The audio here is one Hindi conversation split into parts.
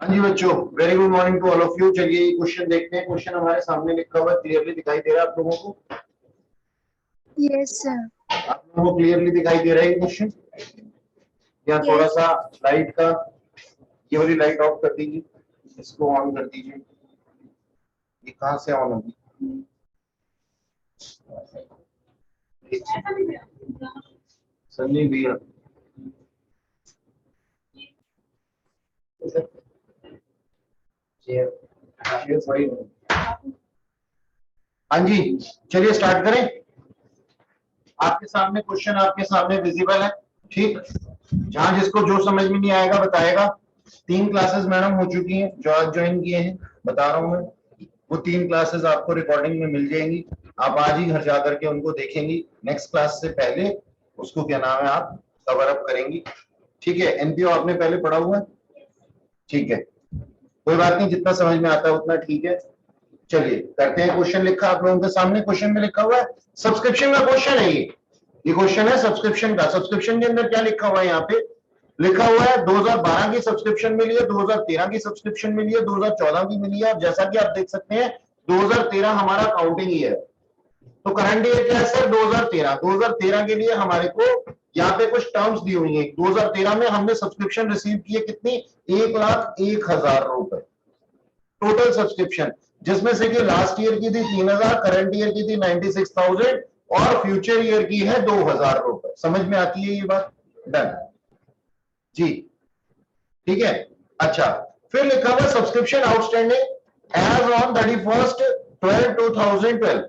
हाँ जी बच्चों, very good morning to all of you. चलिए क्वेश्चन देखते हैं। क्वेश्चन हमारे सामने लिखा हुआ है, क्लियरली दिखाई दे रहा है आप लोगों को? Yes sir. आप लोगों को क्लियरली दिखाई दे रहा है क्वेश्चन? या थोड़ा यस। सा लाइट का, ये वाली लाइट ऑफ कर दीजिए, इसको ऑन कर दीजिए। ये कहाँ से ऑन होगी? सन्नी भैया, हाँ जी, चलिए स्टार्ट करें। आपके सामने क्वेश्चन आपके सामने विजिबल है, ठीक। जहां जिसको जो समझ में नहीं आएगा बताएगा। 3 क्लासेस मैडम हो चुकी हैं जो आज ज्वाइन किए हैं, बता रहा हूं मैं। वो 3 क्लासेस आपको रिकॉर्डिंग में मिल जाएंगी। आप आज ही घर जाकर के उनको देखेंगी। नेक्स्ट क्लास से पहले उसको क्या नाम है आप कवर अप करेंगी, ठीक है। एनपीओ आपने पहले पढ़ा हुआ है, ठीक है, कोई बात नहीं, जितना समझ में आता है उतना ठीक है। चलिए करते हैं। क्वेश्चन लिखा आप लोगों के सामने, क्वेश्चन में लिखा हुआ है सब्सक्रिप्शन का क्वेश्चन है। ये क्वेश्चन है सब्सक्रिप्शन का। सब्सक्रिप्शन के अंदर क्या लिखा हुआ है? यहाँ पे लिखा हुआ है 2012 की सब्सक्रिप्शन मिली है, 2013 की सब्सक्रिप्शन मिली है, 2014 की मिली है। और जैसा कि आप देख सकते हैं 2013 हमारा काउंटिंग ईयर है। तो करंट ईयर क्या है सर? 2013। 2013 के लिए हमारे को यहाँ पे कुछ टर्म्स दी हुई है। 2013 में हमने सब्सक्रिप्शन रिसीव किए कितनी? 1,01,000 रुपए टोटल सब्सक्रिप्शन, जिसमें से कि लास्ट ईयर की थी 3,000, करंट ईयर की थी 96,000 और फ्यूचर ईयर की है 2,000 रुपए। समझ में आती है ये बात? डन जी, ठीक है। अच्छा, फिर लिखा हुआ subscription outstanding as on 31/12/2012।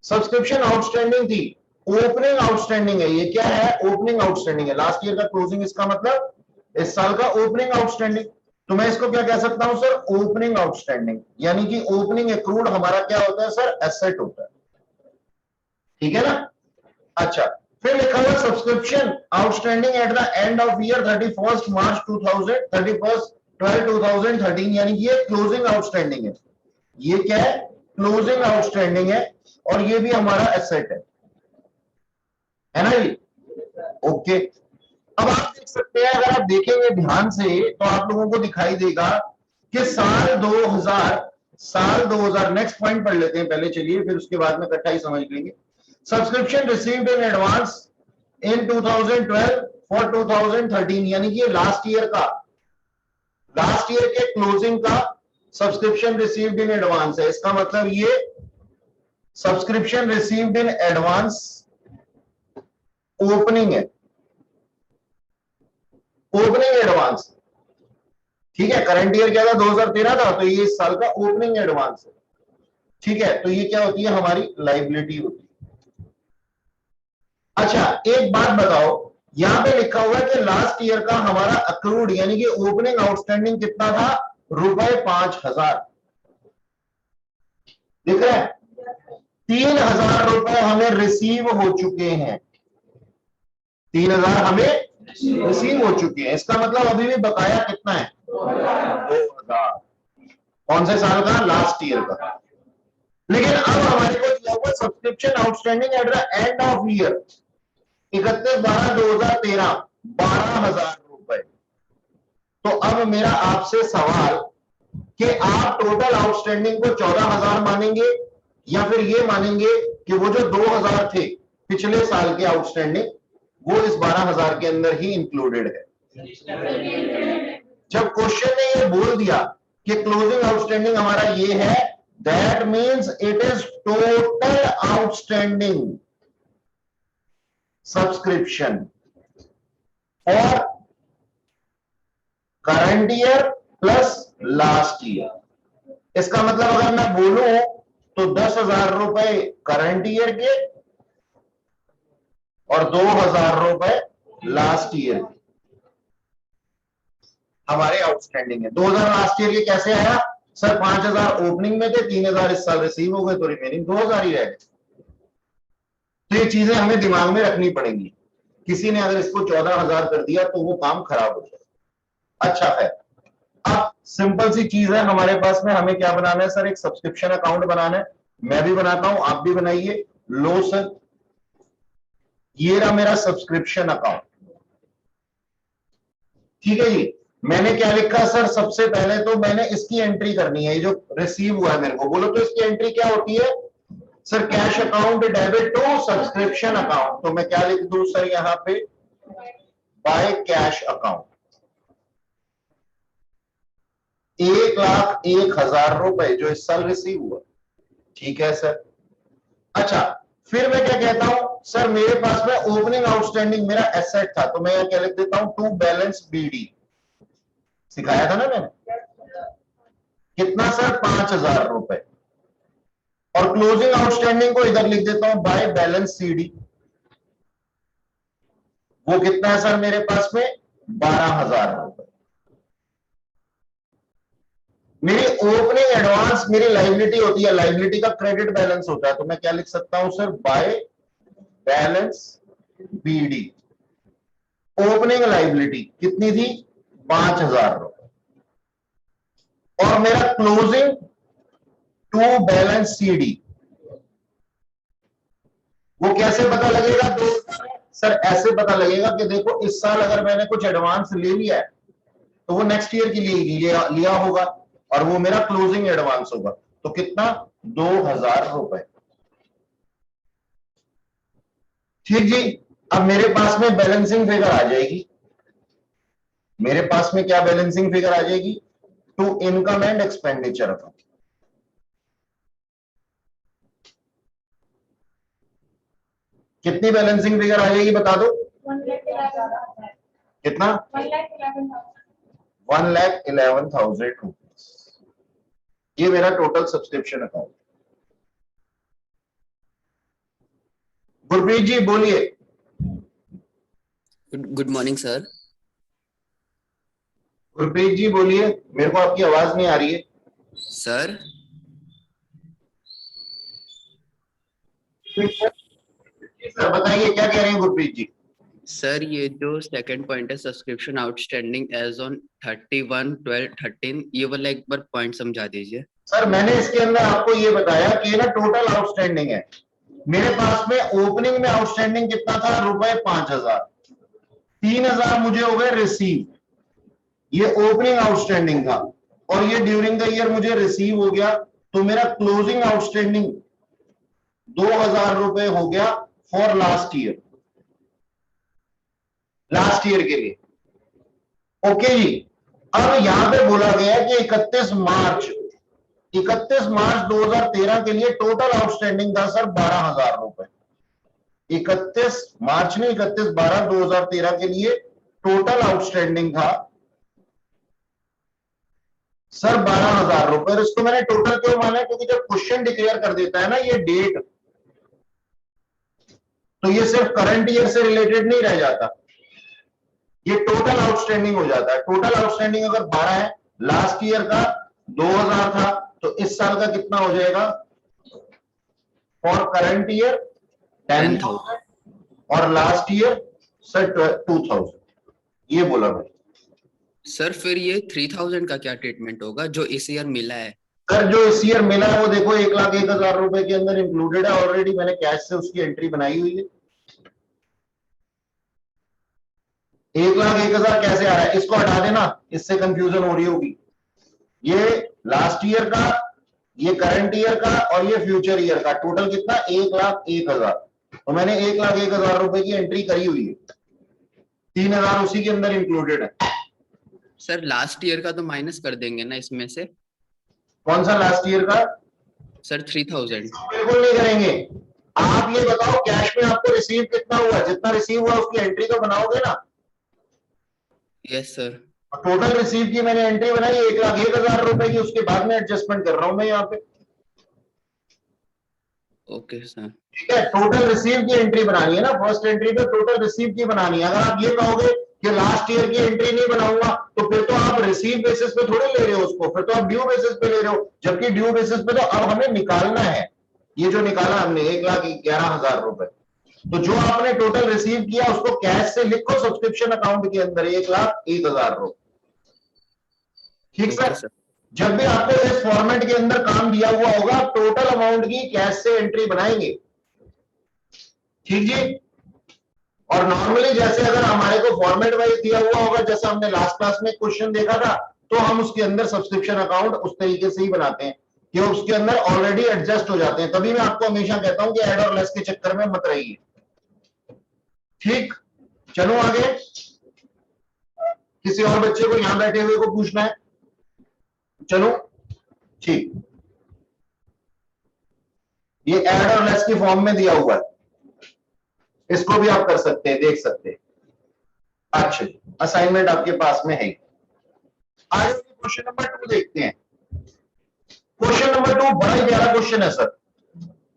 Subscription outstanding थी, ओपनिंग आउटस्टैंडिंग है। ये क्या है? ओपनिंग आउटस्टैंडिंग है। लास्ट ईयर का क्लोजिंग, इसका मतलब इस साल का ओपनिंग आउटस्टैंडिंग। तो मैं इसको क्या कह सकता हूं सर? Opening outstanding. यानी कि ओपनिंग एक्रूड हमारा क्या होता है सर? एसेट होता है, ठीक है ना। अच्छा, फिर लिखा हुआ subscription outstanding at the end of year 31 मार्च 2000, 31/12/2013, यानी कि ये क्लोजिंग आउटस्टैंडिंग है। ये क्या है? क्लोजिंग आउटस्टैंडिंग है। और ये भी हमारा एसेट है ना जी? ओके। अब आप देख सकते हैं, अगर आप देखेंगे ध्यान से तो आप लोगों को दिखाई देगा कि साल 2000 नेक्स्ट पॉइंट पढ़ लेते हैं पहले, चलिए, फिर उसके बाद में इकट्ठा ही समझ लेंगे। Subscription received in advance in 2012 for 2013, यानी कि लास्ट ईयर के क्लोजिंग का सब्सक्रिप्शन रिसीव्ड इन एडवांस है। इसका मतलब ये subscription received in advance opening है, ओपनिंग एडवांस, ठीक है। करंट ईयर क्या था? 2013 था, तो ये इस साल का ओपनिंग एडवांस है, ठीक है। तो ये क्या होती है? हमारी लायबिलिटी होती है। अच्छा, एक बात बताओ, यहां पे लिखा हुआ है कि लास्ट ईयर का हमारा अक्रूड यानी कि ओपनिंग आउटस्टैंडिंग कितना था? ₹5,000। दिख रहा है? 3,000 रुपए हमें रिसीव हो चुके हैं। 3,000 हमें रिसीव हो चुके हैं। इसका मतलब अभी भी बकाया कितना है? 2,000। कौन से साल का? लास्ट ईयर का। लेकिन अब हमारे को दिया हुआ subscription outstanding at the end of year 31/12/2013, 12,000 रुपए। तो अब मेरा आपसे सवाल कि आप टोटल आउटस्टैंडिंग को 14,000 मानेंगे या फिर ये मानेंगे कि वो जो 2,000 थे पिछले साल के आउटस्टैंडिंग, वो इस 12,000 के अंदर ही इंक्लूडेड है। जब क्वेश्चन ने ये बोल दिया कि क्लोजिंग आउटस्टैंडिंग हमारा ये है, that means it is total outstanding subscription for current year plus last year. इसका मतलब अगर मैं बोलूं तो 10,000 रुपए करंट ईयर के और 2,000 रुपए लास्ट ईयर के हमारे आउटस्टैंडिंग है। 2,000 लास्ट ईयर के कैसे आया सर? 5,000 ओपनिंग में थे, 3,000 इस साल रिसीव हो गए, तो रिमेनिंग 2,000 ही रह गए। तो ये चीजें हमें दिमाग में रखनी पड़ेंगी। किसी ने अगर इसको 14,000 कर दिया तो वो काम खराब हो जाए। अच्छा है, अब सिंपल सी चीज है हमारे पास में, हमें क्या बनाना है सर? एक सब्सक्रिप्शन अकाउंट बनाना है। मैं भी बनाता हूं, आप भी बनाइए। लो सर, ये रहा मेरा सब्सक्रिप्शन अकाउंट, ठीक है जी। मैंने क्या लिखा सर, सबसे पहले तो मैंने इसकी एंट्री करनी है, ये जो रिसीव हुआ है मेरे को, बोलो तो इसकी एंट्री क्या होती है sir? Cash account debit to subscription account. तो मैं क्या लिख दूं सर यहां पे? By cash account. 1,01,000 रुपए जो इस साल रिसीव हुआ। ठीक है सर। अच्छा, फिर मैं क्या कहता हूं सर, मेरे पास में ओपनिंग आउटस्टैंडिंग मेरा एसेट था, तो मैं क्या लिख देता हूं? To balance BD. सिखाया था ना मैंने। कितना सर? 5,000 रुपए। और क्लोजिंग आउटस्टैंडिंग को इधर लिख देता हूं बाय बैलेंस सीडी। वो कितना है सर मेरे पास में? 12,000 रुपए। मेरी ओपनिंग एडवांस मेरी लाइबिलिटी होती है, लाइबिलिटी का क्रेडिट बैलेंस होता है, तो मैं क्या लिख सकता हूं sir? By balance BD. Opening liability कितनी थी? 5,000 रुपए। और मेरा क्लोजिंग टू बैलेंस सीडी, वो कैसे पता लगेगा दोस्त? सर ऐसे पता लगेगा कि देखो इस साल अगर मैंने कुछ एडवांस ले लिया है तो वो नेक्स्ट ईयर के लिए लिया होगा, और वो मेरा क्लोजिंग एडवांस होगा। तो कितना? 2,000 रुपए। ठीक जी। अब मेरे पास में बैलेंसिंग फिगर आ जाएगी। मेरे पास में क्या बैलेंसिंग फिगर आ जाएगी? To income and expenditure account. कितनी बैलेंसिंग फिगर आ जाएगी बता दो? कितना? 1,11,000 रुपीज। ये मेरा total subscription account. Gurpreet ji बोलिए। Good morning sir. Gurpreet ji बोलिए, मेरे को आपकी आवाज नहीं आ रही है सर सर बताइए क्या कह रहे हैं गुरप्रीत जी? सर ये जो सेकंड पॉइंट है, सब्सक्रिप्शन आउटस्टैंडिंग एज ऑन 31/12/13, ये वाला एक बार पॉइंट समझा दीजिए। सर मैंने इसके अंदर आपको ये बताया कि ये ना टोटल आउटस्टैंडिंग है। मेरे पास में ओपनिंग में आउटस्टैंडिंग कितना था? रुपए 5,000। 3,000 मुझे हो गए रिसीव, ये ओपनिंग आउटस्टैंडिंग था, और ये ड्यूरिंग द ईयर मुझे रिसीव हो गया। तो मेरा क्लोजिंग आउटस्टैंडिंग 2,000 रुपए हो गया for last year, last year के लिए। ओके जी। अब यहां पे बोला गया कि 31 मार्च 2013 के लिए टोटल आउटस्टैंडिंग था सर 12,000 रुपए। 31 मार्च नहीं, 31/12/2013 के लिए टोटल आउटस्टैंडिंग था सर 12,000 रुपए। इसको मैंने टोटल क्यों माना? क्योंकि जब क्वेश्चन डिक्लेयर कर देता है ना ये डेट, तो ये सिर्फ करंट ईयर से रिलेटेड नहीं रह जाता, ये टोटल आउटस्टैंडिंग हो जाता है। टोटल आउटस्टैंडिंग अगर 12 है, लास्ट ईयर का 2,000 था, तो इस साल का कितना हो जाएगा? फॉर करंट ईयर 10,000 और लास्ट ईयर सर 2,000। ये बोला भाई। सर फिर ये 3,000 का क्या ट्रीटमेंट होगा जो इस ईयर मिला है? सर जो इस ईयर मिला है वो देखो 1,01,000 रुपए के अंदर इंक्लूडेड है ऑलरेडी, मैंने कैश से उसकी एंट्री बनाई हुई है। 1,01,000 कैसे आ रहा है? इसको हटा देना, इससे कंफ्यूजन हो रही होगी। ये लास्ट ईयर का, ये करंट ईयर का, और ये फ्यूचर ईयर का, टोटल कितना? 1,01,000। तो मैंने 1,01,000 रुपए की एंट्री करी हुई है, 3,000 उसी के अंदर इंक्लूडेड है। सर लास्ट ईयर का तो माइनस कर देंगे ना इसमें से? कौन सा लास्ट ईयर का? सर 3,000। बिल्कुल नहीं करेंगे। आप ये बताओ कैश में आपको रिसीव कितना हुआ? जितना रिसीव हुआ उसकी एंट्री तो बनाओगे ना? Yes sir. टोटल रिसीव की मैंने एंट्री बनाई 1,01,000 रुपए की, उसके बाद में एडजस्टमेंट कर रहा हूं मैं यहाँ पे। Okay sir. ठीक है, टोटल रिसीव की एंट्री बनानी है ना, फर्स्ट एंट्री पे टोटल रिसीव की बनानी है। अगर आप ये कहोगे कि लास्ट ईयर की एंट्री नहीं बनाऊंगा, तो फिर तो आप रिसीव बेसिस पे थोड़ी ले रहे हो उसको, फिर तो आप ड्यू बेसिस पे ले रहे हो, जबकि ड्यू बेसिस पे तो अब हमें निकालना है। ये जो निकाला हमने 1,11,000 रुपए, तो जो आपने टोटल रिसीव किया उसको कैश से लिखो सब्सक्रिप्शन अकाउंट के अंदर 1,01,000 रुपए। ठीक सर। जब भी आपको इस फॉर्मेट के अंदर काम दिया हुआ होगा, आप टोटल अमाउंट की कैश से एंट्री बनाएंगे। ठीक जी। और नॉर्मली जैसे अगर हमारे को फॉर्मेट वाइज दिया हुआ होगा, जैसे हमने लास्ट क्लास में क्वेश्चन देखा था, तो हम उसके अंदर सब्सक्रिप्शन अकाउंट उस तरीके से ही बनाते हैं कि उसके अंदर ऑलरेडी एडजस्ट हो जाते हैं। तभी मैं आपको हमेशा कहता हूं कि ऐड और लेस के चक्कर में मत रहिए। ठीक, चलो आगे। किसी और बच्चे को यहां बैठे हुए को पूछना है? चलो ठीक, ये ऐड और लेस की फॉर्म में दिया हुआ है, इसको भी आप कर सकते हैं, देख सकते हैं। अच्छा, असाइनमेंट आपके पास में है। आगे क्वेश्चन नंबर 2 देखते हैं। क्वेश्चन नंबर 2 बड़ा ही प्यारा क्वेश्चन है सर,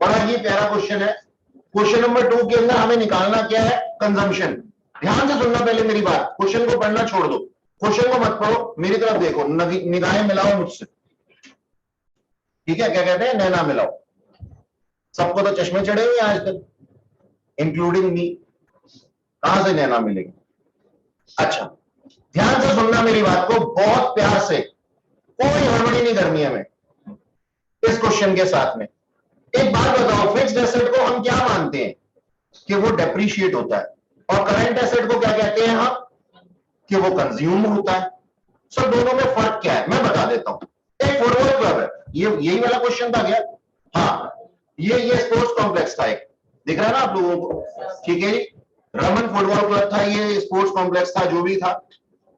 बड़ा ही प्यारा क्वेश्चन है। क्वेश्चन नंबर 2 के अंदर हमें निकालना क्या है? कंजम्पशन। ध्यान से सुनना पहले मेरी बात, क्वेश्चन को पढ़ना छोड़ दो, क्वेश्चन को मत पढ़ो, मेरी तरफ देखो, निगाहें मिलाओ मुझसे, ठीक है? क्या कहते हैं? नैना मिलाओ। सबको तो चश्मे चढ़े हुए आजकल, इंक्लूडिंग मी, कहां से नैना मिलेगी? अच्छा, ध्यान से सुनना मेरी बात को बहुत प्यार से, कोई हड़बड़ी नहीं करनी है हमें इस क्वेश्चन के साथ में। एक बात बताओ, फिक्स्ड एसेट को हम क्या मानते हैं? कि वो डेप्रीशिएट होता है, और करंट एसेट को क्या कहते हैं हम? कि वो कंज्यूम होता है। सर दोनों में फर्क क्या है? मैं बता देता हूं। एक फुटबॉल क्लब है, ये यही वाला क्वेश्चन था क्या? हाँ, ये स्पोर्ट्स कॉम्प्लेक्स था एक, दिख रहा है ना आप लोगों को? ठीक है, रमन फुटबॉल क्लब था, ये स्पोर्ट्स कॉम्प्लेक्स था, जो भी था।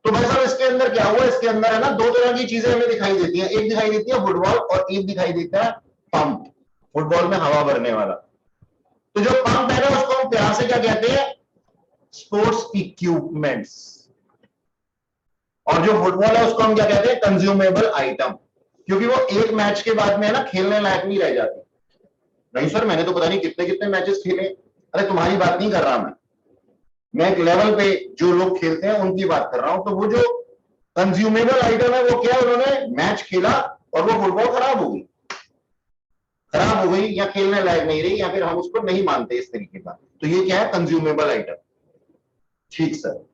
तो भाई साहब इसके अंदर क्या हुआ? इसके अंदर है ना दो तरह की चीजें हमें दिखाई देती हैं, एक दिखाई देती है फुटबॉल और एक दिखाई देता है पंप, फुटबॉल में हवा भरने वाला। तो जो पंप है ना उसको हम प्यार से क्या कहते हैं? Sports equipments. और जो फुटबॉल है उसको हम क्या कहते हैं? कंज्यूमेबल आइटम, क्योंकि वो एक मैच के बाद में है ना खेलने लायक नहीं रह जाती। नहीं सर मैंने तो पता नहीं कितने कितने मैचेस खेले। अरे तुम्हारी बात नहीं कर रहा मैं एक लेवल पे जो लोग खेलते हैं उनकी बात कर रहा हूं। तो वो जो कंज्यूमेबल आइटम है वो क्या? उन्होंने मैच खेला और वो फुटबॉल खराब हो गई या खेलने लायक नहीं रही, या फिर हम उसको नहीं मानते इस तरीके का, तो ये क्या है? Consumable item. ठीक सर,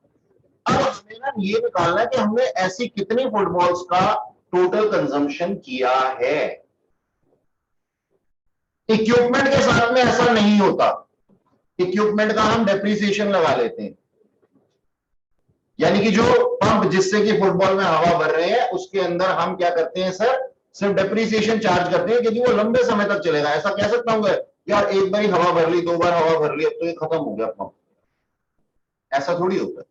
अब हमें ना ये निकालना है कि हमने ऐसी कितनी फुटबॉल्स का टोटल कंजम्पशन किया है। इक्विपमेंट के साथ में ऐसा नहीं होता, इक्विपमेंट का हम डेप्रिसिएशन लगा लेते हैं, यानी कि जो पंप जिससे कि फुटबॉल में हवा भर रहे हैं उसके अंदर हम क्या करते हैं सर? सिर्फ डेप्रिसिएशन चार्ज करते हैं, क्योंकि वो लंबे समय तक चलेगा। ऐसा कह सकता हूं यार एक बार ही हवा भर ली, दो बार हवा भर ली, अब तो ये खत्म हो गया पंप, ऐसा थोड़ी होता है।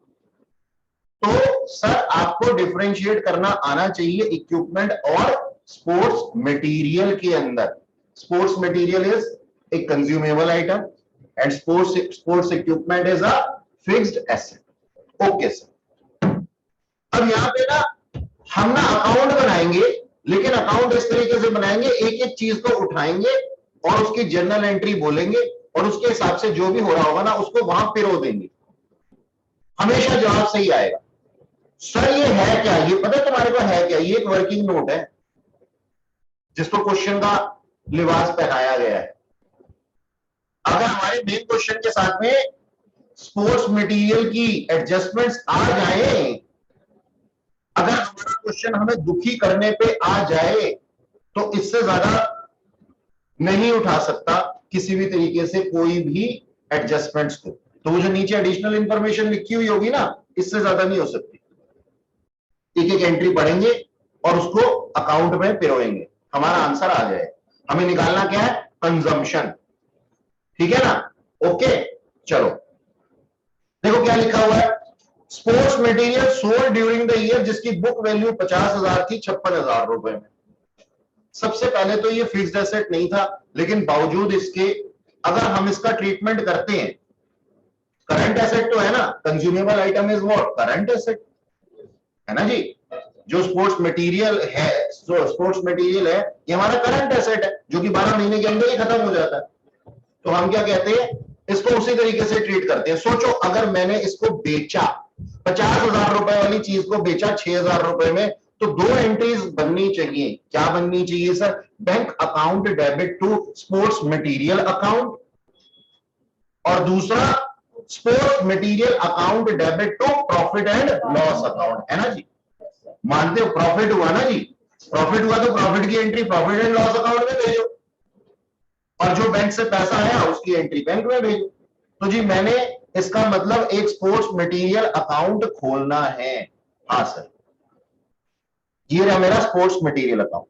तो सर आपको डिफरेंशिएट करना आना चाहिए इक्विपमेंट और स्पोर्ट्स मटेरियल के अंदर। Sports material is a consumable item and sports equipment is a fixed asset. Okay sir, अब यहां पे ना हम ना अकाउंट बनाएंगे, लेकिन अकाउंट इस तरीके से बनाएंगे, एक एक चीज को उठाएंगे और उसकी जर्नल एंट्री बोलेंगे और उसके हिसाब से जो भी हो रहा होगा ना उसको वहां पिरो देंगे, हमेशा जवाब सही आएगा। सर ये है क्या? ये पता है तुम्हारे को है क्या? ये एक वर्किंग नोट है जिसको क्वेश्चन का लिबास पहनाया गया है। अगर हमारे मेन क्वेश्चन के साथ में स्पोर्ट्स मटेरियल की एडजस्टमेंट्स आ जाए, अगर हमारा क्वेश्चन हमें दुखी करने पे आ जाए, तो इससे ज्यादा नहीं उठा सकता किसी भी तरीके से कोई भी एडजस्टमेंट्स को। तो वो जो नीचे एडिशनल इंफॉर्मेशन लिखी हुई होगी ना, इससे ज्यादा नहीं हो सकती। एक एक एंट्री पढ़ेंगे और उसको अकाउंट में पिरोएंगे, हमारा आंसर आ जाए। हमें निकालना क्या है? कंजम्पशन। ठीक है ना? ओके, चलो देखो क्या लिखा हुआ है। Sports material sold during the year जिसकी बुक वैल्यू 50,000 थी 56,000 रुपए में। सबसे पहले तो ये फिक्स्ड एसेट नहीं था, लेकिन बावजूद इसके अगर हम इसका ट्रीटमेंट करते हैं, करंट एसेट तो है ना, consumable item is what? Current asset है ना जी। जो स्पोर्ट्स मटेरियल है, जो स्पोर्ट्स मटेरियल है ये हमारा करंट एसेट है, जो कि 12 महीने के अंदर ही खत्म हो जाता है। तो हम क्या कहते हैं? इसको उसी तरीके से ट्रीट करते हैं। सोचो अगर मैंने इसको बेचा 50,000 रुपए वाली चीज को बेचा 6,000 रुपए में, तो दो एंट्रीज बननी चाहिए। क्या बननी चाहिए sir? Bank account debit to sports material account, और दूसरा sports material account debit to profit and loss account, है ना जी। मानते हो? प्रॉफिट हुआ ना जी, प्रॉफिट हुआ तो प्रॉफिट की entry profit and loss account में भेजो, और जो बैंक से पैसा आया उसकी एंट्री बैंक में भेजो। तो जी मैंने इसका मतलब एक स्पोर्ट्स मटेरियल अकाउंट खोलना है। हाँ सर, ये रहा मेरा sports material account.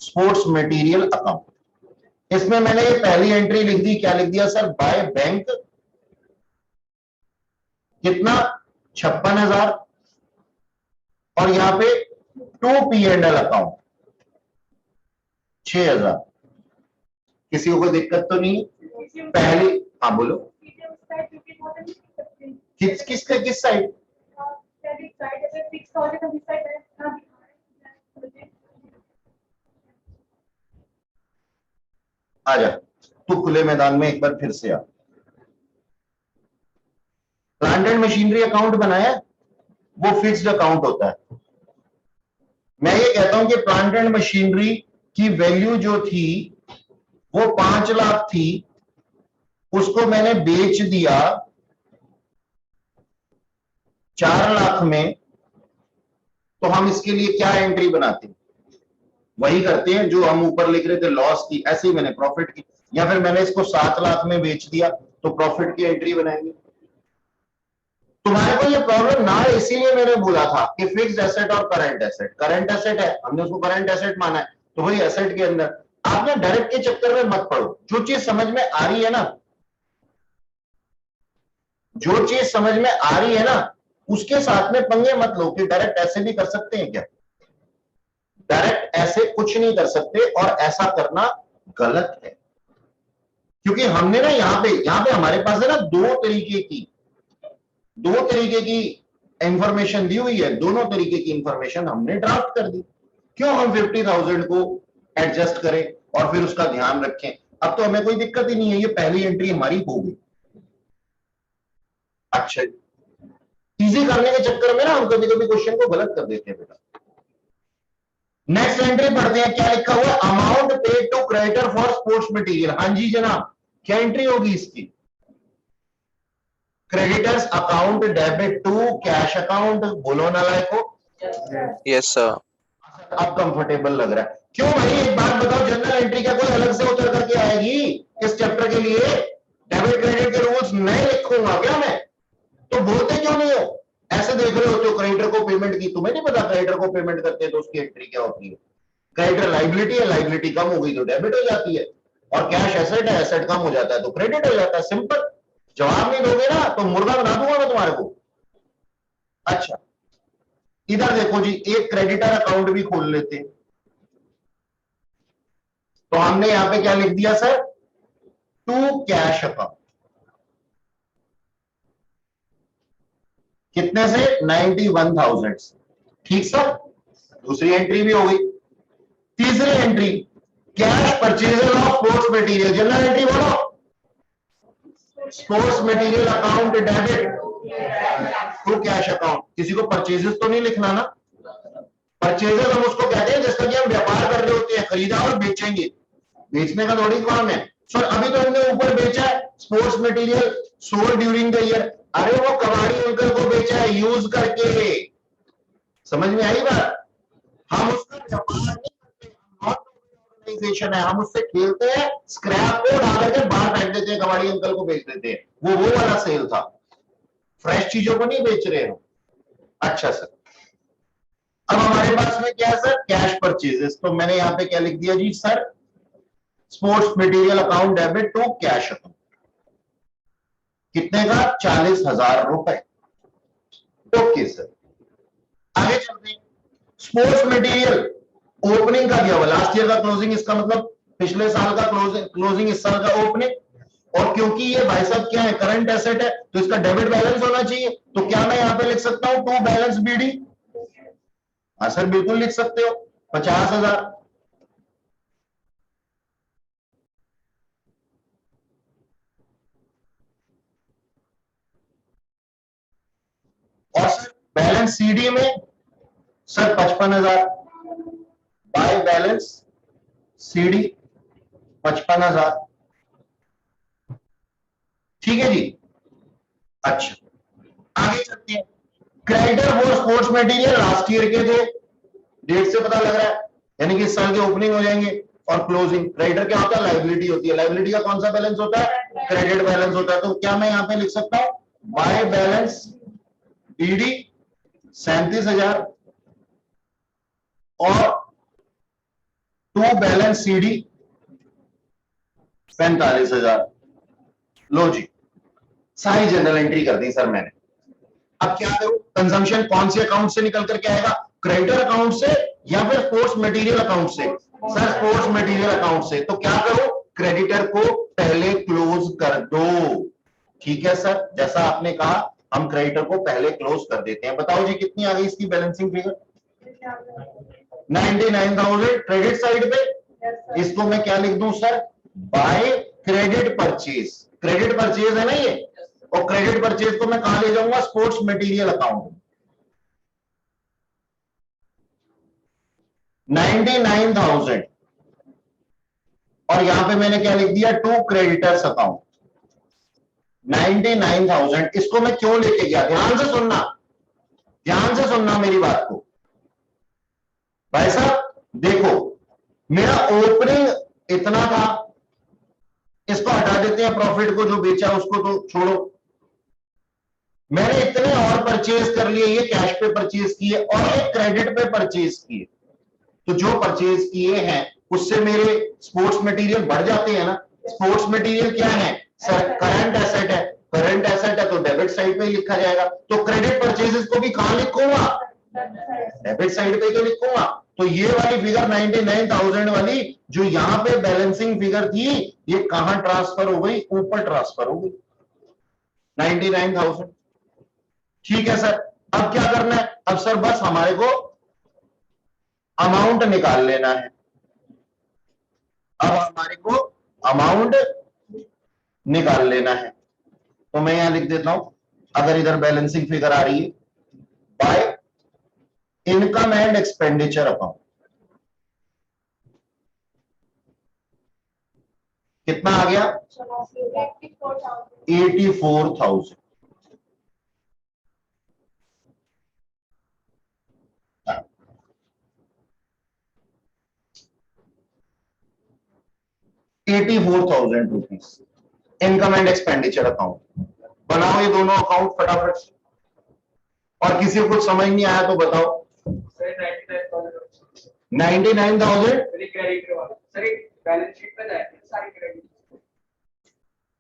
Sports material account, इसमें मैंने ये पहली एंट्री लिख दी, क्या लिख दिया सर, बाय बैंक कितना, 56,000, और यहां पे टू P&L अकाउंट 6,000। किसी को कोई दिक्कत तो नहीं? पहली, हाँ बोलो, किस साइड? आजा, तू खुले मैदान में एक बार फिर से आ। प्लांट एंड मशीनरी अकाउंट बनाया, वो फिक्स्ड अकाउंट होता है। मैं ये कहता हूं कि प्लांट एंड मशीनरी की वैल्यू जो थी वो 5 लाख थी, उसको मैंने बेच दिया 4 लाख में, तो हम इसके लिए क्या एंट्री बनाते हैं? वही करते हैं जो हम ऊपर लिख रहे थे, लॉस की, ऐसे ही मैंने प्रॉफिट की, या फिर मैंने इसको 7 लाख में बेच दिया तो प्रॉफिट की एंट्री बनाएंगे। तुम्हारे को ये प्रॉब्लम ना है, इसीलिए मैंने बोला था कि फिक्स्ड एसेट और करंट एसेट, करंट एसेट है हमने उसको करंट एसेट माना है, तो वही एसेट के अंदर आपने डायरेक्ट के चक्कर में मत पड़ो। जो चीज समझ में आ रही है ना, जो चीज समझ में आ रही है ना, उसके साथ में पंगे मत लो कि डायरेक्ट ऐसे भी कर सकते हैं क्या। डायरेक्ट ऐसे कुछ नहीं कर सकते, और ऐसा करना गलत है, क्योंकि हमने ना यहां पे हमारे पास है ना दो तरीके की इंफॉर्मेशन दी हुई है, दोनों तरीके की इंफॉर्मेशन हमने ड्राफ्ट कर दी। क्यों हम 50,000 को एडजस्ट करें और फिर उसका ध्यान रखें? अब तो हमें कोई दिक्कत ही नहीं है, ये पहली एंट्री हमारी हो गई। अच्छा, इजी करने के चक्कर में ना हम कभी कभी क्वेश्चन को गलत कर देते हैं बेटा। नेक्स्ट एंट्री पढ़ते हैं, क्या लिखा हुआ, amount paid to creditor for sports material. हाँ जी जनाब, क्या एंट्री होगी इसकी? Creditors account debit to cash account, बोलो ना लाइको। Yes sir. अब कंफर्टेबल लग रहा है? क्यों भाई, एक बात बताओ, जनरल एंट्री क्या कोई अलग से उतर करके आएगी इस चैप्टर के लिए? डेबिट क्रेडिट के रूल्स नहीं लिखूंगा क्या मैं? तो बोलते क्यों नहीं हो? ऐसे देख रहे हो तो क्रेडिटर को पेमेंट की, तुम्हें नहीं पता क्रेडिटर को पेमेंट करते हैं तो उसकी एंट्री क्या होती है? क्रेडिटर लाइबिलिटी है, लाइबिलिटी कम हो गई तो डेबिट हो जाती है, और कैश एसेट है, एसेट कम हो जाता है तो क्रेडिट हो जाता है। सिंपल। जवाब नहीं दोगे ना तो मुर्गा बना दूंगा मैं तुम्हारे को। अच्छा, इधर देखो जी, एक क्रेडिटर अकाउंट भी खोल लेते हैं। तो हमने यहां पे क्या लिख दिया सर, टू कैश अकाउंट, कितने से, 91,000 से। ठीक सर, दूसरी एंट्री भी हो गई। तीसरी entry, cash purchase of sports material, general entry बोलो, sports material account debit to cash account. किसी को परचेजेस तो नहीं लिखना ना? परचेजर हम उसको कहते हैं जिसका कि हम व्यापार कर रहे होते हैं, खरीदा और बेचेंगे, बेचने का थोड़ी काम है। सर अभी तो हमने ऊपर बेचा है, sports material sold during the year, अरे वो कबाड़ी अंकल को बेचा है यूज करके। समझ में आई बात? हम उसका व्यापार नहीं करते, ऑर्गेनाइजेशन है, हम उससे खेलते हैं, स्क्रैप को डाल करके बाहर फेंक देते हैं, कबाड़ी अंकल को बेच देते हैं। वो वाला सेल था, फ्रेश चीजों को नहीं बेच रहे हो। अच्छा सर, अब हमारे पास में क्या है सर, कैश परचेजेस। तो मैंने यहां पे क्या लिख दिया जी sir, sports material account debit to cash account, कितने का, 40,000 रुपए। ओके सर, आगे चलते हैं। स्पोर्ट्स मटेरियल ओपनिंग का दिया हुआ, लास्ट ईयर का क्लोजिंग, इसका मतलब पिछले साल का क्लोजिंग इस साल का ओपनिंग। और क्योंकि ये भाई साहब क्या है, करंट एसेट है, तो इसका डेबिट बैलेंस होना चाहिए। तो क्या मैं यहां पे लिख सकता हूं, टू बैलेंस बीडी? हाँ सर बिल्कुल लिख सकते हो, 50,000। और सर बैलेंस सीडी में सर 55,000, बाय बैलेंस सीडी 55,000। ठीक है जी। अच्छा, आगे चलते हैं। Creditor for sports material last year के थे, डेट से पता लग रहा है, यानी कि इस साल के ओपनिंग हो जाएंगे। और क्लोजिंग। क्रेडिटर क्या होता है? लायबिलिटी होती है। लायबिलिटी का कौन सा बैलेंस होता है? क्रेडिट बैलेंस होता है। तो क्या मैं यहां पे लिख सकता हूं बाय बैलेंस बीडी 37,000 और टू बैलेंस सीडी 45,000। लो जी, सारी जनरल एंट्री कर दी सर मैंने। अब क्या करूं? कंजम्पशन कौन से अकाउंट से निकल करके आएगा? क्रेडिटर अकाउंट से या फिर स्पोर्ट्स मटेरियल अकाउंट से? सर स्पोर्ट्स मटेरियल अकाउंट से। तो क्या करो? क्रेडिटर को पहले क्लोज कर दो। ठीक है सर, जैसा आपने कहा हम क्रेडिटर को पहले क्लोज कर देते हैं। बताओ जी कितनी आ गई इसकी बैलेंसिंग फिगर? 99,000 क्रेडिट साइड पे। इसको मैं क्या लिख दूं sir? By credit purchase. Credit purchase है ना ये, और क्रेडिट परचेज को मैं कहां ले जाऊंगा? Sports material account. 99,000 और यहां पे मैंने क्या लिख दिया? To creditors account 99,000। इसको मैं क्यों लेके गया? ध्यान से सुनना, ध्यान से सुनना मेरी बात को भाई साहब। देखो मेरा ओपनिंग इतना था, इसको हटा देते हैं, प्रॉफिट को जो बेचा उसको तो छोड़ो। मैंने इतने और परचेज कर लिए, ये कैश पे परचेज किए और ये क्रेडिट पे परचेज किए। तो जो परचेज किए हैं उससे मेरे स्पोर्ट्स मटेरियल बढ़ जाते हैं ना। स्पोर्ट्स मटेरियल क्या है सर? करंट एसेट है। करंट एसेट है तो डेबिट साइड पे ही लिखा जाएगा। तो क्रेडिट परचेजेस को भी कहां लिखूंगा? डेबिट साइड पे तो लिखूंगा। तो ये वाली फिगर 99,000 वाली जो यहां पे बैलेंसिंग फिगर थी, ये कहां ट्रांसफर हो गई? ऊपर ट्रांसफर हो गई 99,000। ठीक है सर, अब क्या करना है? अब सर बस हमारे को अमाउंट निकाल लेना है। अब हमारे को अमाउंट निकाल लेना है। तो मैं यहां लिख देता हूं, अगर इधर बैलेंसिंग फिगर आ रही है by income and expenditure account, कितना आ गया? 84,000। 84,000 rupees income and expenditure account. बनाओ ये दोनों अकाउंट फटाफट से, और किसी को कुछ समझ नहीं आया तो बताओ। 99,000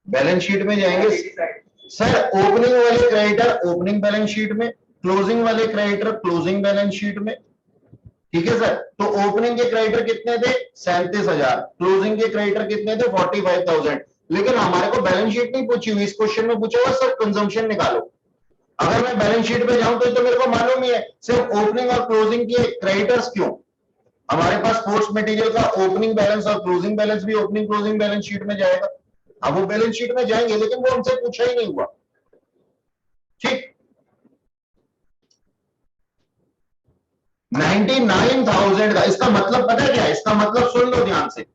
बैलेंस शीट में जाएंगे सर। ओपनिंग वाले क्रेडिटर ओपनिंग बैलेंस शीट में, क्लोजिंग वाले क्रेडिटर क्लोजिंग बैलेंस शीट में। ठीक है सर, तो ओपनिंग के क्रेडिटर कितने थे? 37,000। क्लोजिंग के क्रेडिटर कितने थे? 45,000। लेकिन हमारे को बैलेंस शीट नहीं पूछी हुई। इस क्वेश्चन में पूछा हुआ सर कंजम्पशन निकालो। अगर मैं बैलेंस शीट पे जाऊं तो मेरे को मालूम ही है सिर्फ ओपनिंग और क्लोजिंग के क्रेडिटर्स क्यों। हमारे पास स्पोर्ट्स मटेरियल का ओपनिंग बैलेंस और क्लोजिंग बैलेंस भी ओपनिंग क्लोजिंग बैलेंस शीट में जाएगा। अब वो बैलेंस शीट में जाएंगे, लेकिन वो हमसे पूछा ही नहीं हुआ। ठीक, 99,000 का इसका मतलब पता है क्या है? इसका मतलब सुन लो ध्यान से।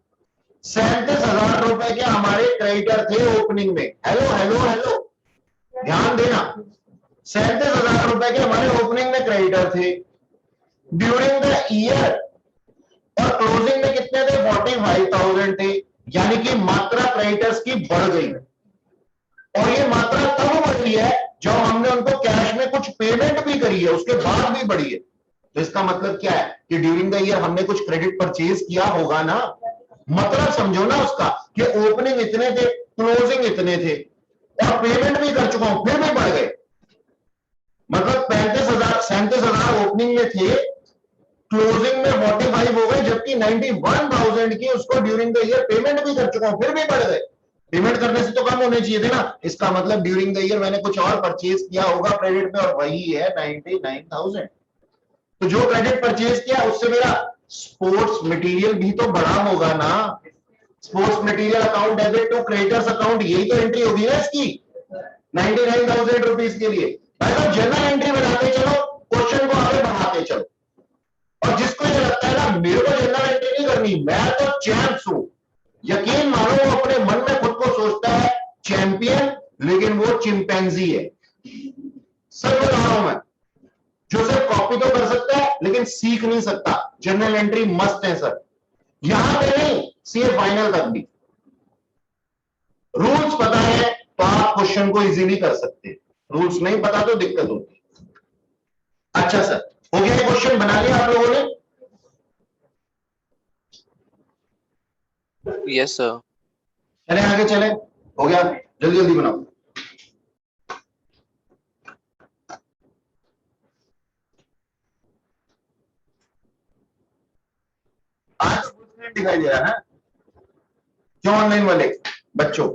37,000 रुपए के हमारे क्रेडिटर थे ओपनिंग में। हेलो हेलो हेलो, ध्यान देना। 37,000 रुपए के हमारे ओपनिंग में क्रेडिटर थे। ड्यूरिंग द ईयर और क्लोजिंग में कितने थे? 45,000 थे। यानी कि मात्रा क्रेडिटर्स की बढ़ गई, और ये मात्रा तब बढ़ी है जब हमने उनको कैश में कुछ पेमेंट भी करी है, उसके बाद भी बढ़ी है। तो इसका मतलब क्या है कि ड्यूरिंग द ईयर हमने कुछ क्रेडिट परचेज किया होगा ना। मतलब समझो ना उसका कि ओपनिंग इतने थे, क्लोजिंग इतने थे, और पेमेंट भी कर चुका हूं, फिर भी बढ़ गए। मतलब 37,000 ओपनिंग में थे, क्लोजिंग में 45 हो गए, जबकि 91,000 की उसको ड्यूरिंग द ईयर पेमेंट भी कर चुका हूं, फिर भी बढ़ गए। पेमेंट करने से तो कम होने चाहिए थे ना। इसका मतलब ड्यूरिंग द ईयर मैंने कुछ और परचेज किया होगा क्रेडिट पे, और वही है 99,000। तो जो क्रेडिट परचेज किया उससे मेरा स्पोर्ट्स मटेरियल भी तो बढ़ा होगा ना। Sports material account debit to creditors account, यही तो एंट्री होगी ना इसकी 99,000 रुपीज के लिए। भाई साहब जनरल एंट्री बनाते चलो, क्वेश्चन को आगे बढ़ाते चलो। और जिसको ये लगता है ना मेरे को जनरल एंट्री नहीं करनी, मैं तो चैंप्स हूं, यकीन मानो वो अपने मन में खुद को सोचता है चैंपियन, लेकिन वो चिंपैंजी है। सच बता रहा हूं मैं, जो सिर्फ कॉपी तो कर सकता है लेकिन सीख नहीं सकता। जनरल एंट्री मस्त है सर, यहां पे नहीं, सीए फाइनल तक भी रूल्स पता है तो आप क्वेश्चन को इजीली कर सकते हैं, रूल्स नहीं पता तो दिक्कत होती है। अच्छा सर, हो गया क्वेश्चन बना लिया आप लोगों ने? Yes, sir. चले आगे चले, हो गया, जल्दी जल्दी बनाओ। आज फुल स्क्रीन दिखाई दे रहा है क्यों ऑनलाइन वाले बच्चों?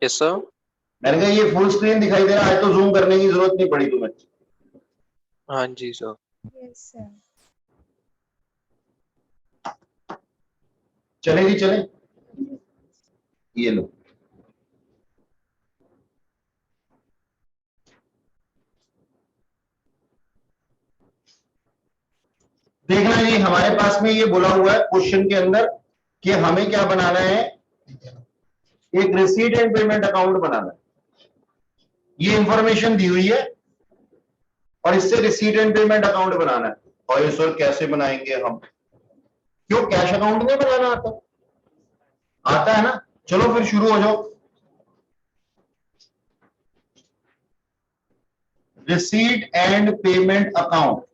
Yes, sir. मैंने कहा ये फुल स्क्रीन दिखाई दे रहा है तो जूम करने की जरूरत नहीं पड़ी तुम्हें। हाँ जी सर। Yes, sir. चले जी चले, ये लो। देखना जी, हमारे पास में ये बोला हुआ है क्वेश्चन के अंदर कि हमें क्या बनाना है, एक रिसीट एंड पेमेंट अकाउंट बनाना है। ये इंफॉर्मेशन दी हुई है और इससे रिसीट एंड पेमेंट अकाउंट बनाना है। और ये सर कैसे बनाएंगे हम? क्यों, कैश अकाउंट नहीं बनाना आता? आता है ना? चलो फिर शुरू हो जाओ। Receipt and payment account.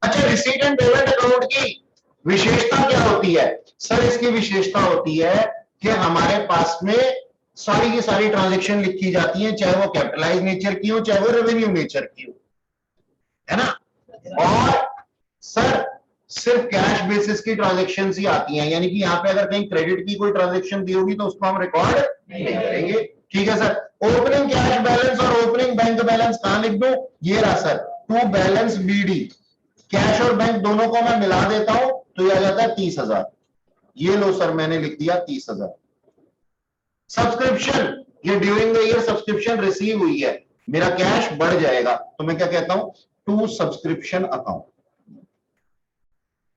अच्छा, रिसीट एंड पेमेंट अकाउंट की विशेषता क्या होती है? सर इसकी विशेषता होती है कि हमारे पास में सारी की सारी ट्रांजैक्शन लिखी जाती है, चाहे वो कैपिटलाइज नेचर की हो चाहे वो रेवेन्यू नेचर की हो, है ना? और सर सिर्फ कैश बेसिस की ट्रांजैक्शन ही आती हैं, यानी कि यहाँ पे अगर कहीं क्रेडिट की कोई ट्रांजैक्शन दी होगी तो उसको हम रिकॉर्ड नहीं करेंगे। ठीक है सर। ओपनिंग कैश बैलेंस और ओपनिंग बैंक बैलेंस कहां लिख दूं? ये रहा sir, to balance BD. Cash और बैंक दोनों को मैं मिला देता हूं तो ये आ जाता है 30,000। ये लो सर, मैंने लिख दिया 30,000। सब्सक्रिप्शन, ये during the year subscription receive हुई है, मेरा कैश बढ़ जाएगा तो मैं क्या कहता हूं? To subscription account,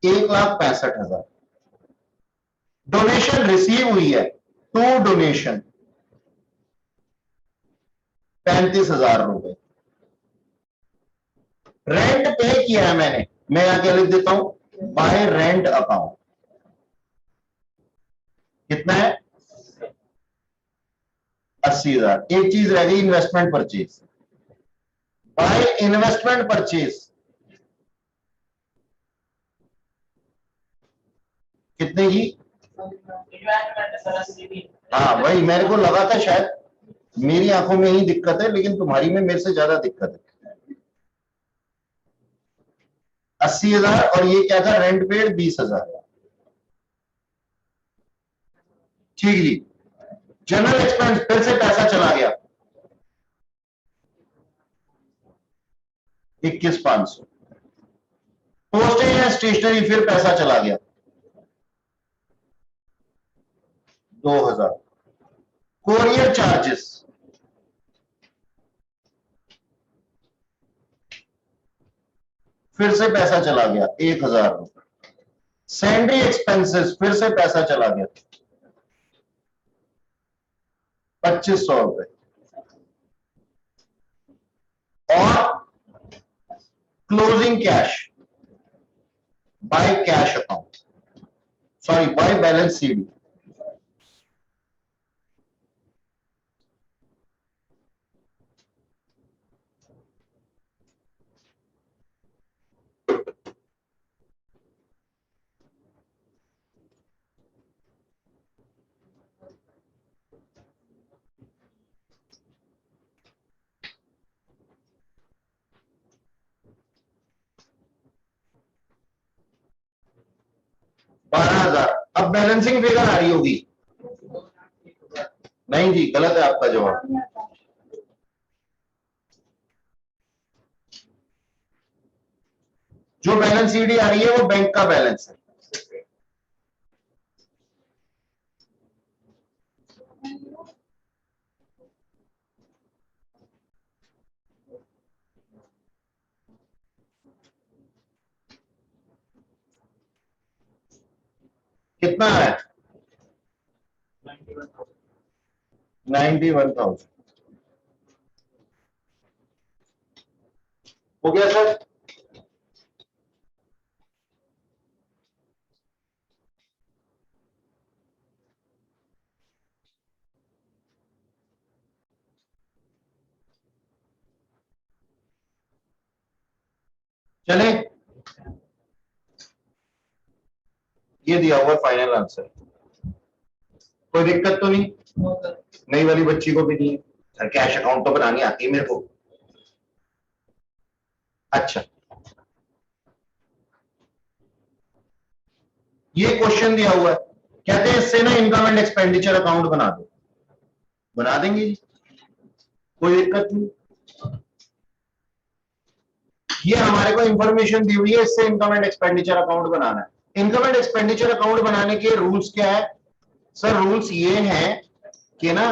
1,65,000। Donation receive हुई है, टू डोनेशन, 35,000 रुपए। रेंट पे किया है मैंने, मैं यहां क्या लिख देता हूं? Bye rent account. कितना है? 80,000। एक चीज रह गई, investment purchase. By investment purchase कितने की? हाँ वही मेरे को लगा था, शायद मेरी आंखों में ही दिक्कत है लेकिन तुम्हारी में मेरे से ज्यादा दिक्कत है। 80,000 और ये क्या था? Rent paid 20,000। ठीक जी। जनरल एक्सपेंस फिर से पैसा चला गया 21,500। पोस्टेज एंड स्टेशनरी फिर पैसा चला गया 2,000। कोरियर चार्जेस फिर से पैसा चला गया 1,000 रुपए। सैलरी एक्सपेंसेस फिर से पैसा चला गया 2,500 रुपए। और closing cash by cash account, sorry by balance CD, ₹12,000। अब बैलेंसिंग फिगर आ रही होगी। नहीं जी, गलत है आपका जवाब। जो बैलेंस सीडी आ रही है वो बैंक का बैलेंस है। कितना है? 91,000। हो गया सर? चले, ये दिया हुआ फाइनल आंसर, कोई दिक्कत तो नहीं? नई वाली बच्ची को भी नहीं है सर, कैश अकाउंट तो बनानी आती है मेरे को। अच्छा, ये क्वेश्चन दिया हुआ है, कहते हैं इससे ना इनकम एंड एक्सपेंडिचर अकाउंट बना दो। बना देंगे जी, कोई दिक्कत नहीं। ये हमारे को इंफॉर्मेशन दी हुई है, इससे इनकम एंड एक्सपेंडिचर अकाउंट बनाना है। इनकम एंड एक्सपेंडिचर अकाउंट बनाने के रूल्स क्या है सर? रूल्स ये हैं कि ना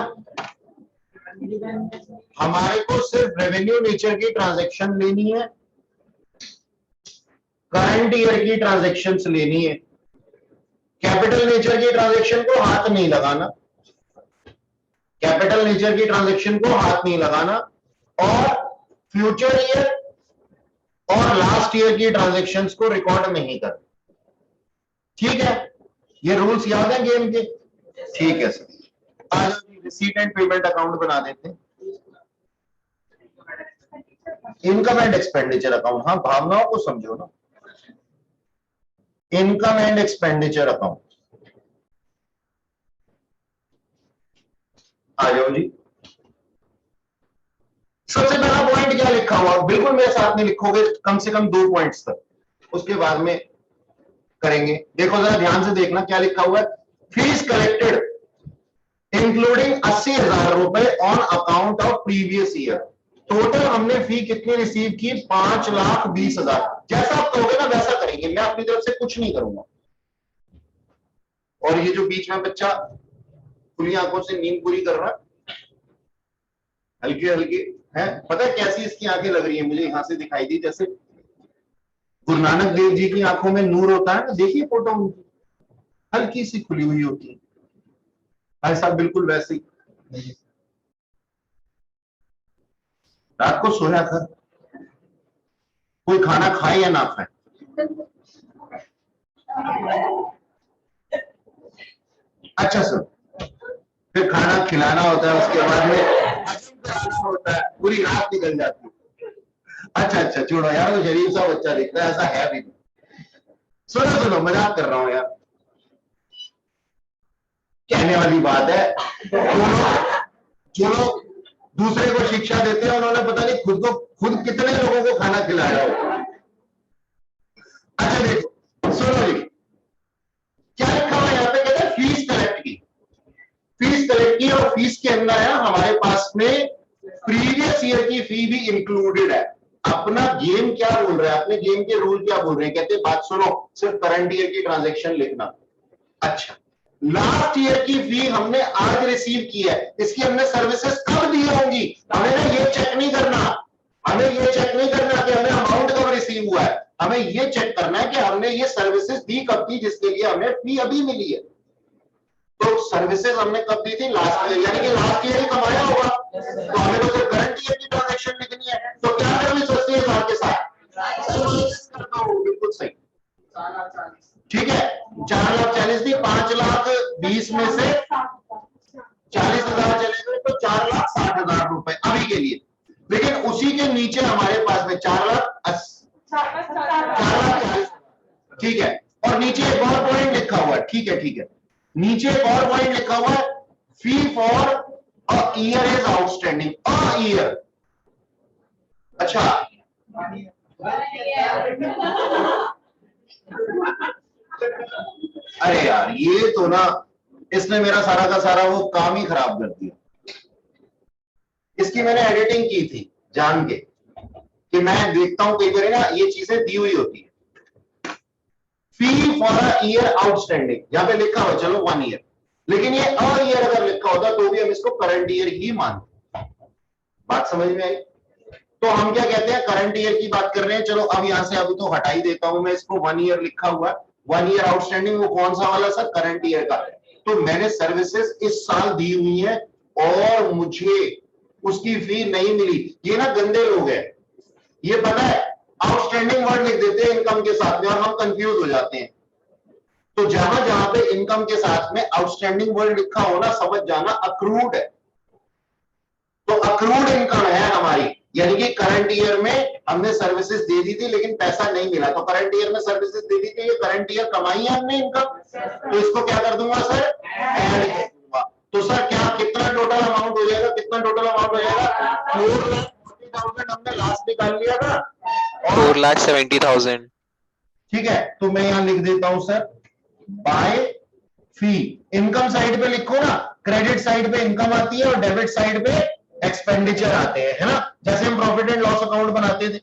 हमारे को सिर्फ रेवेन्यू नेचर की ट्रांजैक्शन लेनी है, करंट ईयर की ट्रांजैक्शंस लेनी है, कैपिटल नेचर की ट्रांजैक्शन को हाथ नहीं लगाना, कैपिटल नेचर की ट्रांजैक्शन को हाथ नहीं लगाना, और फ्यूचर ईयर और लास्ट ईयर की ट्रांजैक्शंस को रिकॉर्ड नहीं करना। ठीक है, ये रूल्स याद है गेम के? ठीक है सर, आज रिसीट एंड पेमेंट अकाउंट बना देते हैं। इनकम एंड एक्सपेंडिचर अकाउंट, हाँ भावनाओं को समझो ना। इनकम एंड एक्सपेंडिचर अकाउंट आ जाओ जी। सबसे पहला पॉइंट क्या लिखा हुआ, बिल्कुल मेरे साथ में लिखोगे, कम से कम 2 पॉइंट्स तक, उसके बाद में करेंगे। देखो जरा ध्यान से देखना क्या लिखा हुआ है। फीस कलेक्टेड इंक्लूडिंग 80,000 रुपए on account of previous year. Total हमने फी कितनी रिसीव की? 5,20,000। जैसा आप कहोगे ना वैसा करेंगे, मैं अपनी तरफ से कुछ नहीं करूंगा। और ये जो बीच में बच्चा खुली आंखों से नींद पूरी कर रहा है, हल्की हल्की है, पता है कैसी इसकी आंखें लग रही है? मुझे यहां से दिखाई दी जैसे गुरु नानक देव जी की आंखों में नूर होता है ना, देखिए फोटो उनकी हल्की सी खुली हुई होती है, भाई साहब बिल्कुल वैसे ही। रात को सोया था, कोई खाना खाए या ना खाए, अच्छा सर, फिर खाना खिलाना होता है, उसके बाद में होता है, पूरी रात निकल जाती है। अच्छा अच्छा छोड़ो यार, वो शरीफ सा बच्चा दिखता है, ऐसा है भी। सुनो सुनो, मजाक कर रहा हूं यार, कहने वाली बात है। जो लोग दूसरे को शिक्षा देते हैं, उन्होंने पता नहीं खुद कितने लोगों को खाना खिलाया हो। अच्छा देखो सुनो जी, क्या लिखा हुआ यहाँ पे? कहते हैं फीस कलेक्ट की, फीस कलेक्ट की, और फीस के अंदर है हमारे पास में प्रीवियस ईयर की फी भी इंक्लूडेड है। अपना गेम क्या बोल रहा है, अपने गेम के रूल क्या बोल रहे हैं? कहते हैं बात सुनो, सिर्फ करंट ईयर की ट्रांजैक्शन लिखना। अच्छा, लास्ट ईयर की फी हमने आज रिसीव की है, इसकी हमने सर्विसेज कब दी होंगी? हमें ना ये चेक नहीं करना, हमें ये चेक नहीं करना कि हमें अमाउंट कब रिसीव हुआ है, हमें ये चेक करना है कि हमने ये सर्विसेज दी कब थी जिसके लिए हमें फी अभी मिली है। तो सर्विसेज हमने कब दी थी? लास्ट ईयर, यानी कि लास्ट ईयर ही कमाया होगा, तो हमें तो सिर्फ करंट ईयर की ट्रांजैक्शन लिखनी है। तो क्या सर्विस होती है आपके साथ? बिल्कुल सही, ठीक है। 4,40,000 थी, 5,20,000 में से 40,000 चले गए तो 4,60,000 रुपए अभी के लिए। लेकिन उसी के नीचे हमारे पास में 4,40,000, ठीक है। और नीचे एक और पॉइंट लिखा हुआ है, ठीक है ठीक है, नीचे एक और पॉइंट लिखा हुआ है, fee for a year is outstanding. A year, अच्छा अरे यार ये तो ना, इसने मेरा सारा का सारा वो काम ही खराब कर दिया। इसकी मैंने एडिटिंग की थी जान के, कि मैं देखता हूं कई बार ना ये चीजें दी हुई होती है। Fee for a year outstanding, यहां पे लिखा हुआ चलो 1 ईयर, लेकिन ये अ ईयर अगर लिखा होता तो भी हम इसको करंट ईयर ही मानते। बात समझ में आई? तो हम क्या कहते हैं, करंट ईयर की बात कर रहे हैं। चलो अब यहां से अभी तो हटा ही देता हूं मैं इसको, 1 ईयर लिखा हुआ है, 1 ईयर आउटस्टैंडिंग, वो कौन सा वाला सर? करंट ईयर का। तो मैंने सर्विसेज इस साल दी हुई है और मुझे उसकी फी नहीं मिली। ये ना गंदे लोग हैं, ये पता है आउटस्टैंडिंग वर्ड लिख देते हैं इनकम के साथ में और हम कंफ्यूज हो जाते हैं। तो जहां जहां पे इनकम के साथ में आउटस्टैंडिंग वर्ड लिखा हो ना, समझ जाना अक्रूड है। तो अक्रूड इनकम है हमारी, यानी कि करंट ईयर में हमने सर्विसेज दे दी थी लेकिन पैसा नहीं मिला, तो करंट ईयर में सर्विसेज दे दी थी, ये करंट ईयर कमाई है हमने इनकम, तो इसको क्या कर दूंगा सर, ऐड कर दूंगा। तो सर क्या कितना टोटल अमाउंट हो जाएगा, कितना टोटल अमाउंट हो जाएगा, 4,40,000 हमने लास्ट निकाल लिया था, और 4,70,000। ठीक है, तो मैं यहां लिख देता हूं सर बाय फी। इनकम साइड पे लिखो ना, क्रेडिट साइड पे इनकम आती है और डेबिट साइड पे एक्सपेंडिचर आते हैं, है ना, जैसे हम प्रॉफिट एंड लॉस अकाउंट बनाते थे।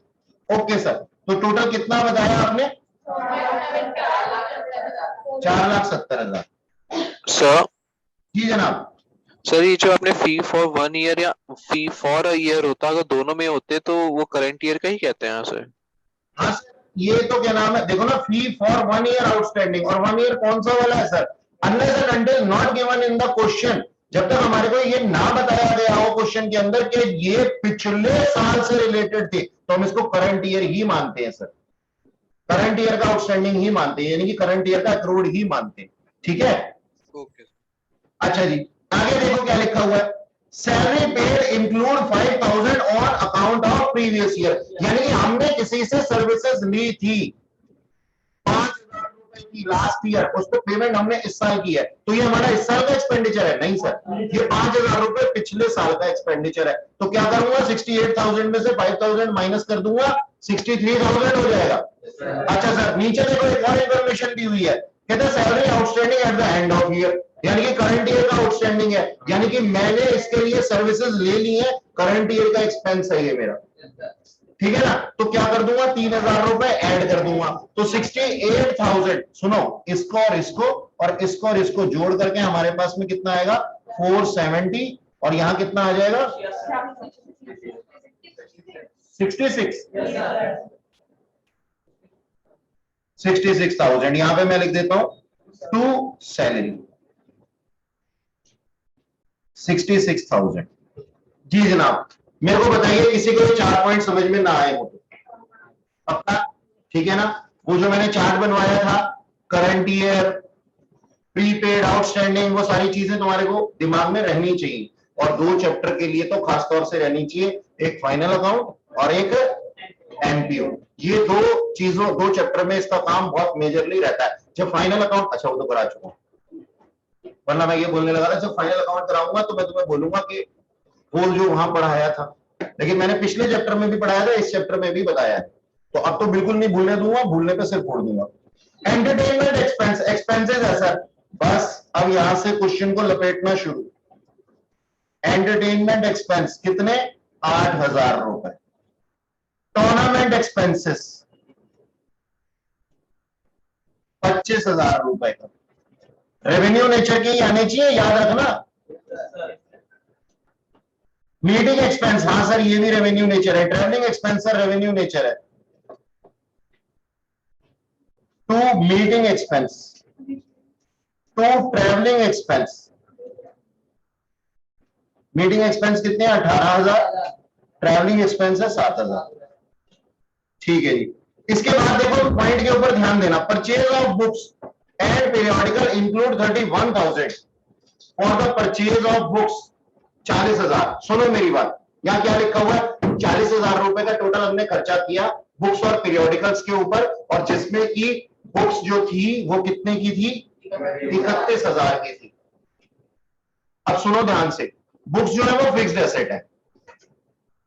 ओके सर, तो टोटल कितना बताया आपने, 4,70,000। सर जी जनाब। सर ये जो आपने फी फॉर 1 ईयर या फी फॉर अ ईयर होता, अगर दोनों में होते तो वो करंट ईयर का ही कहते हैं सर। हाँ सर, ये तो क्या नाम है, देखो ना, फी फॉर 1 ईयर आउटस्टैंडिंग, और 1 ईयर कौन सा वाला है sir, unless and until not given in the question, जब तक हमारे को ये ना बताया गया हो क्वेश्चन के अंदर कि ये पिछले साल से रिलेटेड थे, तो हम इसको करंट ईयर ही मानते हैं सर, करंट ईयर का आउटस्टैंडिंग ही मानते हैं, यानी कि करंट ईयर का अक्रूड ही मानते हैं, ठीक है। ओके। अच्छा जी, आगे देखो क्या लिखा हुआ है, salary paid include 5,000 on account of previous year, यानी कि हमने किसी से सर्विसेज ली थी 5,000 रुपए की लास्ट ईयर, उस पर पेमेंट हमने इस साल की है, तो ये हमारा इस साल का एक्सपेंडिचर है, नहीं सर, ये 5,000 रुपए पिछले साल का एक्सपेंडिचर है। तो क्या करूंगा, 68,000 में से 5,000 माइनस कर दूंगा, 63,000 हो जाएगा। अच्छा सर, नीचे देखो एक और इंफॉर्मेशन दी हुई है, कहते हैं salary outstanding at the end of year, यानी कि करंट ईयर का आउटस्टैंडिंग है, यानी कि मैंने इसके लिए सर्विसेज ले ली है, करंट ईयर का एक्सपेंस है ये मेरा, ठीक है ना। तो क्या कर दूंगा, 3,000 रुपए ऐड कर दूंगा, तो 68,000, सुनो, इसको और इसको जोड़ करके हमारे पास में कितना आएगा, 470, और यहां कितना आ जाएगा, 66,000, यहां पे मैं लिख देता हूं टू सैलरी 66,000। जी जनाब, मेरे को बताइए किसी को 4 पॉइंट समझ में ना आए हो तो, पक्का, ठीक है ना। वो जो मैंने चार्ट बनवाया था, करंट ईयर, प्रीपेड, आउटस्टैंडिंग, वो सारी चीजें तुम्हारे को दिमाग में रहनी चाहिए, और 2 चैप्टर के लिए तो खास तौर से रहनी चाहिए, एक फाइनल अकाउंट और एक एमपीओ, ये 2 चैप्टर में इसका काम बहुत मेजरली रहता है। जब फाइनल अकाउंट, अच्छा वो तो करा चुका हूं, वरना मैं ये बोलने लगा था जब फाइनल अकाउंट कराऊंगा तो मैं तुम्हें बोलूंगा कि वो जो वहां पढ़ाया था, लेकिन मैंने पिछले चैप्टर में भी पढ़ाया था, इस चैप्टर में भी बताया है, तो अब तो बिल्कुल नहीं भूलने दूंगा, भूलने पे सिर फोड़ दूंगा। एंटरटेनमेंट एक्सपेंस, एक्सपेंसेस है सर, बस अब यहां से क्वेश्चन को लपेटना शुरू। एंटरटेनमेंट एक्सपेंस कितने, 8,000 रुपए। टूर्नामेंट एक्सपेंसेस 25,000 रुपए का, रेवेन्यू नेचर की आने चाहिए, याद रखना। मीटिंग एक्सपेंस, हाँ सर ये भी रेवेन्यू नेचर है, travelling expense sir revenue nature है। To meeting expense, to travelling expense, meeting expense कितने, 18,000, ट्रैवलिंग एक्सपेंस है 7,000, ठीक है जी। इसके बाद देखो पॉइंट के ऊपर ध्यान देना, purchase of books and periodical include 31,000 for the purchase of books, 40,000। सुनो मेरी बात, यहां क्या लिखा हुआ है, 40,000 रुपए का टोटल हमने खर्चा किया बुक्स और पीरियोडिकल्स के ऊपर, और जिसमें की बुक्स जो थी वो कितने की थी, 31,000 की थी। अब सुनो ध्यान से, बुक्स जो है वो फिक्स्ड एसेट है,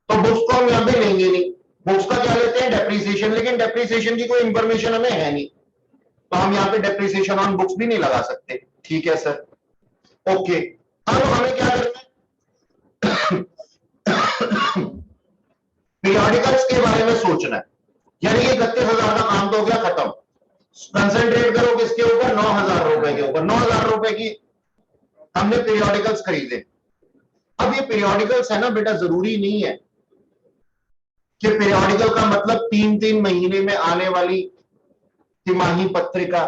तो बुक्स को हम यहां पे लेंगे नहीं, बुक्स का क्या लेते हैं, डेप्रिसिएशन, लेकिन डेप्रिसिएशन की कोई इंफॉर्मेशन हमें है नहीं, तो हम यहाँ पे डेप्रिसिएशन ऑन बुक्स भी नहीं लगा सकते, ठीक है सर। ओके, अब हमें क्या करना है, पीरियोडिकल्स के बारे में सोचना है, यानी कि 31,000 का काम तो हो गया खत्म, कंसंट्रेट करो किसके ऊपर, 9,000 रुपए के ऊपर, 9,000 रुपए की हमने पीरियोडिकल्स खरीदे। अब ये पीरियोडिकल्स है ना बेटा, जरूरी नहीं है कि पीरियोडिकल का मतलब 3-3 महीने में आने वाली तिमाही पत्रिका,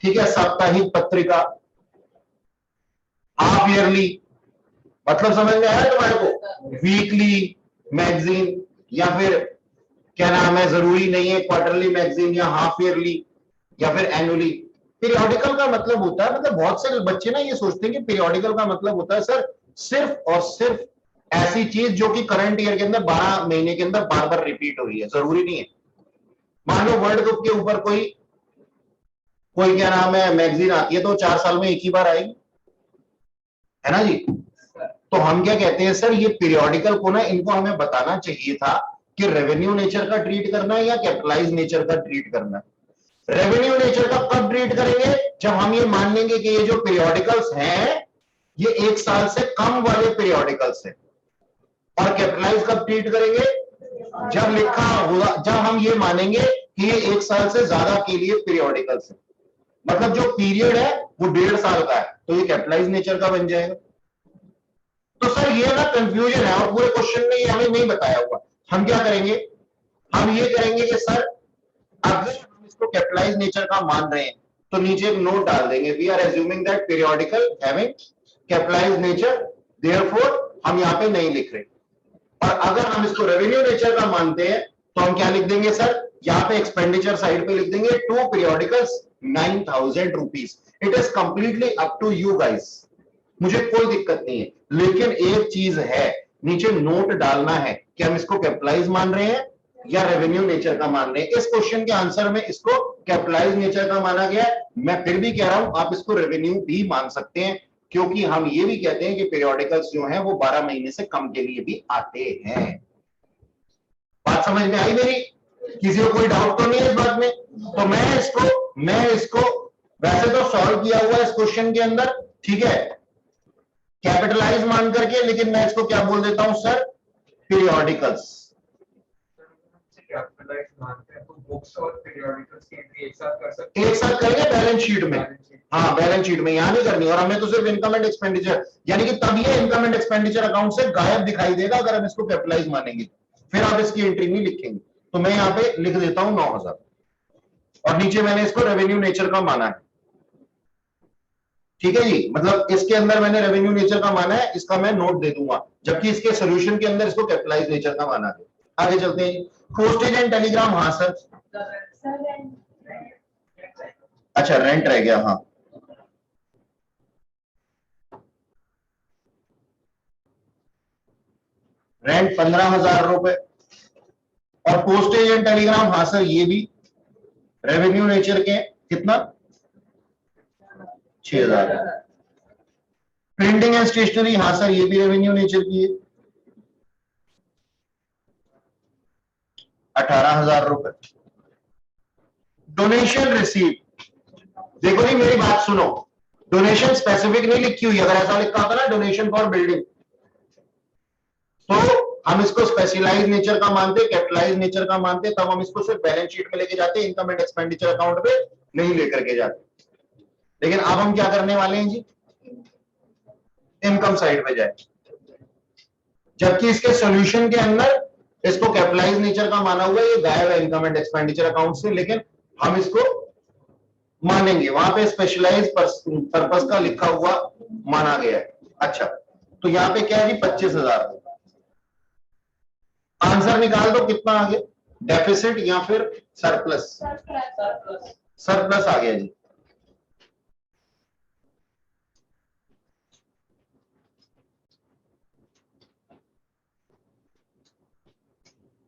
ठीक है, साप्ताहिक पत्रिका, हाफ ईयरली, मतलब समझ में आया तुम्हारे को, वीकली मैगजीन, या फिर क्या नाम है, जरूरी नहीं है क्वार्टरली मैगजीन या हाफ ईयरली या फिर एनुअली। पीरियोडिकल का मतलब होता है, मतलब बहुत से बच्चे ना ये सोचते हैं कि पीरियोडिकल का मतलब होता है सर सिर्फ और सिर्फ ऐसी चीज जो कि करंट ईयर के अंदर 12 महीने के अंदर बार बार रिपीट हो रही है, जरूरी नहीं है। मान लो वर्ल्ड कप के ऊपर कोई कोई क्या नाम है मैगजीन आती है तो 4 साल में एक ही बार आएगी, है ना जी। तो हम क्या कहते हैं सर, ये पीरियोडिकल को ना इनको हमें बताना चाहिए था कि रेवेन्यू नेचर का ट्रीट करना है या कैपिटलाइज नेचर का ट्रीट करना है। रेवेन्यू नेचर का कब ट्रीट करेंगे, जब हम ये मान लेंगे कि ये जो पीरियोडिकल्स हैं ये 1 साल से कम वाले पीरियोडिकल्स हैं। और कैपिटलाइज कब ट्रीट करेंगे, जब लिखा होगा, जब हम ये मानेंगे कि ये 1 साल से ज्यादा के लिए पीरियोडिकल्स है, मतलब जो पीरियड है वो 1.5 साल का है, तो ये कैपिटलाइज नेचर का बन जाएगा। तो सर ये ना कंफ्यूजन है और पूरे क्वेश्चन में ये हमें नहीं बताया हुआ। हम क्या करेंगे, हम ये करेंगे कि सर अगर हम इसको कैपिटलाइज नेचर का मान रहे हैं तो नीचे एक नोट डाल देंगे, we are assuming that periodical having capitalize nature, therefore हम यहाँ पे नहीं लिख रहे। और अगर हम इसको रेवेन्यू नेचर का मानते हैं तो हम क्या लिख देंगे सर, यहाँ पे एक्सपेंडिचर साइड पे लिख देंगे 2 periodicals 9,000 rupees. It is completely up to you guys, मुझे कोई दिक्कत नहीं है, लेकिन एक चीज है, नीचे नोट डालना है कि हम इसको कैपिटलाइज मान रहे हैं या रेवेन्यू नेचर का मान रहे हैं। इस क्वेश्चन के आंसर में इसको कैपिटलाइज नेचर का माना गया है। मैं फिर भी कह रहा हूं आप इसको रेवेन्यू भी मान सकते हैं, क्योंकि हम ये भी कहते हैं कि पीरियोडिकल्स जो हैं वो 12 महीने से कम के लिए भी आते हैं। बात समझ में आई मेरी? किसी को कोई डाउट तो नहीं है इस बात में? तो मैं इसको वैसे तो सॉल्व किया हुआ है इस क्वेश्चन के अंदर, ठीक है, कैपिटलाइज मान करके, लेकिन मैं इसको क्या बोल देता हूं सर, पीरियोडिकल्स। कैपिटलाइज मानते हैं तो बुक्स और पीरियोडिकल्स की एंट्री एक साथ कर सकते हैं, एक साथ करेंगे बैलेंस शीट में। हाँ बैलेंस शीट में, यहां नहीं करनी, और हमें तो सिर्फ इनकम एंड एक्सपेंडिचर, यानी कि तब ये इनकम एंड एक्सपेंडिचर अकाउंट से गायब दिखाई देगा अगर हम इसको कैपिटलाइज मानेंगे, फिर आप इसकी एंट्री नहीं लिखेंगे। तो मैं यहाँ पे लिख देता हूं 9,000 और नीचे मैंने इसको रेवेन्यू नेचर का माना है, ठीक है जी। मतलब इसके अंदर मैंने रेवेन्यू नेचर का माना है, इसका मैं नोट दे दूंगा, जबकि इसके सोल्यूशन के अंदर इसको कैपिटलाइज नेचर का माना है। आगे चलते हैं, पोस्टेज एंड टेलीग्राम, हाँ सर, अच्छा रेंट रह गया, हाँ रेंट 15,000 रुपए, और पोस्टेज एंड टेलीग्राम, हाँ सर ये भी रेवेन्यू नेचर के, कितना 6,000। प्रिंटिंग एंड स्टेशनरी, हाँ सर ये भी रेवेन्यू नेचर की है, 18,000 रुपए। डोनेशन रिसीव, देखो नहीं मेरी बात सुनो, डोनेशन स्पेसिफिक नहीं लिखी हुई, अगर ऐसा लिखा होता ना डोनेशन फॉर बिल्डिंग तो हम इसको स्पेशलाइज नेचर का मानते, कैपिटलाइज नेचर का मानते, तब हम इसको सिर्फ बैलेंस शीट में लेके जाते, इनकम एंड एक्सपेंडिचर अकाउंट पे नहीं लेकर के जाते। लेकिन अब हम क्या करने वाले हैं जी, इनकम साइड पे जाए, जबकि इसके सॉल्यूशन के अंदर इसको कैपिटलाइज नेचर का माना हुआ है, ये गायब है इनकम एंड एक्सपेंडिचर अकाउंट से, लेकिन हम इसको मानेंगे, वहां पे स्पेशलाइज पर्पस का लिखा हुआ माना गया है। अच्छा तो यहाँ पे क्या है जी, 25,000। आंसर निकाल दो कितना आ गया, डेफिसिट या फिर सरप्लस? सरप्लस आ गया जी।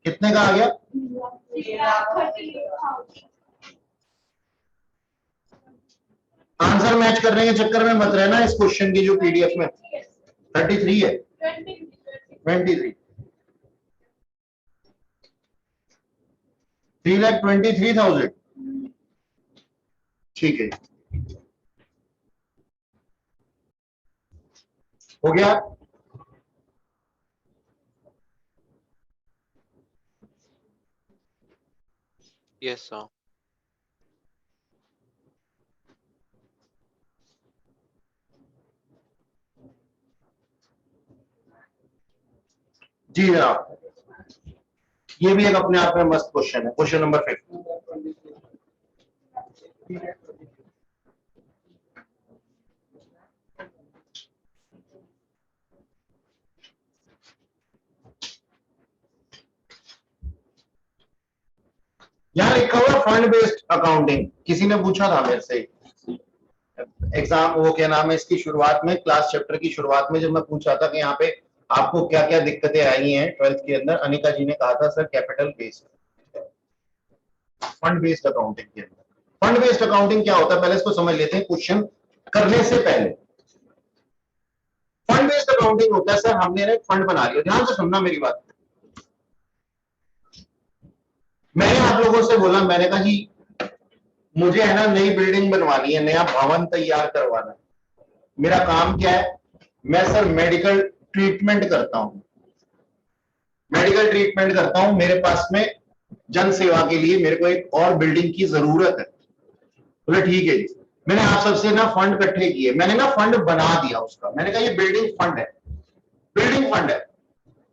कितने का आ गया? आंसर मैच करने के चक्कर में मत रहना इस क्वेश्चन की जो पीडीएफ में 33 है, 23 3,23,000, ठीक है हो गया। Yes sir. जी जनाब, ये भी एक अपने आप में मस्त क्वेश्चन है, क्वेश्चन नंबर 5। यहां लिखा हुआ फंड बेस्ड अकाउंटिंग, किसी ने पूछा था मेरे से एग्जाम, वो क्या नाम है इसकी शुरुआत में, क्लास चैप्टर की शुरुआत में जब मैं पूछा था कि यहाँ पे आपको क्या क्या दिक्कतें आई हैं 12th के अंदर। अनिका जी ने कहा था sir capital based, fund based accounting के अंदर। फंड बेस्ड अकाउंटिंग क्या होता है पहले इसको समझ लेते हैं क्वेश्चन करने से पहले। फंड बेस्ड अकाउंटिंग होता है सर, हमने ना एक फंड बना लिया, ध्यान से सुनना मेरी बात। मैंने आप लोगों से बोला, मैंने कहा जी मुझे है ना नई बिल्डिंग बनवानी है, नया भवन तैयार करवाना है। मेरा काम क्या है, मैं सर मेडिकल ट्रीटमेंट करता हूं, मेडिकल ट्रीटमेंट करता हूं, मेरे पास में जन सेवा के लिए मेरे को एक और बिल्डिंग की जरूरत है। बोले ठीक है जी, मैंने आप सबसे ना फंड इकट्ठे किए, मैंने ना फंड बना दिया उसका, मैंने कहा ये बिल्डिंग फंड है, बिल्डिंग फंड है।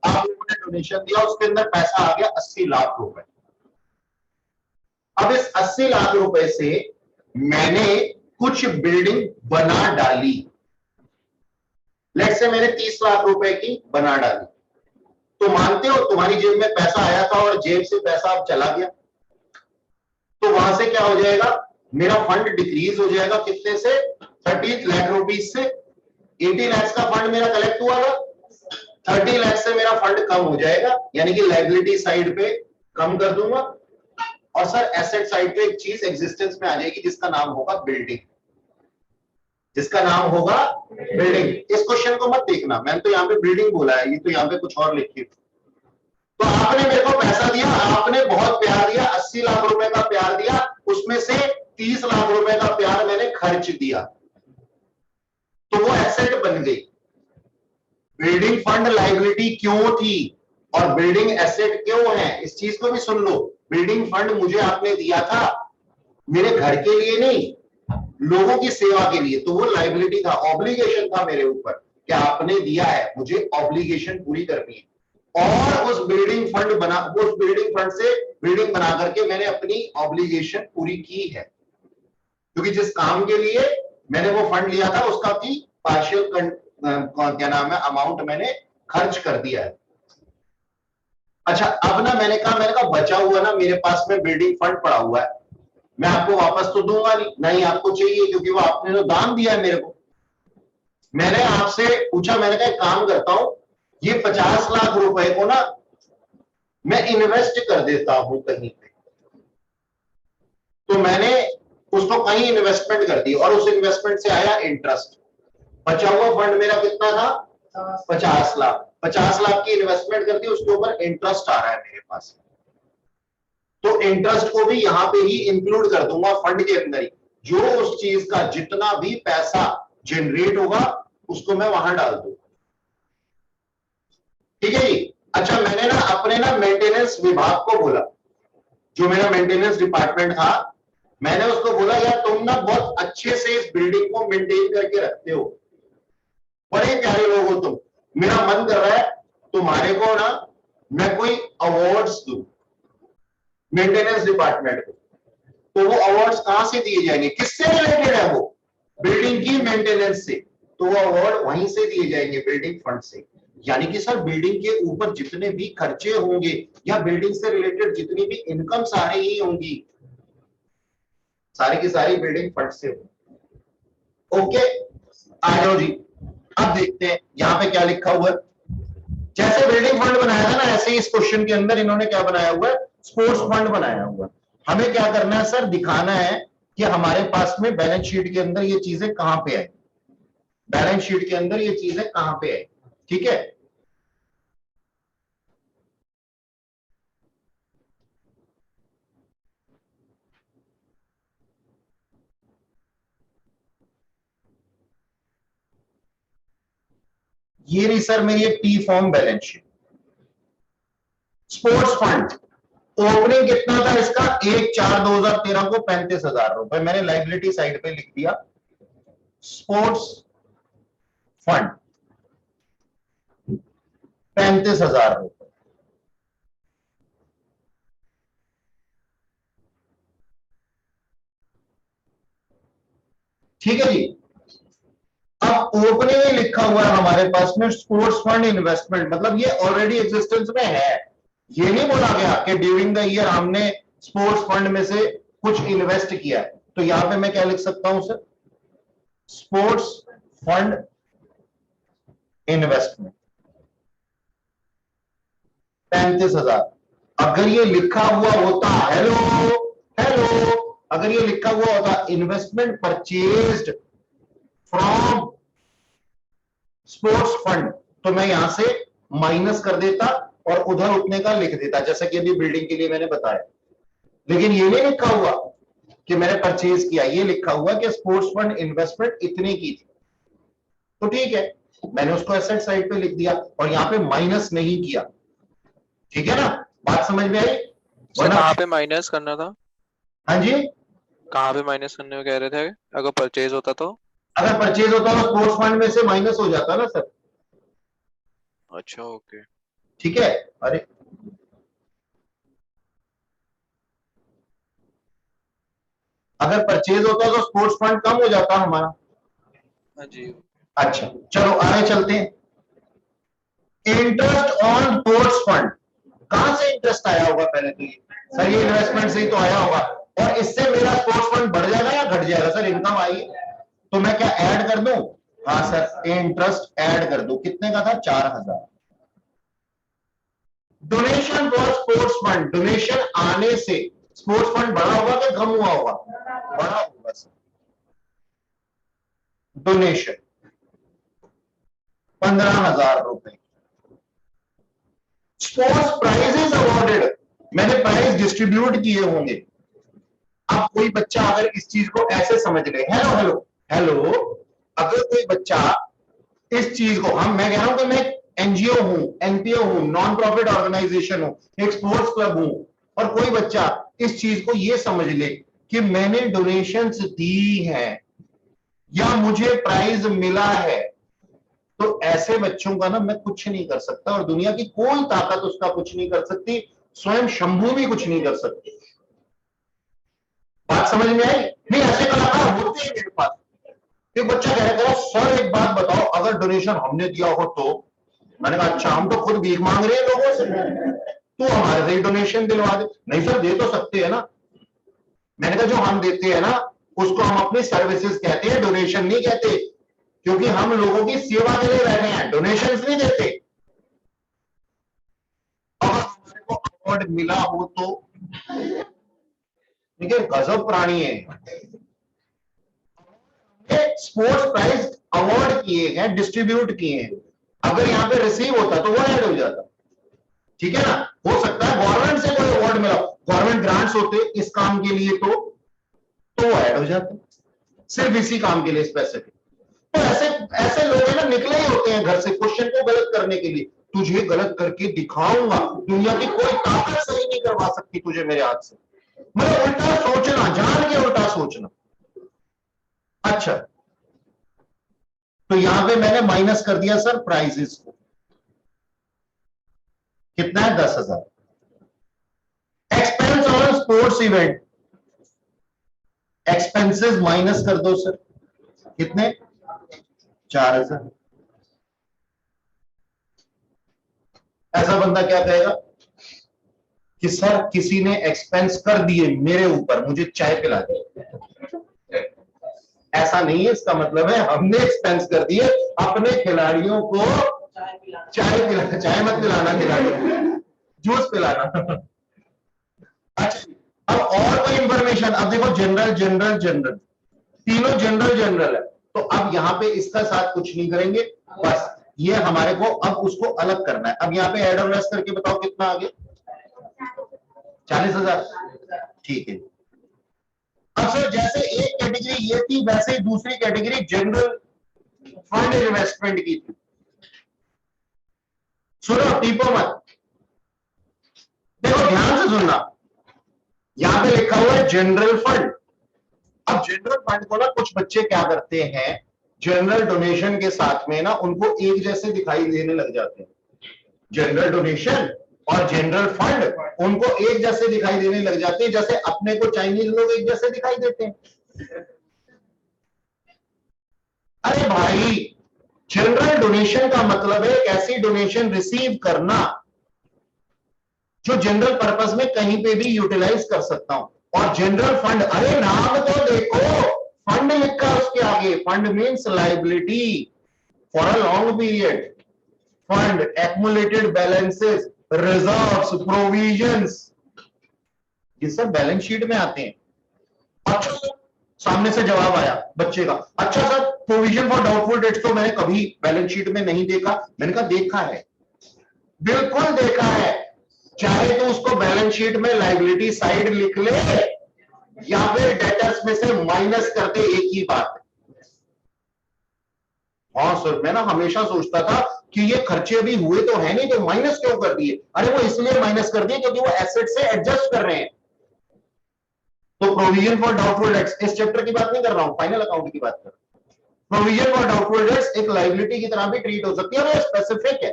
आप लोगों ने डोनेशन दिया, उसके अंदर पैसा आ गया 80 लाख रुपए। अब इस 80 लाख रुपए से मैंने कुछ बिल्डिंग बना डाली। लेट्स से मैंने 30 लाख रुपए की बना डाली, तो मानते हो तुम्हारी जेब में पैसा आया था और जेब से पैसा अब चला गया, तो वहां से क्या हो जाएगा, मेरा फंड डिक्रीज हो जाएगा कितने से, 30 लाख रुपीस से। 80 लाख का फंड मेरा कलेक्ट हुआ था, 30 लाख से मेरा फंड कम हो जाएगा, यानी कि लायबिलिटी साइड पे कम कर दूंगा। और सर एसेट साइड पे एक चीज एग्जिस्टेंस में आ जाएगी जिसका नाम होगा बिल्डिंग, जिसका नाम होगा बिल्डिंग। इस क्वेश्चन को मत देखना, मैंने तो यहाँ पे बिल्डिंग बोला है, ये तो यहाँ पे कुछ और लिखी। तो आपने मेरे को पैसा दिया, आपने बहुत प्यार दिया, 80 लाख रुपए का प्यार दिया, उसमें से 30 लाख रुपए का प्यार मैंने खर्च दिया, तो वो एसेट बन गई। बिल्डिंग फंड लायबिलिटी क्यों थी और बिल्डिंग एसेट क्यों है, इस चीज को भी सुन लो। बिल्डिंग फंड मुझे आपने दिया था मेरे घर के लिए नहीं, लोगों की सेवा के लिए, तो वो लायबिलिटी था, ऑब्लिगेशन था मेरे ऊपर कि आपने दिया है, मुझे ऑब्लिगेशन पूरी करनी है। और उस बिल्डिंग फंड बना, उस बिल्डिंग फंड से बिल्डिंग बना करके मैंने अपनी ऑब्लिगेशन पूरी की है, क्योंकि जिस काम के लिए मैंने वो फंड लिया था उसका भी पार्शियल क्या नाम है अमाउंट मैंने खर्च कर दिया है। अच्छा, अब ना मैंने कहा बचा हुआ ना मेरे पास में बिल्डिंग फंड पड़ा हुआ है, मैं आपको वापस तो दूंगा नहीं आपको चाहिए, क्योंकि वो आपने तो दान दिया है मेरे को। मैंने आपसे पूछा, मैंने कहा काम करता हूं, ये 50 लाख रुपए को ना मैं इन्वेस्ट कर देता हूं कहीं पे, तो मैंने उसको कहीं इन्वेस्टमेंट कर दी और उस इन्वेस्टमेंट से आया इंटरेस्ट। बचा हुआ फंड मेरा कितना था, 50 लाख। 50 लाख की इन्वेस्टमेंट कर दी, उसके ऊपर इंटरेस्ट आ रहा है मेरे पास, तो इंटरेस्ट को भी यहां पे ही इंक्लूड कर दूंगा फंड के अंदर ही। जो उस चीज का जितना भी पैसा जनरेट होगा उसको मैं वहां डाल दूंगा, ठीक है जी। अच्छा, मैंने ना अपने ना मेंटेनेंस विभाग को बोला, जो मेरा मेंटेनेंस डिपार्टमेंट था, मैंने उसको बोला यार तुम ना बहुत अच्छे से इस बिल्डिंग को मेंटेन करके रखते हो, बड़े प्यारे लोग हो तुम, मेरा मन कर रहा है तुम्हारे को ना मैं कोई अवार्ड्स दूं मेंटेनेंस डिपार्टमेंट को। तो वो अवार्ड्स कहां से दिए जाएंगे, किससे रिलेटेड है वो, बिल्डिंग की मेंटेनेंस से, तो वो अवार्ड वहीं से दिए जाएंगे बिल्डिंग फंड से। यानी कि सर बिल्डिंग के ऊपर जितने भी खर्चे होंगे या बिल्डिंग से रिलेटेड जितनी भी इनकम्स आ रही होंगी, सारी की सारी बिल्डिंग फंड से होगी। ओके, आ जाओ जी, अब देखते हैं यहां पे क्या लिखा हुआ है। जैसे बिल्डिंग फंड बनाया था ना, ऐसे ही इस क्वेश्चन के अंदर इन्होंने क्या बनाया हुआ है, स्पोर्ट्स फंड बनाया हुआ है। हमें क्या करना है सर, दिखाना है कि हमारे पास में बैलेंस शीट के अंदर ये चीजें कहां पे आई, बैलेंस शीट के अंदर ये चीजें कहां पे आई, ठीक है। ये नहीं सर मेरी एक T form balance sheet. Sports fund opening कितना था इसका, 1/4/2013 को 35,000 रुपए, मैंने लाइबिलिटी साइड पे लिख दिया स्पोर्ट्स फंड 35,000 रुपए। ठीक है जी। अब ओपनिंग में लिखा हुआ है हमारे पास में स्पोर्ट्स फंड इन्वेस्टमेंट, मतलब ये ऑलरेडी एग्जिस्टेंस में है, ये नहीं बोला गया कि ड्यूरिंग द ईयर हमने स्पोर्ट्स फंड में से कुछ इन्वेस्ट किया है। तो यहां पे मैं क्या लिख सकता हूं सर, स्पोर्ट्स फंड इन्वेस्टमेंट, 35,000। अगर ये लिखा हुआ होता, हेलो हेलो, अगर ये लिखा हुआ होता investment purchased from sports fund, तो मैं यहां से माइनस कर देता और उधर उतने का लिख देता, जैसा कि अभी बिल्डिंग के लिए मैंने बताया। लेकिन ये नहीं लिखा हुआ कि मैंने परचेज किया, ये लिखा हुआ कि स्पोर्ट्स फंड इन्वेस्टमेंट इतनी की थी। तो ठीक है, मैंने उसको एसेट साइड पे लिख दिया और यहां पे माइनस नहीं किया। ठीक है ना, बात समझ में आई? सर कहाँ पे माइनस करना था? हाँ जी, कहाँ पे माइनस करने को कह रहे थे? अगर परचेज होता तो? अगर परचेज होता तो स्पोर्ट्स फंड में से माइनस हो जाता ना सर। अच्छा ओके। ठीक है, अरे अगर परचेज होता तो स्पोर्ट्स फंड कम हो जाता हमारा। हाँ जी। अच्छा चलो आगे चलते हैं। इंटरेस्ट ऑन स्पोर्ट्स फंड, कहां से इंटरेस्ट आया होगा पहले तो? ये सर ये इन्वेस्टमेंट से ही तो आया होगा, और इससे मेरा स्पोर्ट्स फंड बढ़ जाएगा या घट जाएगा? सर इनकम आई तो मैं क्या ऐड कर दूं? हाँ सर, इंटरेस्ट ऐड कर दो। कितने का था? 4,000। Donation for sports fund, donation आने से स्पोर्ट्स फंड बड़ा होगा कि कम हुआ होगा? बड़ा होगा सर। डोनेशन 15,000 रुपए। स्पोर्ट्स प्राइजेस अवॉर्डेड, मैंने प्राइज डिस्ट्रीब्यूट किए होंगे। अब कोई बच्चा अगर इस चीज को ऐसे समझ ले, हेलो हेलो हेलो, अगर कोई बच्चा इस चीज को, मैं कह रहा हूं कि मैं एनजीओ हूं, एनपीओ हूं, नॉन प्रॉफिट ऑर्गेनाइजेशन हूं, एक स्पोर्ट्स क्लब हूं, और कोई बच्चा इस चीज को ये समझ ले कि मैंने डोनेशंस दी हैं या मुझे प्राइज मिला है, तो ऐसे बच्चों का ना मैं कुछ नहीं कर सकता, और दुनिया की कोई ताकत उसका कुछ नहीं कर सकती, स्वयं शंभू भी कुछ नहीं कर सकती। बात समझ में आई? नहीं, ऐसे कलाकार होते हैं मेरे पास। एक बच्चा कह रहा सर एक बात बताओ, अगर डोनेशन हमने दिया हो तो? मैंने कहा अच्छा, हम तो खुद भीख मांग रहे हैं लोगों से, तो हमारे से डोनेशन दिलवा दे। नहीं सर दे तो सकते हैं ना। मैंने कहा जो हम देते हैं ना उसको हम अपनी सर्विसेज कहते हैं, डोनेशन नहीं कहते, क्योंकि हम लोगों की सेवा के लिए बैठे हैं, डोनेशंस नहीं देते। अगर हमारे को अवार्ड मिला हो तो देखिए गजब प्राणी है, स्पोर्ट्स प्राइज अवार्ड किए हैं, डिस्ट्रीब्यूट किए हैं। अगर यहां पे रिसीव होता तो वो ऐड हो जाता। ठीक है ना, हो सकता है गवर्नमेंट से कोई अवार्ड मिला, गवर्नमेंट ग्रांट्स होते इस काम के लिए तो वो ऐड हो जाते, सिर्फ इसी काम के लिए स्पेसिफिक। तो ऐसे ऐसे लोग हैं ना, निकले ही होते हैं घर से क्वेश्चन को गलत करने के लिए। तुझे गलत करके दिखाऊंगा, दुनिया की कोई ताकत सही नहीं करवा सकती तुझे मेरे हाथ से। मतलब उल्टा सोचना, जान के उल्टा सोचना। अच्छा, तो यहां पे मैंने माइनस कर दिया सर प्राइजेस को। कितना है? 10,000। Expense on sports event, expenses minus कर दो सर। कितने? 4,000। ऐसा बंदा क्या कहेगा कि सर किसी ने एक्सपेंस कर दिए मेरे ऊपर, मुझे चाय पिला दी। ऐसा नहीं है, इसका मतलब है हमने एक्सपेंस कर दिए अपने खिलाड़ियों को चाय पिलाना। चाय मत पिलाना खिलाड़ियों को, जूस पिलाना। अच्छा, अब और कोई इंफॉर्मेशन, अब देखो जनरल जनरल जनरल, तीनों जनरल जनरल है, तो अब यहां पे इसका साथ कुछ नहीं करेंगे, बस ये हमारे को अब उसको अलग करना है। अब यहाँ पे एड और लेस करके बताओ कितना आ गया? 40,000। ठीक है। अब सर जैसे एक कैटेगरी ये थी, वैसे दूसरी कैटेगरी जनरल फंड इन्वेस्टमेंट की थी। सुनो, टीपो मत, देखो ध्यान से सुनना। यहां पे लिखा हुआ है जनरल फंड। अब जनरल फंड को ना कुछ बच्चे क्या करते हैं, जनरल डोनेशन के साथ में ना उनको एक जैसे दिखाई देने लग जाते हैं। जनरल डोनेशन और जनरल फंड उनको एक जैसे दिखाई देने लग जाते हैं, जैसे अपने को चाइनीज लोग एक जैसे दिखाई देते हैं। अरे भाई, जनरल डोनेशन का मतलब है एक ऐसी डोनेशन रिसीव करना जो जनरल पर्पस में कहीं पे भी यूटिलाइज कर सकता हूं। और जनरल फंड, अरे नाम तो देखो, फंड लिखा उसके आगे। Fund means liability for a long period, fund accumulated balances, reserves, provisions, ये सब बैलेंस शीट में आते हैं। अच्छा सर, सामने से जवाब आया बच्चे का, अच्छा sir provision for doubtful debts तो मैंने कभी बैलेंस शीट में नहीं देखा। मैंने कहा देखा है, बिल्कुल देखा है, चाहे तो उसको बैलेंस शीट में लायबिलिटी साइड लिख ले या फिर डेटर्स में से माइनस कर दे, एक ही बात है। हाँ सर, मैं ना हमेशा सोचता था कि ये खर्चे अभी हुए तो है नहीं, तो माइनस क्यों कर दिए? अरे वो इसलिए माइनस कर दिए क्योंकि वो एसेट से एडजस्ट कर रहे हैं। तो प्रोविजन फॉर डाउटफुल डेट्स, इस चैप्टर की बात नहीं कर रहा हूं, फाइनल अकाउंट की बात कर रहा हूं। प्रोविजन फॉर डाउटफुल डेट्स एक लायबिलिटी की तरह भी ट्रीट हो सकती है और ये स्पेसिफिक है।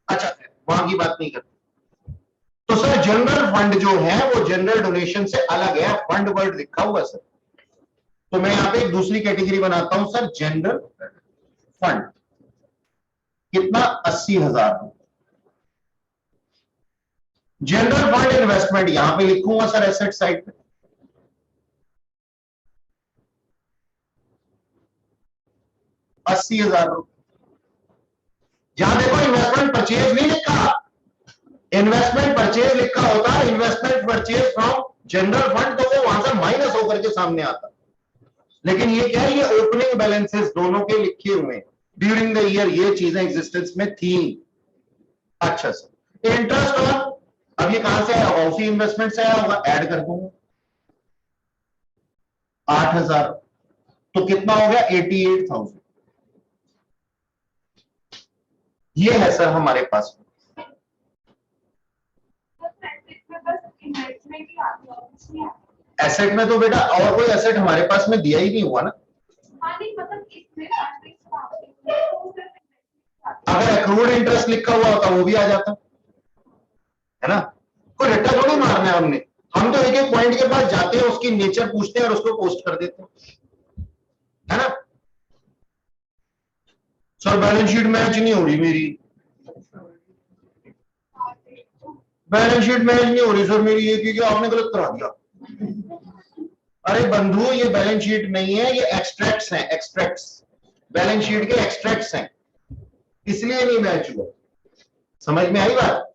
अच्छा, वहां की बात नहीं करते। तो सर जनरल फंड जो है वो जनरल डोनेशन से अलग है, फंड वर्ड लिखा हुआ सर। तो मैं यहां पे एक दूसरी कैटेगरी बनाता हूं सर, जनरल फंड। कितना? 80,000। जनरल फंड इन्वेस्टमेंट यहां पे लिखूंगा सर एसेट साइड पे। ₹80,000। जहां देखो इन्वेस्टमेंट परचेज नहीं लिखा, इन्वेस्टमेंट परचेज लिखा होता, investment purchase from general fund, तो वो वहां से माइनस होकर के सामने आता। लेकिन ये क्या है, ये ओपनिंग बैलेंसेस दोनों के लिखे हुए ड्यूरिंग द ईयर, ये चीजें एग्जिस्टेंस में थी। अच्छा सर, इंटरेस्ट ऑन, अब ये कहां से आया? ऑफी इन्वेस्टमेंट से आया होगा, ऐड कर दूंगा 8,000, तो कितना हो गया? 88,000। ये है सर हमारे पास। एसेट में तो बेटा और कोई एसेट हमारे पास में दिया ही नहीं हुआ ना। अगर एक्रूड इंटरेस्ट लिखा हुआ होता वो भी आ जाता है ना। कोई रट्टा थोड़ी मारना है हमने, हम तो एक एक पॉइंट के पास जाते हैं, उसकी नेचर पूछते हैं और उसको पोस्ट कर देते हैं, है ना। सर बैलेंस शीट मैच नहीं हो रही मेरी, बैलेंस शीट मैच नहीं हो रही सर मेरी, ये क्योंकि आपने गलत करा दिया। अरे बंधु, ये बैलेंस शीट नहीं है, ये एक्सट्रैक्ट्स हैं, एक्सट्रैक्ट्स, बैलेंस शीट के एक्सट्रैक्ट्स हैं, इसलिए नहीं मैच हुआ। समझ में आई बात?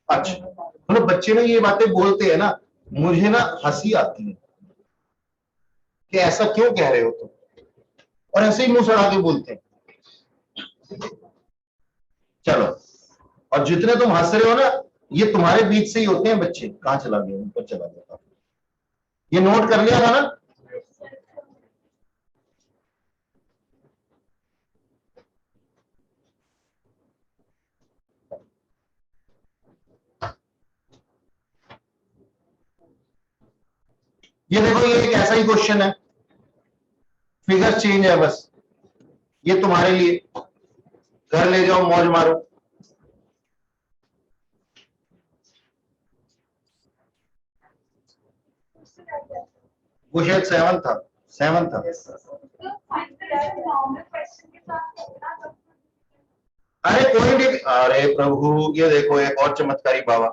अच्छा, मतलब बच्चे ना ये बातें बोलते हैं ना, मुझे ना हंसी आती है कि ऐसा क्यों कह रहे हो तुम, और ऐसे ही मुंह सड़ा के बोलते हैं। चलो, और जितने तुम हंस रहे हो ना, ये तुम्हारे बीच से ही होते हैं बच्चे। कहां चला गया? ऊपर चला गया। ये नोट कर लिया था ना? ये देखो, ये एक ऐसा ही क्वेश्चन है, फिगर चेंज है बस, ये तुम्हारे लिए, घर ले जाओ मौज मारो। वो शायद 7 था, 7 था। अरे कोई नहीं, अरे प्रभु ये देखो एक और चमत्कारी बाबा,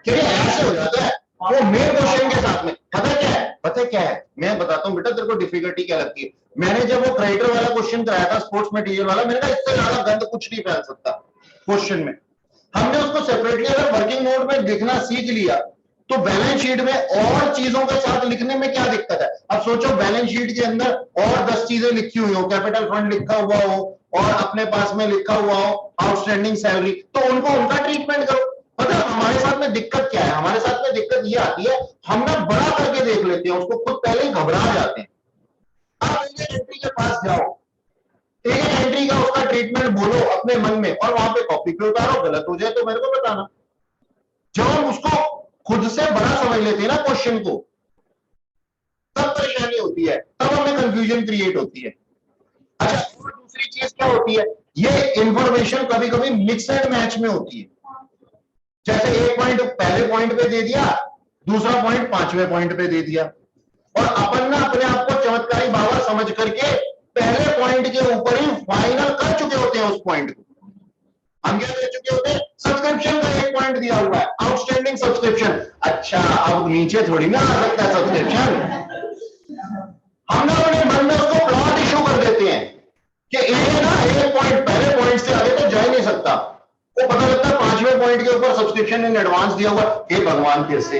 क्या ऐसे हो जाता है वो मेन क्वेश्चन के साथ में। पता क्या है, पता क्या है, मैं बताता हूँ बेटा तेरे को डिफिकल्टी क्या लगती है। मैंने जब वो क्रेडिटर वाला क्वेश्चन कराया था, स्पोर्ट्स मटेरियल वाला, मैंने कहा इससे ज्यादा गंद कुछ नहीं फैल सकता क्वेश्चन में। हमने उसको सेपरेटली अगर वर्किंग नोट में लिखना सीख लिया तो बैलेंस शीट में और चीजों के साथ लिखने में क्या दिक्कत है। अब सोचो बैलेंस शीट के अंदर और 10 चीजें लिखी हुई हो, कैपिटल फंड लिखा हुआ हो और अपने पास में लिखा हुआ हो आउटस्टैंडिंग सैलरी, तो उनको उनका ट्रीटमेंट करो। पता हमारे साथ में दिक्कत क्या है? हमारे साथ में दिक्कत ये आती है, हम ना बड़ा करके देख लेते हैं उसको, खुद पहले ही घबरा जाते हैं। आप एंट्री के पास जाओ, एक एंट्री का उसका ट्रीटमेंट बोलो अपने मन में, और वहां पे कॉपी पे उतारो, गलत हो जाए तो मेरे को बताना। जब हम उसको खुद से बड़ा समझ लेते हैं ना क्वेश्चन को, तब परेशानी होती है, तब हमें कंफ्यूजन क्रिएट होती है। अच्छा, और दूसरी चीज क्या होती है, ये इंफॉर्मेशन कभी कभी मिक्स एंड मैच में होती है। जैसे एक पॉइंट पहले पॉइंट पे दे दिया, दूसरा पॉइंट 5वें पॉइंट पे दे दिया, और अपन ना अपने आप को चमत्कारी बाबा समझ करके पहले पॉइंट के ऊपर ही फाइनल कर चुके होते हैं उस पॉइंट को। हम क्या कर चुके होते हैं, सब्सक्रिप्शन का एक पॉइंट दिया हुआ है, आउटस्टैंडिंग सब्सक्रिप्शन। अच्छा, अब नीचे थोड़ी ना आ सकता है सब्सक्रिप्शन, हम ना अपने मन में उसको प्लॉट इशू कर देते हैं कि ए ना एक पॉइंट पहले पॉइंट से आगे तो जा ही नहीं सकता, वो पता लगता है 5वें पॉइंट के ऊपर सब्सक्रिप्शन इन एडवांस दिया हुआ। हे भगवान, कैसे?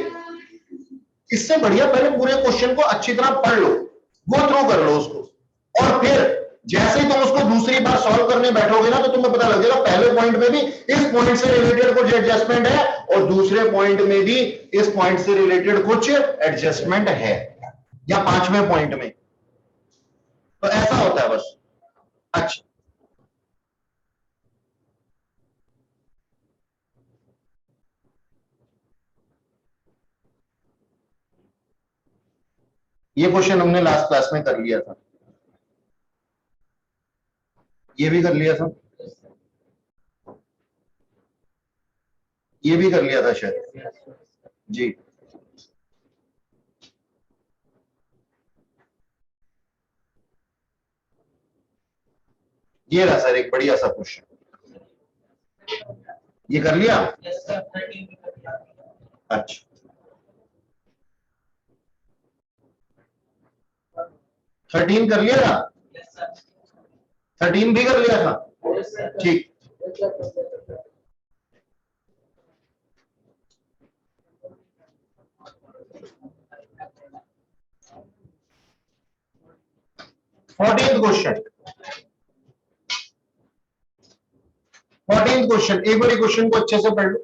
इससे बढ़िया पहले पूरे क्वेश्चन को अच्छी तरह पढ़ लो, गो थ्रू कर लो उसको, और फिर जैसे ही तुम उसको दूसरी बार सॉल्व करने बैठोगे ना, तो तुम्हें पता लग जाएगा पहले पॉइंट में भी इस पॉइंट से रिलेटेड कुछ एडजस्टमेंट है और दूसरे पॉइंट में भी इस पॉइंट से रिलेटेड कुछ एडजस्टमेंट है, या 5वें पॉइंट में। तो ऐसा होता है बस। अच्छा, ये क्वेश्चन हमने लास्ट क्लास में कर लिया था, ये भी कर लिया था, ये भी कर लिया था शायद जी। ये रहा सर एक बढ़िया सा क्वेश्चन, ये कर लिया। अच्छा, 13 कर लिया था, 13 भी कर लिया था, ठीक। क्वेश्चन 14th क्वेश्चन, एक बार क्वेश्चन को अच्छे से पढ़ लो।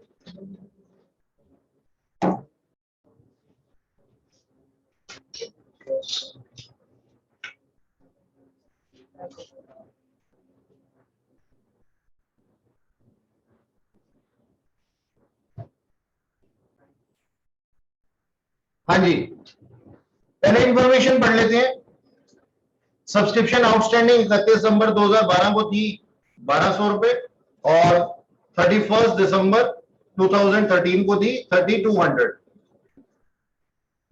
हाँ जी, पहले इंफॉर्मेशन पढ़ लेते हैं। सब्सक्रिप्शन आउटस्टैंडिंग 31 दिसंबर 2012 को थी 1200 रुपए, और 31 दिसंबर 2013 को थी 3200।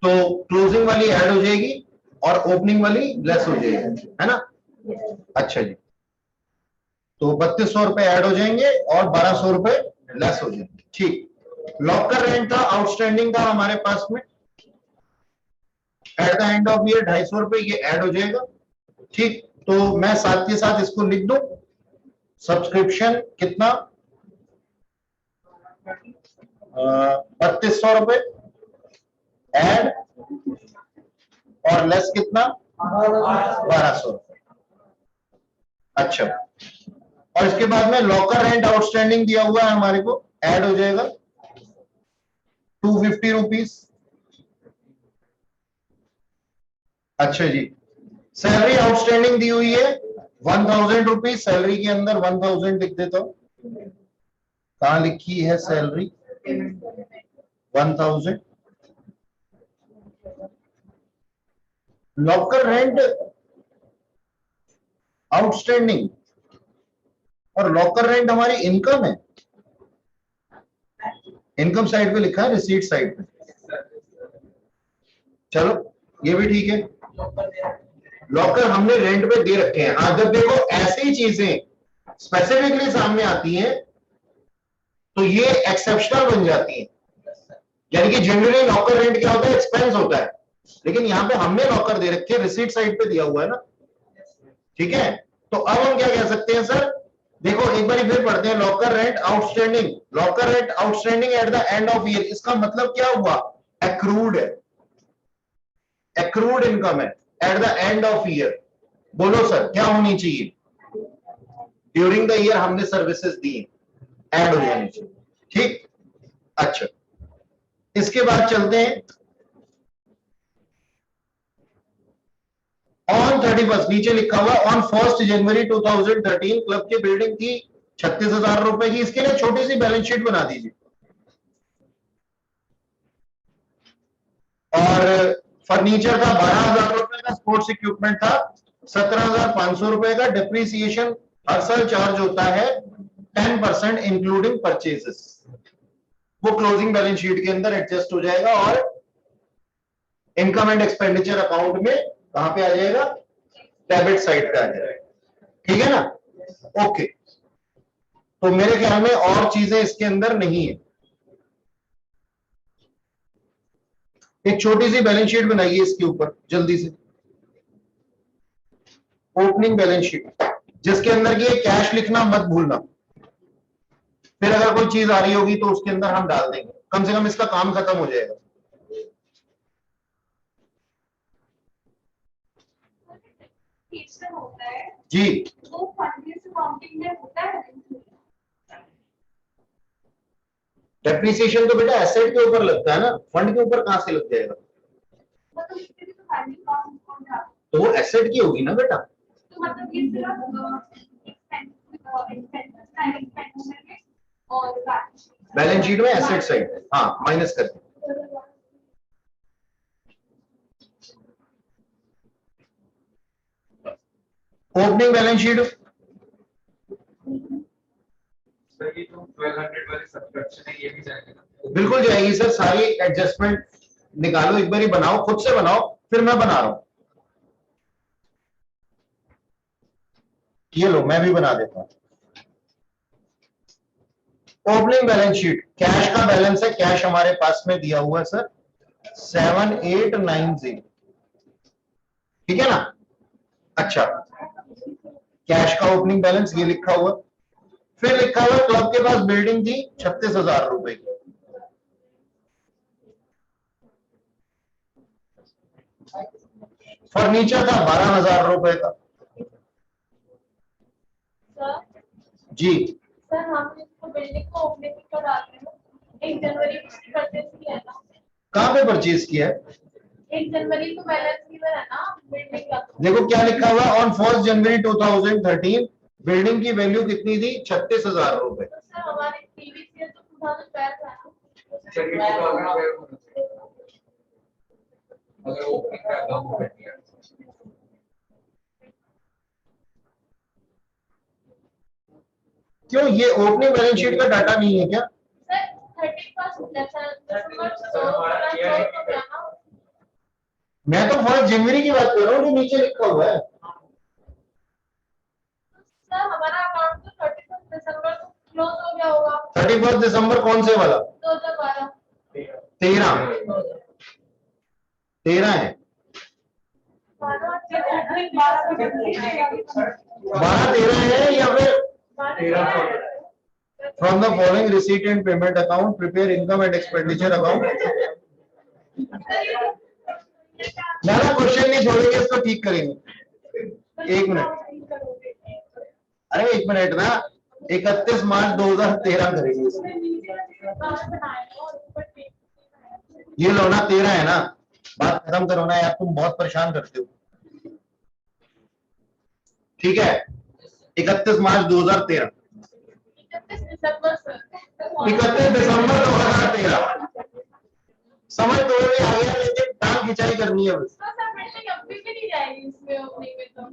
तो क्लोजिंग वाली ऐड हो जाएगी और ओपनिंग वाली लेस हो जाएगी, है ना? अच्छा जी, तो 3200 रुपए ऐड हो जाएंगे और 1200 रुपए लेस हो जाएंगे, ठीक। लॉकर रेंट था, आउटस्टैंडिंग था हमारे पास में, at the end of year 250 रुपए, ये ऐड हो जाएगा, ठीक। तो मैं साथ के साथ इसको लिख दूं, सब्सक्रिप्शन कितना 3200 रुपए ऐड, और लेस कितना 1200 रुपए। अच्छा, और इसके बाद में लॉकर रेंट आउटस्टैंडिंग दिया हुआ है हमारे को, ऐड हो जाएगा 250 रुपीज। अच्छा जी, सैलरी आउटस्टैंडिंग दी हुई है 1000 रुपीज, सैलरी के अंदर 1000 लिख देता हूं, कहां लिखी है सैलरी 1000। लॉकर रेंट आउटस्टैंडिंग और लॉकर रेंट हमारी इनकम है, इनकम साइड पे लिखा है, रिसीट साइड पे। चलो ये भी ठीक है, लॉकर हमने रेंट पे दे रखे हैं। हाँ, जब देखो ऐसी चीजें स्पेसिफिकली सामने आती हैं तो ये एक्सेप्शनल बन जाती हैं, यानी कि जनरली लॉकर रेंट क्या होता है, एक्सपेंस होता है, लेकिन यहां पे हमने लॉकर दे रखे हैं, रिसीट साइड पे दिया हुआ है ना, ठीक है। तो अब हम क्या कह सकते हैं सर, देखो एक बार फिर पढ़ते हैं, locker rent outstanding, locker rent outstanding at the end of year, इसका मतलब क्या हुआ, एक्रूड है, एक्रूड इनकम है at the end of year. बोलो सर क्या होनी चाहिए, ड्यूरिंग द ईयर हमने सर्विसेज दी, ऐड हो जानी चाहिए, ठीक। अच्छा, इसके बाद चलते हैं ऑन 31st, नीचे लिखा हुआ ऑन 1 जनवरी 2013 क्लब की बिल्डिंग थी 36,000 रुपए की। इसके लिए छोटी सी बैलेंस शीट बना दीजिए, और फर्नीचर था 12,000 रुपए का, स्पोर्ट्स इक्विपमेंट था 17,500 रुपए का, डिप्रिसिएशन हर साल चार्ज होता है 10% इंक्लूडिंग परचेजेस, वो क्लोजिंग बैलेंस शीट के अंदर एडजस्ट हो जाएगा और इनकम एंड एक्सपेंडिचर अकाउंट में कहां पे आ जाएगा, डेबिट साइड पे आ जाएगा, ठीक है ना? ओके, तो मेरे ख्याल में और चीजें इसके अंदर नहीं है। एक छोटी सी बैलेंस शीट बनाइए इसके ऊपर जल्दी से, ओपनिंग बैलेंस शीट जिसके अंदर की कैश लिखना मत भूलना, फिर अगर कोई चीज आ रही होगी तो उसके अंदर हम डाल देंगे, कम से कम इसका काम खत्म हो जाएगा। होता है जी वो फंड से काउंटिंग में होता है। डेप्रिसिएशन तो बेटा एसेट के ऊपर लगता है ना, फंड के ऊपर कहां से लग जाएगा? मतलब इसके लिए तो फंडिंग काउंट कौन था? तो वो एसेट की होगी ना बेटा। तो मतलब ये सिर्फ एक्सपेंस है और बैलेंस शीट में एसेट साइड, हाँ माइनस करते हैं। ओपनिंग बैलेंस शीट सर ये जो 1200 वाली सब्सक्रिप्शन है ये भी जाएगी ना? बिल्कुल जाएगी सर, सारी एडजस्टमेंट निकालो, एक बारी बनाओ, खुद से बनाओ, फिर मैं बना रहा हूं। ये लो मैं भी बना देता हूं। ओपनिंग बैलेंस शीट, कैश का बैलेंस है, कैश हमारे पास में दिया हुआ है सर 7890, ठीक है ना। अच्छा, कैश का ओपनिंग बैलेंस ये लिखा हुआ, फिर लिखा हुआ क्लब के पास बिल्डिंग थी 36,000 रुपए की, फर्नीचर था 12,000 रुपए का। सर जी सर हम इसको बिल्डिंग को ओपनिंग कर डालते हैं 1 जनवरी को परचेज किया ना, कहां पे परचेज किया है? 1 जनवरी को बैलेंस शीट है ना बिल्डिंग का। देखो क्या लिखा हुआ, ऑन 1 जनवरी 2013 बिल्डिंग की वैल्यू कितनी थी? 36,000 रुपए। तो सर हमारे प्रीवियस ईयर तो 2012 था ना। सर ये 2012 होना चाहिए अगर ओपनिंग का अकाउंट कर दिया। क्यों, ये ओपनिंग बैलेंस शीट का डाटा नहीं है क्या? सर 31 दिसंबर सर हमारा ईयर हो गया ना। मैं तो 1 जनवरी की बात कर रहा हूँ जो नीचे लिखा हुआ है। सर हमारा अकाउंट तो 31 दिसंबर को क्लोज हो गया होगा। 31 दिसंबर कौन से वाला? 2012। 13 है, 12-13 है या फिर from the following receipt and payment account prepare income and expenditure account. ज्यादा क्वेश्चन नहीं छोड़ेंगे, इसको ठीक करेंगे। 1 मिनट, अरे 1 मिनट ना, 31 मार्च 2013 करेंगे इसको। ये लो ना 13 है ना, बात खत्म करो ना यार, तुम बहुत परेशान करते हो। ठीक है, 31 मार्च 2013, 31 दिसंबर सर। 31 दिसंबर 2013, समझ तो भी आ गया, लेकिन टांग खिंचाई करनी है बस। तो सर बिल्डिंग अभी भी नहीं जाएगी इसमें ओपनिंग में तो।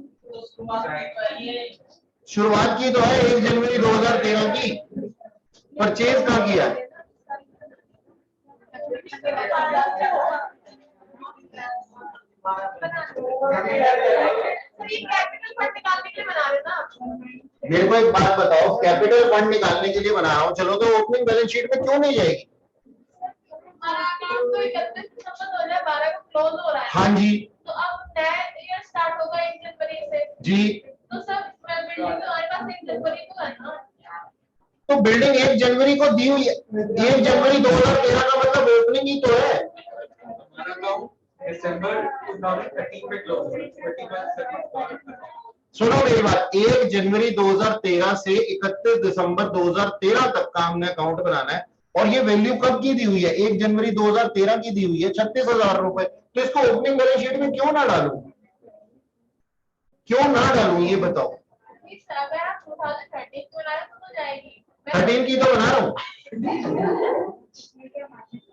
शुरुआत की तो है 1 जनवरी 2013 की, परचेज कहाँ किया है? मेरे को एक बात बताओ, कैपिटल फंड निकालने के लिए बना रहा हूँ, चलो तो ओपनिंग बैलेंस शीट में क्यों नहीं जाएगी? हमारा अकाउंट तो 31 दिसंबर 2012 को क्लोज हो रहा है। हाँ जी तो अब नया ईयर स्टार्ट होगा 1 जनवरी से। जी, तो सर बिल्डिंग तो हमारे पास 1 जनवरी को है ना। तो बिल्डिंग 1 जनवरी को दी हुई है, 1 जनवरी 2013 का मतलब ओपनिंग ही तो है। हमारा अकाउंट दिसंबर 2013 में क्लोज हुआ, 31 सुनो मेरी बात, 1 जनवरी 2013 से 31 दिसंबर 2013 तक का हमने अकाउंट बनाना है, और ये वैल्यू कब की दी हुई है? 1 जनवरी 2013 की दी हुई है 36,000 रुपए। तो इसको ओपनिंग बैलेंस शीट में क्यों ना डालूं? क्यों ना डालूं ये बताओ? अगर आप 2013 को लाए तो जाएगी। 13 की तो बना रहा हूँ,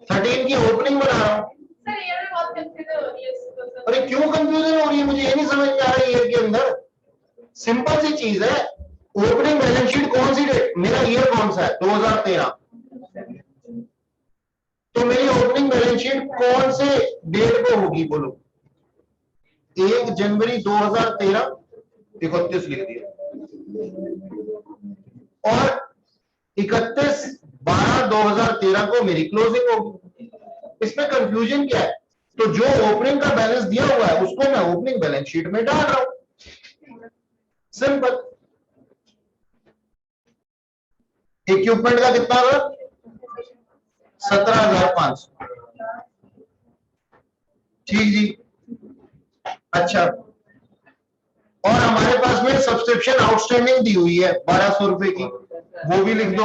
13 की ओपनिंग बना रहा हूँ। सर ये में बहुत कंफ्यूजन हो रही है इसको तो। अरे क्यों कंफ्यूजन हो रही है, मुझे ये नहीं समझ में आ रही है के अंदर। सिंपल सी चीज है, ओपनिंग बैलेंस शीट कौन सी डेट, मेरा ईयर कौन सा है? 2013। तो मेरी ओपनिंग बैलेंस शीट कौन से डेट को होगी बोलो? 1 जनवरी 2013, 31 लिख दिया, और 31/12/2013 को मेरी क्लोजिंग होगी। इसमें कंफ्यूजन क्या है? तो जो ओपनिंग का बैलेंस दिया हुआ है उसको मैं ओपनिंग बैलेंस शीट में डाल रहा हूं, सिंपल। इक्विपमेंट का कितना था? 17,500। ठीक जी। अच्छा, और हमारे पास में सब्सक्रिप्शन आउटस्टैंडिंग दी हुई है 1,200 रुपए की, वो भी लिख दो।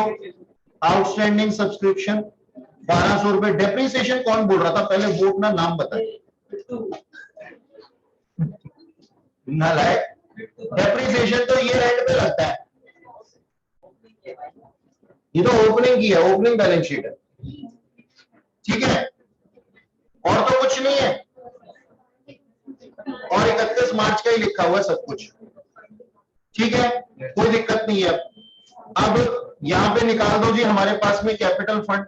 आउटस्टैंडिंग सब्सक्रिप्शन 1,200 रुपए। डेप्रिसिएशन कौन बोल रहा था पहले? वो अपना नाम बताए। नालायक। डेप्रिसिएशन तो ये रेंट पे लगता है, ये तो ओपनिंग की है, ओपनिंग बैलेंस शीट है। ठीक है, और तो कुछ नहीं है, और 31 मार्च का ही लिखा हुआ है सब कुछ। ठीक है, कोई दिक्कत नहीं है। अब यहां पे निकाल दो जी हमारे पास में कैपिटल फंड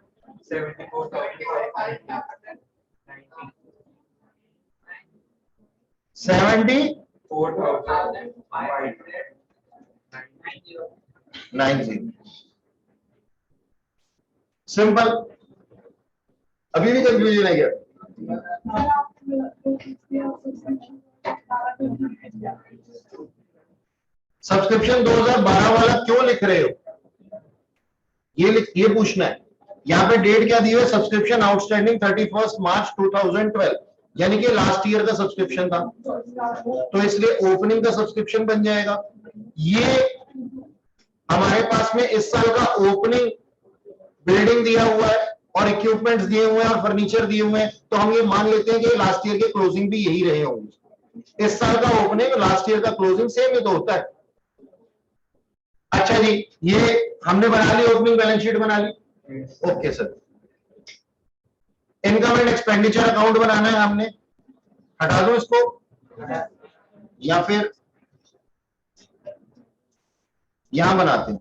70,90। सिंपल। अभी भी कंफ्यूजन है क्या? सब्सक्रिप्शन 2012 वाला क्यों लिख रहे हो? ये पूछना है। यहाँ पे डेट क्या दी हुई है? सब्सक्रिप्शन आउटस्टैंडिंग 31 मार्च 2012, यानी कि लास्ट ईयर का सब्सक्रिप्शन था, तो इसलिए ओपनिंग का सब्सक्रिप्शन बन जाएगा। ये हमारे पास में इस साल का ओपनिंग बिल्डिंग दिया हुआ है और इक्विपमेंट्स दिए हुए हैं और फर्नीचर दिए हुए हैं, तो हम ये मान लेते हैं कि लास्ट ईयर के क्लोजिंग भी यही रहे होंगे। इस साल का ओपनिंग लास्ट ईयर का क्लोजिंग सेम ही तो होता है। अच्छा जी, ये हमने बना ली, ओपनिंग बैलेंस शीट बना ली। Okay sir, income and expenditure account बनाना है हमने, हटा दो इसको, या फिर यहां बनाते हैं।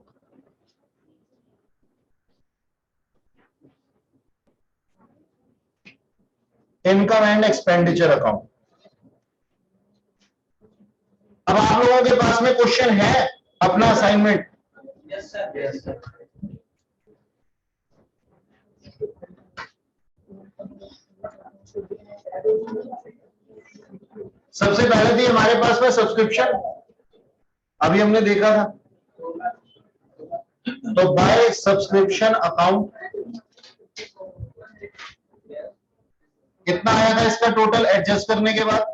Income and expenditure account. अब आप लोगों के पास में क्वेश्चन है अपना असाइनमेंट? Yes sir. सबसे पहले थी हमारे पास में सब्सक्रिप्शन, अभी हमने देखा था, तो बाय सब्सक्रिप्शन अकाउंट कितना आया था इसका टोटल एडजस्ट करने के बाद?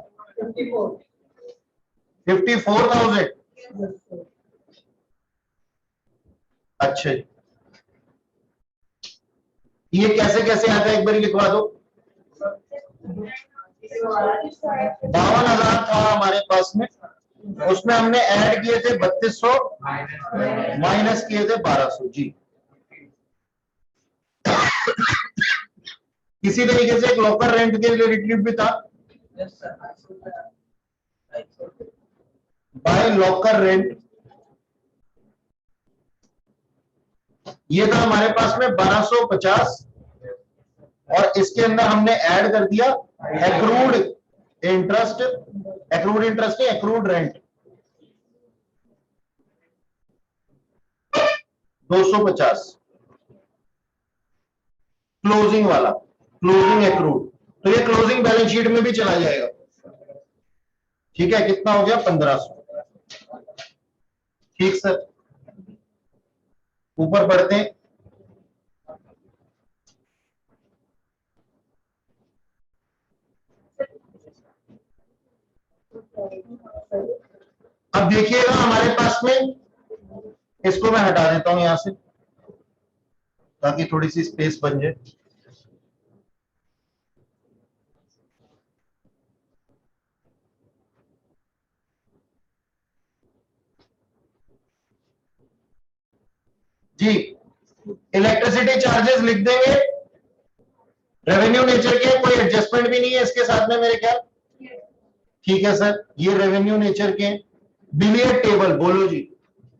54,000। अच्छा, ये कैसे कैसे आता है एक बार लिखवा दो। 52,000 था हमारे पास में, उसमें हमने ऐड किए थे 3200, माइनस किए थे 1200 जी। इसी तरीके से एक लॉकर रेंट के रिलेटेड भी था, बाय लॉकर रेंट, ये था हमारे पास में 1250, और इसके अंदर हमने ऐड कर दिया एक्रूड इंटरेस्ट, एक्रूड इंटरेस्ट नहीं, एक्रूड रेंट 250, क्लोजिंग वाला, क्लोजिंग एक्रूड, तो ये क्लोजिंग बैलेंस शीट में भी चला जाएगा। ठीक है, कितना हो गया? 1500। ठीक सर, ऊपर बढ़ते हैं। अब देखिएगा हमारे पास में, इसको मैं हटा देता हूं यहां से ताकि थोड़ी सी स्पेस बन जाए। जी, इलेक्ट्रिसिटी चार्जेस लिख देंगे, रेवेन्यू नेचर के, कोई एडजस्टमेंट भी नहीं है इसके साथ में मेरे ख्याल। ठीक है सर, ये रेवेन्यू नेचर के। बिलियर्ड टेबल बोलो जी,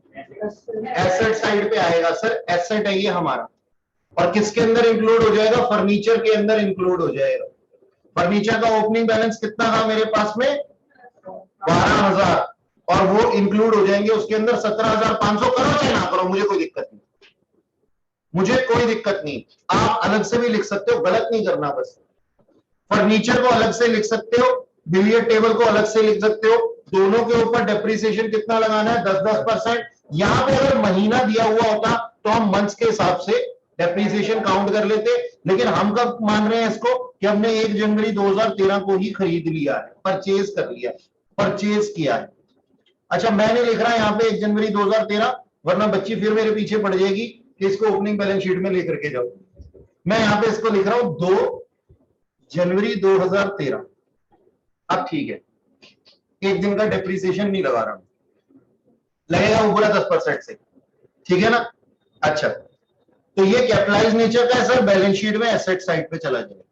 एसेट साइड पे आएगा सर, एसेट है ये हमारा, और किसके अंदर इंक्लूड हो जाएगा? फर्नीचर के अंदर इंक्लूड हो जाएगा। फर्नीचर का ओपनिंग बैलेंस कितना था मेरे पास में? 12,000, और वो इंक्लूड हो जाएंगे उसके अंदर 17,500। करो चाहे ना करो, मुझे कोई दिक्कत नहीं, मुझे कोई दिक्कत नहीं। आप अलग से भी लिख सकते हो, गलत नहीं करना बस। फर्नीचर को अलग से लिख सकते हो, बिलियर्ड टेबल को अलग से लिख सकते हो, दोनों के ऊपर डेप्रिसिएशन कितना लगाना है? 10-10%। यहां पे अगर महीना दिया हुआ होता तो हम मंथ्स के हिसाब से डेप्रिसिएशन काउंट कर लेते, लेकिन हम कब मान रहे हैं इसको कि हमने 1 जनवरी 2013 को ही खरीद लिया है, परचेज कर लिया, परचेज किया है। अच्छा, मैं नहीं लिख रहा यहां पे 1 जनवरी 2013, वरना बच्ची फिर मेरे पीछे पड़ जाएगी कि इसको ओपनिंग बैलेंस शीट में लेकर के जाओ। मैं यहां पे इसको लिख रहा हूं 2 जनवरी 2013। अब ठीक है, एक दिन का डेप्रिसिएशन नहीं लगा रहा हूं, लगेगा ऊपर 10% से, ठीक है ना। अच्छा, तो ये कैपिटलाइज नेचर का है सर, बैलेंस शीट में एसेट साइड पे चला जाएगा।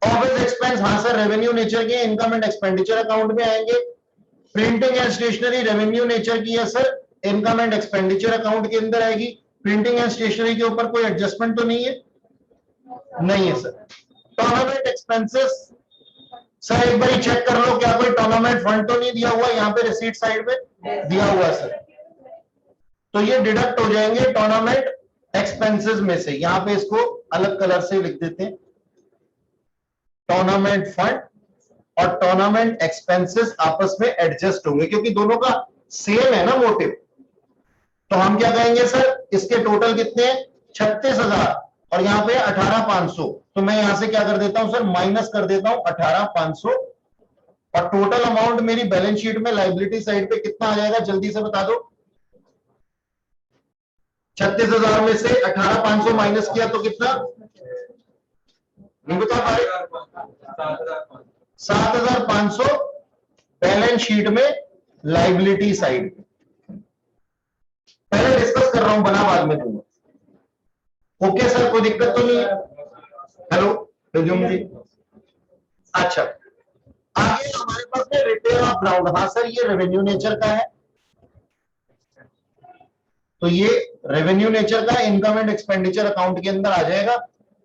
ऑफिस एक्सपेंस, हाँ सर रेवेन्यू नेचर के, इनकम एंड एक्सपेंडिचर अकाउंट में आएंगे। Printing and stationery revenue nature की है sir, income and expenditure account के अंदर आएगी। प्रिंटिंग एंड स्टेशनरी के ऊपर कोई एडजस्टमेंट तो नहीं है, नहीं है सर। टूर्नामेंट एक्सपेंसेस, सर एक बार चेक कर लो क्या कोई टूर्नामेंट फंड तो नहीं दिया हुआ यहाँ पे, रिसीट साइड पे दिया हुआ है सर, तो ये डिडक्ट हो जाएंगे टूर्नामेंट एक्सपेंसेस में से। यहां पे इसको अलग कलर से लिख देते हैं, टूर्नामेंट फंड और टूर्नामेंट एक्सपेंसेस आपस में एडजस्ट होंगे क्योंकि दोनों का सेम है ना मोटिव। तो हम क्या कहेंगे सर, इसके टोटल कितने हैं 36,000 और यहाँ पे 18,500, तो मैं यहां से क्या कर देता हूं सर, माइनस कर देता हूं 18,500 और टोटल अमाउंट मेरी बैलेंस शीट में लायबिलिटी साइड पे कितना आ जाएगा, जल्दी से बता दो। 36,000 में से 18,500 माइनस किया तो कितना, नहीं बता पा रहे, 7,500 बैलेंस शीट में लायबिलिटी साइड। पहले डिस्कस कर रहा हूं, बना बाद में दूंगा। ओके सर, कोई दिक्कत तो नहीं है। हेलो रिज्यूम जी। अच्छा, आगे हमारे पास है रिटेल ऑफ ग्राउंड। हाँ सर, ये रेवेन्यू नेचर का है, तो ये रेवेन्यू नेचर का इनकम एंड एक्सपेंडिचर अकाउंट के अंदर आ जाएगा।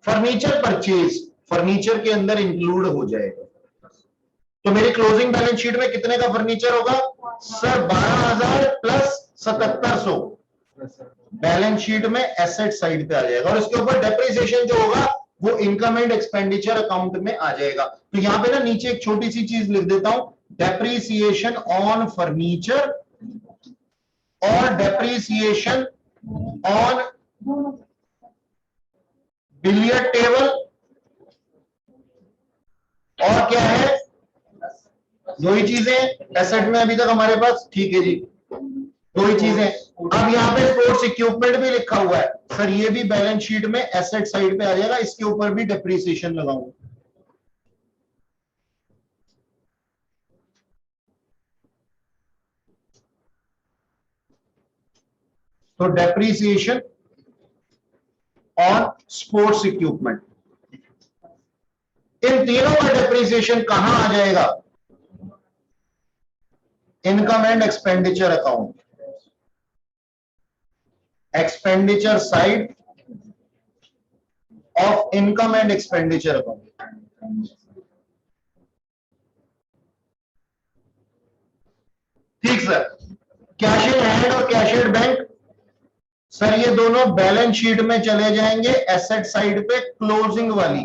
फर्नीचर परचेज फर्नीचर के अंदर इंक्लूड हो जाएगा। तो मेरी क्लोजिंग बैलेंस शीट में कितने का फर्नीचर होगा सर, 12,000 प्लस 7,700 बैलेंस शीट में एसेट साइड पे आ जाएगा और इसके ऊपर डेप्रिसिएशन जो होगा वो इनकम एंड एक्सपेंडिचर अकाउंट में आ जाएगा। तो यहां पे ना नीचे एक छोटी सी चीज लिख देता हूं, डेप्रिसिएशन ऑन फर्नीचर और डेप्रिसिएशन ऑन बिलियर्ड टेबल, और क्या है, दो ही चीजें एसेट में अभी तक हमारे पास, ठीक है जी, दो ही चीजें। अब यहाँ पे स्पोर्ट्स इक्विपमेंट भी लिखा हुआ है सर, ये भी बैलेंस शीट में एसेट साइड पे आ जाएगा, इसके ऊपर भी डेप्रिसिएशन लगाऊंगा। तो डेप्रिसिएशन ऑन स्पोर्ट्स इक्विपमेंट, इन तीनों का डेप्रिसिएशन कहां आ जाएगा, income and expenditure account, expenditure side of income and expenditure account. ठीक सर, कैश इन हैंड और कैश एट बैंक सर, ये दोनों बैलेंस शीट में चले जाएंगे एसेट साइड पे, क्लोजिंग वाली।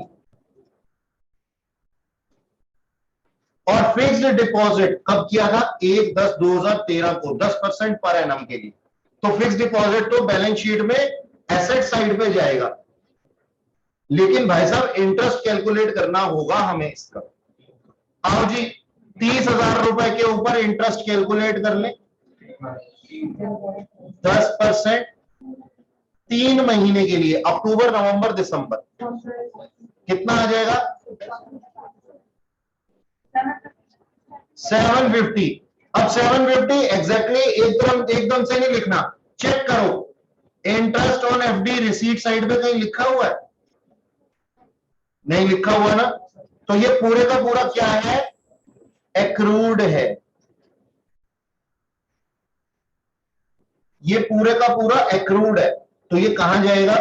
और फिक्स्ड डिपॉजिट कब किया था, 1/10/2013 को 10% पर एनम के लिए, तो फिक्स्ड डिपॉजिट तो बैलेंस शीट में एसेट साइड पे जाएगा, लेकिन भाई साहब इंटरेस्ट कैलकुलेट करना होगा हमें इसका। आओ जी, 30,000 रुपए के ऊपर इंटरेस्ट कैलकुलेट कर ले, 10% 3 महीने के लिए, अक्टूबर नवंबर दिसंबर, कितना आ जाएगा 750। अब 750 एग्जैक्टली एकदम से नहीं लिखना, चेक करो interest on FD receipt side पे कहीं लिखा हुआ है, नहीं लिखा हुआ ना, तो ये पूरे का पूरा क्या है, एक्रूड है, ये पूरे का पूरा एक्रूड है। तो ये कहां जाएगा,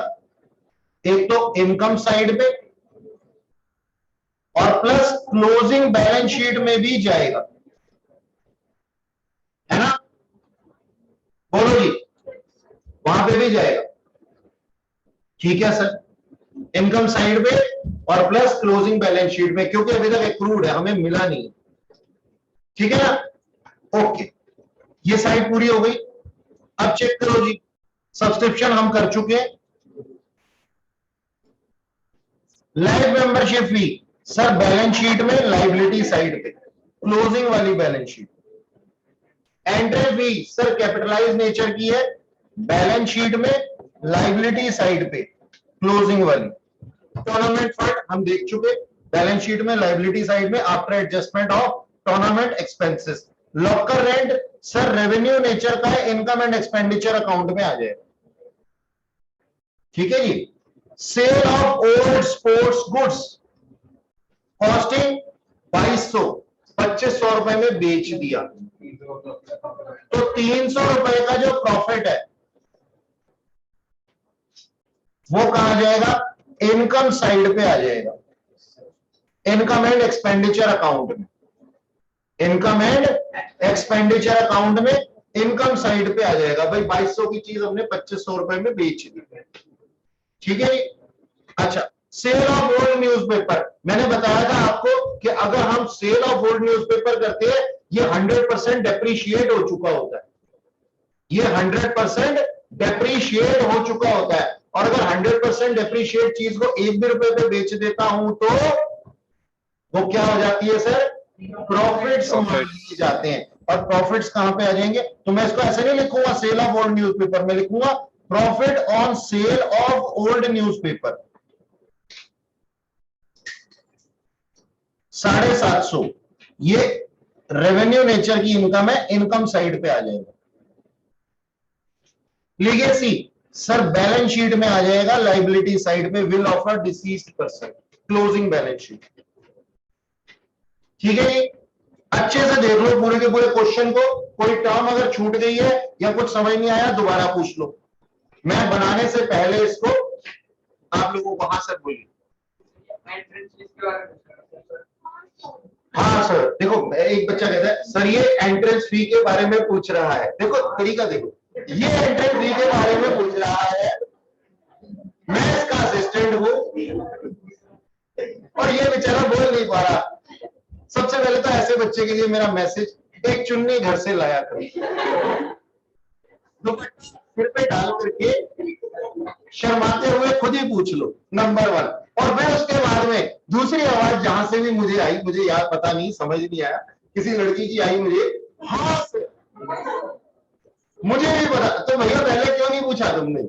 एक तो इनकम साइड पे और प्लस क्लोजिंग बैलेंस शीट में भी जाएगा, है ना, बोलो जी, वहां पे भी जाएगा। ठीक है सर, इनकम साइड पे और प्लस क्लोजिंग बैलेंस शीट में, क्योंकि अभी तक एक्रूड है, हमें मिला नहीं। ठीक है ना, ओके, ये साइड पूरी हो गई। अब चेक करो जी, सब्सक्रिप्शन हम कर चुके हैं। Life membership fee sir balance sheet में लाइबिलिटी साइड पे, क्लोजिंग वाली balance sheet. Entry fee sir capitalise nature की है, बैलेंस शीट में लाइबिलिटी साइड पे, क्लोजिंग वाली। टूर्नामेंट फंड हम देख चुके, बैलेंस शीट में लाइबिलिटी साइड में after adjustment of tournament expenses. Locker rent sir revenue nature का है, इनकम एंड एक्सपेंडिचर अकाउंट में आ जाएगा। ठीक है जी। Sale of old sports goods costing 2200, 2500 रुपए में बेच दिया, तो 300 रुपए का जो प्रॉफिट है वो कहां जाएगा, इनकम साइड पे आ जाएगा, इनकम एंड एक्सपेंडिचर अकाउंट में। इनकम एंड एक्सपेंडिचर अकाउंट में इनकम साइड पे आ जाएगा। भाई 2200 की चीज हमने 2500 रुपए में बेच दी। ठीक है। अच्छा, सेल ऑफ ओल्ड न्यूज़पेपर, मैंने बताया था आपको कि अगर हम सेल ऑफ ओल्ड न्यूज़पेपर करते हैं ये 100% डेप्रीशिएट हो चुका होता है, ये 100% डेप्रीशिएट हो चुका होता है। और अगर 100% डेप्रीशिएट चीज को 1 भी रुपए पे बेच देता हूं तो वो क्या हो जाती है सर, प्रॉफिट्स लिए जाते हैं। और प्रॉफिट्स कहां पे आ जाएंगे, तो मैं इसको ऐसे नहीं लिखूंगा सेल ऑफ ओल्ड न्यूज़पेपर, मैं लिखूंगा profit on sale of old newspaper. 750 ये रेवेन्यू नेचर की इनकम है, इनकम साइड पे आ जाएगा। लीगेसी सर बैलेंस शीट में आ जाएगा, लाइबिलिटी साइड पे, will of a deceased person, closing balance sheet. ठीक है जी। अच्छे से देख लो पूरे के पूरे क्वेश्चन को, कोई टर्म अगर छूट गई है या कुछ समझ नहीं आया दोबारा पूछ लो। मैं बनाने से पहले इसको आप लोगों को हाँ सर बोलिए। हाँ सर, देखो एक बच्चा कहता है सर ये एंट्रेंस फी के बारे में पूछ रहा है। देखो तरीका देखो, ये एंट्रेंस फी के बारे में पूछ रहा है, मैं इसका असिस्टेंट हूं और ये बेचारा बोल नहीं पा रहा। सबसे पहले तो ऐसे बच्चे के लिए मेरा मैसेज, एक चुन्नी घर से लाया करो, तो सिर पे डाल करके शर्माते हुए खुद ही पूछ लो, नंबर 1। और फिर उसके बाद में दूसरी आवाज जहां से भी मुझे आई, मुझे याद पता नहीं, समझ नहीं आया, किसी लड़की की आई मुझे, हाँ सर मुझे भी पता, तो भैया पहले क्यों नहीं पूछा तुमने।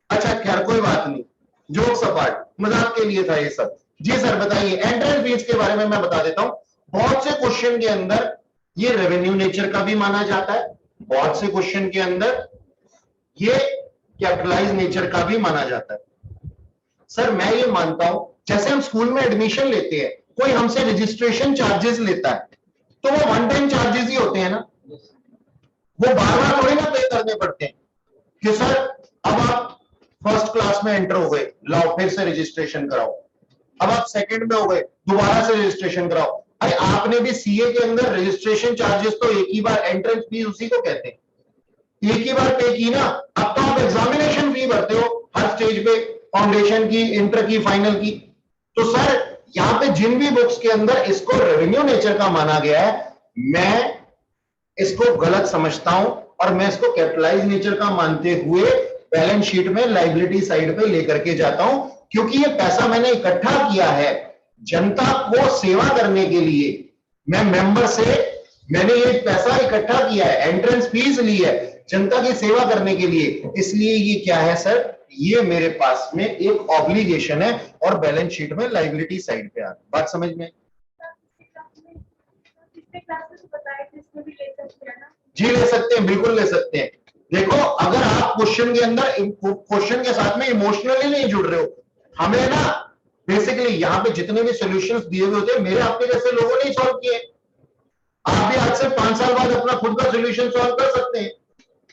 अच्छा खैर कोई बात नहीं, जोक सपाट, मजाक के लिए था ये सब। जी सर बताइए। एंट्रेंस फीस के बारे में मैं बता देता हूं, बहुत से क्वेश्चन के अंदर ये रेवेन्यू नेचर का भी माना जाता है, बहुत से क्वेश्चन के अंदर ये कैपिटलाइज नेचर का भी माना जाता है। सर मैं ये मानता हूं, जैसे हम स्कूल में एडमिशन लेते हैं, कोई हमसे रजिस्ट्रेशन चार्जेस लेता है, तो वो वन टाइम चार्जेस ही होते हैं ना, वो बार बार थोड़ी ना पे करने पड़ते हैं कि सर अब आप फर्स्ट क्लास में एंटर हो गए, लाओ फिर से रजिस्ट्रेशन कराओ, अब आप सेकंड में हो गए, दोबारा से रजिस्ट्रेशन कराओ। अरे आपने भी सीए के अंदर रजिस्ट्रेशन चार्जेस तो एक ही बार, एंट्रेंस फीस उसी को कहते हैं, एक ही बार पे की ना। अब तो आप एग्जामिनेशन फी भरते हो हर स्टेज पे, फाउंडेशन की, इंटर की, फाइनल की। तो सर यहां पे जिन भी बुक्स के अंदर इसको रेवेन्यू नेचर का माना गया है, मैं इसको गलत समझता हूं और मैं इसको कैपिटलाइज नेचर का मानते हुए बैलेंस शीट में लाइबिलिटी साइड पे लेकर के जाता हूं, क्योंकि ये पैसा मैंने इकट्ठा किया है जनता को सेवा करने के लिए। मैं मेंबर से मैंने ये पैसा इकट्ठा किया है, एंट्रेंस फीस ली है जनता की सेवा करने के लिए, इसलिए ये क्या है सर, ये मेरे पास में एक ऑब्लिगेशन है और बैलेंस शीट में लाइबिलिटी साइड पे आ रहा है। बात समझ में? जी ले सकते हैं, बिल्कुल ले सकते हैं। देखो अगर आप क्वेश्चन के अंदर क्वेश्चन के साथ में इमोशनली नहीं जुड़ रहे हो, हमें ना बेसिकली यहाँ पे जितने भी सॉल्यूशंस दिए हुए होते हैं मेरे आपके जैसे लोगों ने सॉल्व किए, आप भी आज से 5 साल बाद अपना खुद का सॉल्यूशन सॉल्व कर सकते हैं,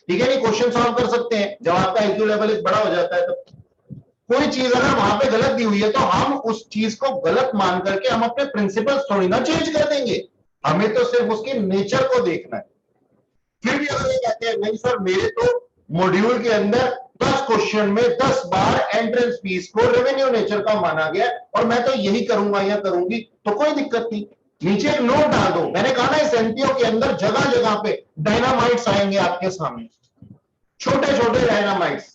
ठीक है नहीं, क्वेश्चन सॉल्व कर सकते हैं जब आपका आईक्यू लेवल एक बड़ा हो जाता है। तो कोई चीज अगर वहां पे गलत दी हुई है तो हम उस चीज को गलत मान करके हम अपने प्रिंसिपल्स थोड़ी ना चेंज कर देंगे, हमें तो सिर्फ उसके नेचर को देखना है। फिर भी अगर ये कहते हैं नहीं सर मेरे तो मॉड्यूल के अंदर 10 क्वेश्चन में 10 बार एंट्रेंस फीस को रेवेन्यू नेचर का माना गया और मैं तो यही करूंगा या करूंगी, तो कोई दिक्कत नहीं, नीचे एक नोट डाल दो। मैंने कहा ना इस एनपीओ के अंदर जगह जगह पे डायनामाइट्स आएंगे आपके सामने, छोटे छोटे डायनामाइट्स,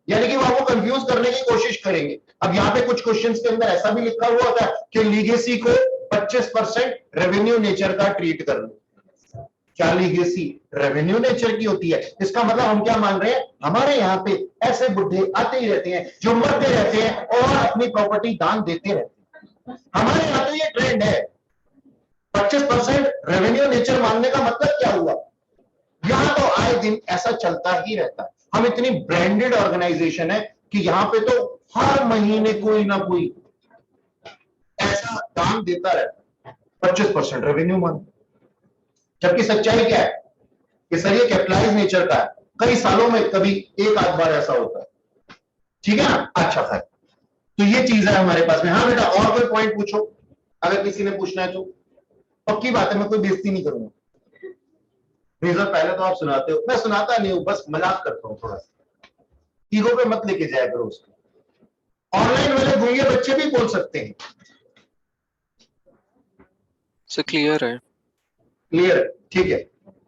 यानी कि वो आपको कंफ्यूज करने की कोशिश करेंगे। अब यहाँ पे कुछ क्वेश्चंस के अंदर ऐसा भी लिखा हुआ होता है कि लीगेसी को 25% रेवेन्यू नेचर का ट्रीट कर लो। क्या लीगेसी रेवेन्यू नेचर की होती है? इसका मतलब हम क्या मान रहे हैं, हमारे यहाँ पे ऐसे बुढ़े आते ही रहते हैं जो मरते रहते हैं और अपनी प्रॉपर्टी दान देते रहते हैं। हमारे यहाँ तो ये ट्रेंड है। 25% रेवेन्यू नेचर मानने का मतलब क्या हुआ? यहां तो आए दिन ऐसा चलता ही रहता है। हम इतनी ब्रांडेड ऑर्गेनाइजेशन है कि यहां पे तो हर महीने कोई ना कोई ऐसा दान देता रहता है, 25% रेवेन्यू मान। जबकि सच्चाई क्या है कि सर ये कैपिटलाइज नेचर का है, कई सालों में कभी एक आध बार ऐसा होता है। ठीक है ना? अच्छा सर, तो ये चीज है हमारे पास में। हाँ बेटा, और कोई पॉइंट पूछो अगर किसी ने पूछना है तो। पक्की बात है, मैं कोई बेइज्जती नहीं करूंगा। रिजल्ट पहले तो आप सुनाते हो, मैं सुनाता नहीं हूं, बस मजाक करता हूं थोड़ा सा। ईगो पे मत लेके जाया करो उसको। ऑनलाइन वाले गूंगे बच्चे भी बोल सकते हैं। सर क्लियर है। क्लियर? ठीक है,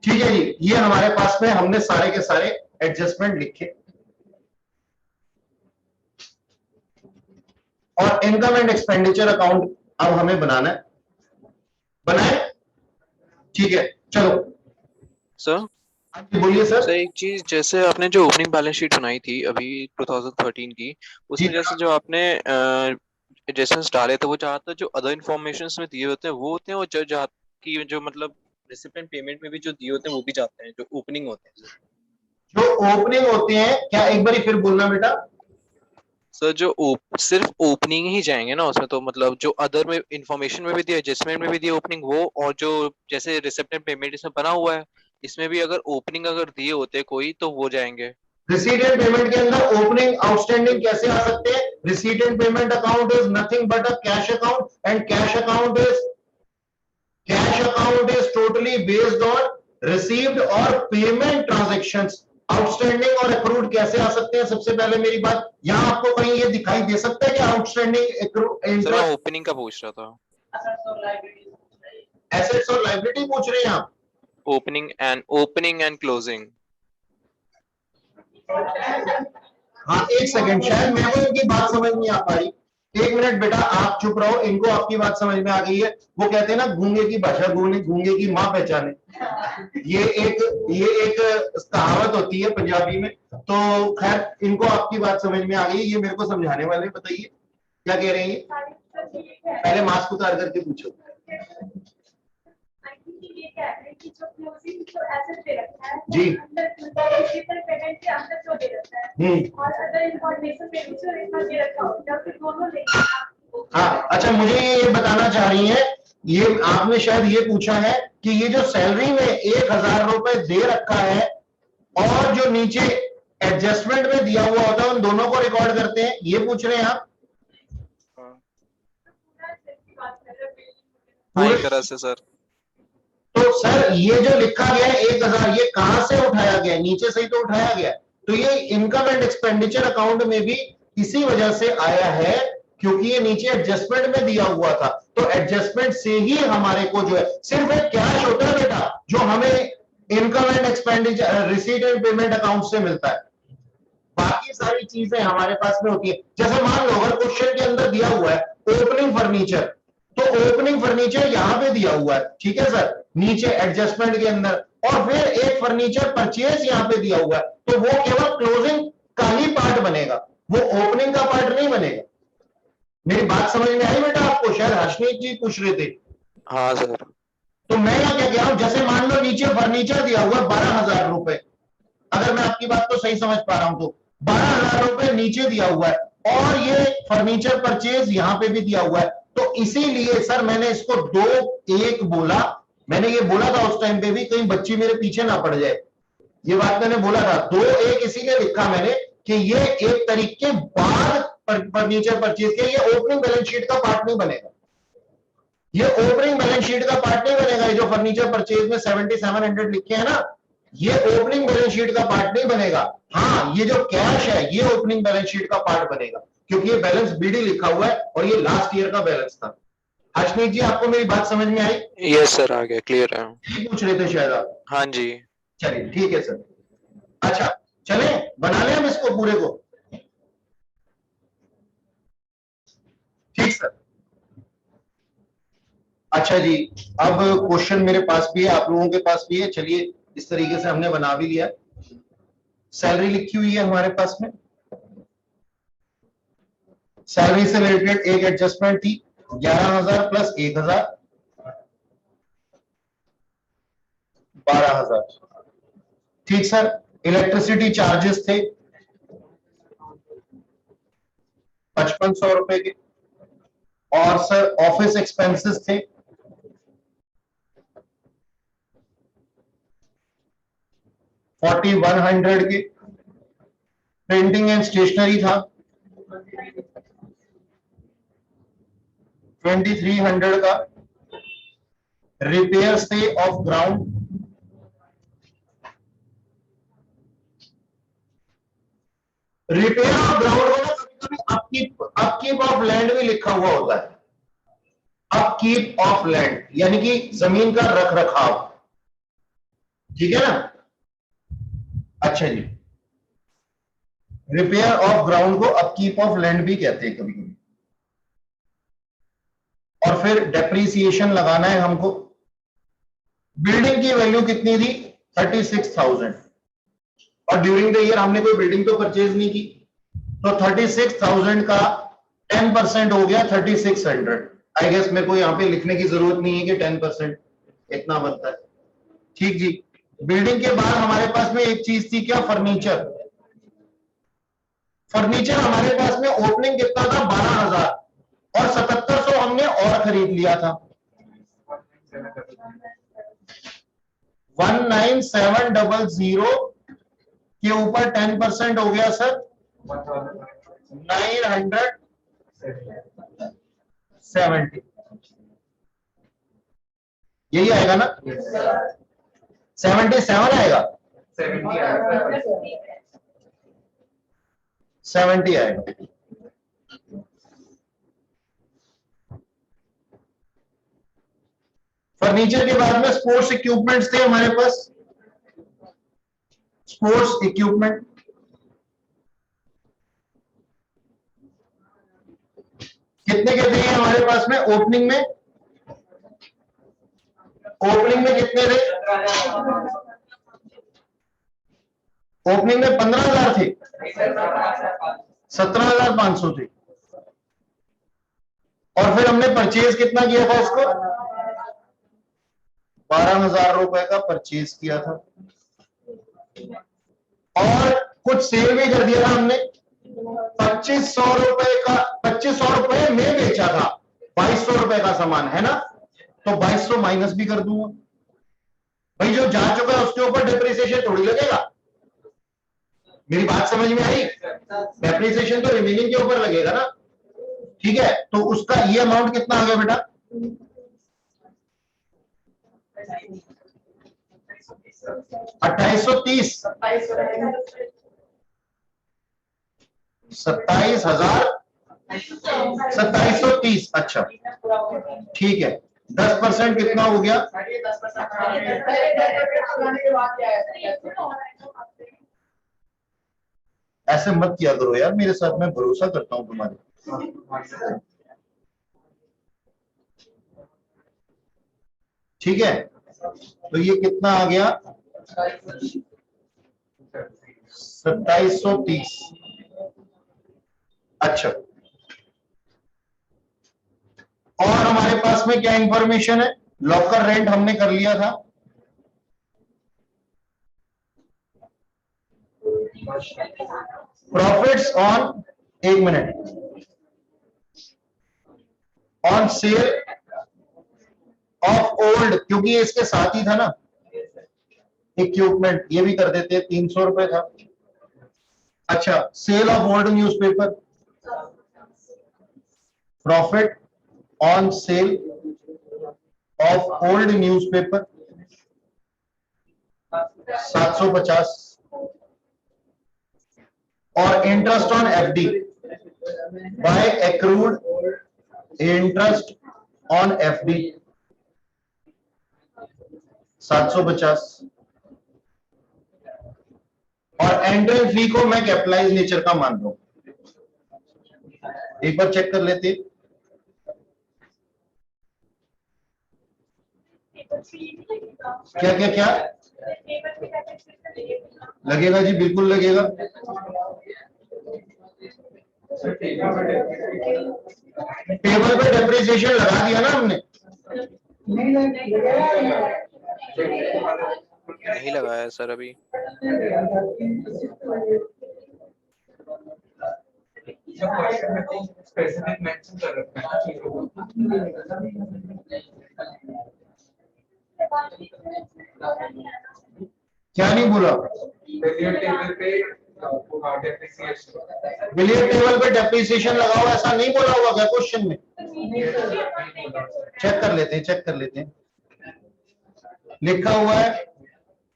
ठीक है जी। ये हमारे पास में हमने सारे के सारे एडजस्टमेंट लिखे और इनकम एंड एक्सपेंडिचर अकाउंट अब हमें बनाना है। बनाए? ठीक है, चलो। सर बोलिए सर। सर एक चीज, जैसे आपने जो ओपनिंग बैलेंस शीट बनाई थी अभी 2013 की, उसमें जैसे जो आपने एडजस्टमेंट्स डाले थे, वो ज्यादातर जो अदर इन्फॉर्मेशन में दिए होते हैं वो होते हैं, और जो जहाँ की जो मतलब रिसिपेंट पेमेंट में भी जो दिए होते हैं वो भी जाते हैं, जो ओपनिंग होते हैं। जो ओपनिंग होते हैं, क्या एक बार फिर बोलना बेटा? सर जो सिर्फ ओपनिंग ही जाएंगे ना उसमें, तो मतलब जो अदर में इंफॉर्मेशन में भी दिया, एडजस्टमेंट में भी दिया ओपनिंग वो, और जो जैसे रिसिप्ट पेमेंट इसमें बना हुआ है, इसमें भी अगर ओपनिंग अगर दिए होते कोई तो वो जाएंगे। रिसीट एंड पेमेंट के अंदर ओपनिंग आउटस्टैंडिंग कैसे आ सकते हैं? Receipt and payment account is nothing but a cash account, and cash account is totally based on received और पेमेंट ट्रांजैक्शंस। आउटस्टैंडिंग और अक्रूड कैसे आ सकते हैं? सबसे पहले मेरी बात, यहां आपको कहीं ये दिखाई दे सकता है कि आउटस्टैंडिंग सर मैं ओपनिंग का पूछ रहा था। एसेट्स और लायबिलिटी पूछ रहे हैं आप? Opening and closing. हाँ एक सेकंड, शायद मेरे को इनकी बात समझ नहीं आ पा रही। एक मिनट बेटा, आप चुप रहो, इनको आपकी बात समझ में आ गई है। वो कहते हैं ना, गूंगे की भाषा गूंगे की माँ पहचाने। ये एक कहावत होती है पंजाबी में। तो खैर, इनको आपकी बात समझ में आ गई, ये मेरे को समझाने वाले। बताइए क्या कह रहे हैं ये? पहले मास्क उतार करके पूछो। जी। और अदर इंफॉर्मेशन पे दे रखा हो, जब फिर दोनों लेके हाँ अच्छा, मुझे ये बताना चाह रही है, ये आपने शायद ये पूछा है कि ये जो सैलरी में 1000 रुपए दे रखा है और जो नीचे एडजस्टमेंट में दिया हुआ होता है, उन दोनों को रिकॉर्ड करते हैं, ये पूछ रहे हैं आप? पूरी तरह से सर। तो सर ये जो लिखा गया है 1000, ये कहां से उठाया गया? नीचे से ही तो उठाया गया। तो ये इनकम एंड एक्सपेंडिचर अकाउंट में भी इसी वजह से आया है क्योंकि ये नीचे एडजस्टमेंट में दिया हुआ था। तो एडजस्टमेंट से ही हमारे को जो है सिर्फ एक कैश होता है बेटा, जो हमें income and expenditure receipt and payment account से मिलता है। बाकी सारी चीजें हमारे पास में होती है। जैसे मान लो अगर क्वेश्चन के अंदर दिया हुआ है ओपनिंग फर्नीचर, तो ओपनिंग फर्नीचर यहां पे दिया हुआ है, ठीक है सर, नीचे एडजस्टमेंट के अंदर, और फिर एक फर्नीचर परचेज यहां पे दिया हुआ है, तो वो केवल क्लोजिंग का ही पार्ट बनेगा, वो ओपनिंग का पार्ट नहीं बनेगा। मेरी बात समझ में आई बेटा आपको? शायद हर्षनीत जी पूछ रहे थे। हाँ सर। तो मैं यहाँ क्या कह रहा हूं, जैसे मान लो नीचे फर्नीचर दिया हुआ 12,000 रुपए, अगर मैं आपकी बात को सही समझ पा रहा हूं तो 12,000 रुपए नीचे दिया हुआ है, और ये फर्नीचर परचेज यहां पे भी दिया हुआ है। तो इसीलिए सर मैंने इसको 2-1 बोला। मैंने ये बोला था उस टाइम पे भी, कहीं बच्ची मेरे पीछे ना पड़ जाए, ये बात मैंने बोला था। 2-1 इसीलिए लिखा मैंने कि ये एक तरीके बाद फर्नीचर परचेज के, ये ओपनिंग बैलेंस शीट का पार्ट नहीं बनेगा। ये ओपनिंग बैलेंस शीट का पार्ट नहीं बनेगा। ये जो फर्नीचर परचेज में 7700 लिखे हैं ना, ये ओपनिंग बैलेंस शीट का पार्ट नहीं बनेगा। हाँ, ये जो कैश है ये ओपनिंग बैलेंस शीट का पार्ट बनेगा, क्योंकि ये बैलेंस बीडी लिखा हुआ है और ये लास्ट ईयर का बैलेंस था। हर्षनीत जी, आपको मेरी बात समझ में आई? यस सर, आ गया, क्लियर है। पूछ रहे थे शायद आप? हाँ जी। चलिए ठीक है सर। अच्छा पूरे को? ठीक सर। अच्छा जी, अब क्वेश्चन मेरे पास भी है, आप लोगों के पास भी है। चलिए इस तरीके से हमने बना भी लिया। सैलरी लिखी हुई है हमारे पास में। सैलरी से रिलेटेड एक एडजस्टमेंट थी 11,000 प्लस 1,000 12,000। ठीक सर। इलेक्ट्रिसिटी चार्जेस थे 5500 रुपए के। और सर ऑफिस एक्सपेंसेस थे 4100 के। प्रिंटिंग एंड स्टेशनरी था 2300 का। रिपेयर्स थे of ground repair of ground को ना कभी अपकीप ऑफ लैंड भी लिखा हुआ होता है। अपकीप ऑफ लैंड यानी कि जमीन का रख रखाव। ठीक है ना? अच्छा जी, रिपेयर ऑफ ग्राउंड को अपकीप ऑफ लैंड भी कहते हैं कभी कभी। और फिर डेप्रीसिएशन लगाना है हमको। बिल्डिंग की वैल्यू कितनी थी? 36,000। और ड्यूरिंग द ईयर हमने कोई बिल्डिंग तो परचेज नहीं की, तो 36,000 का 10% हो गया 3600। आई गेस मेरे को यहां पे लिखने की जरूरत नहीं है कि 10% इतना बनता है। ठीक जी। बिल्डिंग के बाद हमारे पास में एक चीज थी, क्या? फर्नीचर। फर्नीचर हमारे पास में ओपनिंग कितना था? 12,000 और 7700 हमने और खरीद लिया था। 19700 के ऊपर 10% हो गया सर 970। यही आएगा ना? 77 आएगा, 70 आएगा। फर्नीचर के बाद में स्पोर्ट्स इक्विपमेंट्स थे हमारे पास। स्पोर्ट्स इक्विपमेंट कितने के थे हमारे पास में ओपनिंग में? ओपनिंग में कितने थे? ओपनिंग में 15,000 थे, 17,500 थे। और फिर हमने परचेज कितना किया था उसको? 12,000 रुपए का परचेज किया था। और कुछ सेल भी कर दिया था हमने। 2500 रुपए का, 2500 रुपए में बेचा था 2200 रुपए का सामान, है ना? तो 2200 माइनस भी कर दूंगा भाई। जो जा चुका है उसके ऊपर डिप्रिसिएशन थोड़ी लगेगा। मेरी बात समझ में आई? डिप्रिसिएशन तो रिमेनिंग के ऊपर लगेगा ना। ठीक है, तो उसका ये अमाउंट कितना आ गया बेटा? 2830। 27,30। अच्छा ठीक है, 10% कितना हो गया? ऐसे मत किया करो यार मेरे साथ, मैं भरोसा करता हूं तुम्हारे। ठीक है, तो ये कितना आ गया? 2730। अच्छा, और हमारे पास में क्या इंफॉर्मेशन है? लॉकर रेंट हमने कर लिया था। प्रॉफिट्स ऑन, एक minute, on sale of old, क्योंकि ये इसके साथ ही था ना इक्विपमेंट, ये भी कर देते हैं, 300 रुपए था। अच्छा, sale of old newspaper, profit on sale of old newspaper 750। और interest on FD by accrued interest on FD 750। और एंट्रेंस फी को मैं कैपिटलाइज नेचर का मान रहा हूं। एक बार चेक कर लेते हैं। क्या क्या क्या लगेगा जी, बिल्कुल लगेगा। टेबल पे डेप्रिसिएशन लगा दिया ना हमने। नहीं लगाया सर अभी। स्पेसिफिक मेंशन कर रखा है चीजों को। क्या नहीं बोला? बिलियर्ड टेबल पे डेप्रिसिएशन। बिलियर्ड टेबल पे डेप्रिसिएशन लगा हुआ, ऐसा नहीं बोला हुआ क्या क्वेश्चन में? चेक कर लेते हैं, चेक कर लेते हैं। लिखा हुआ है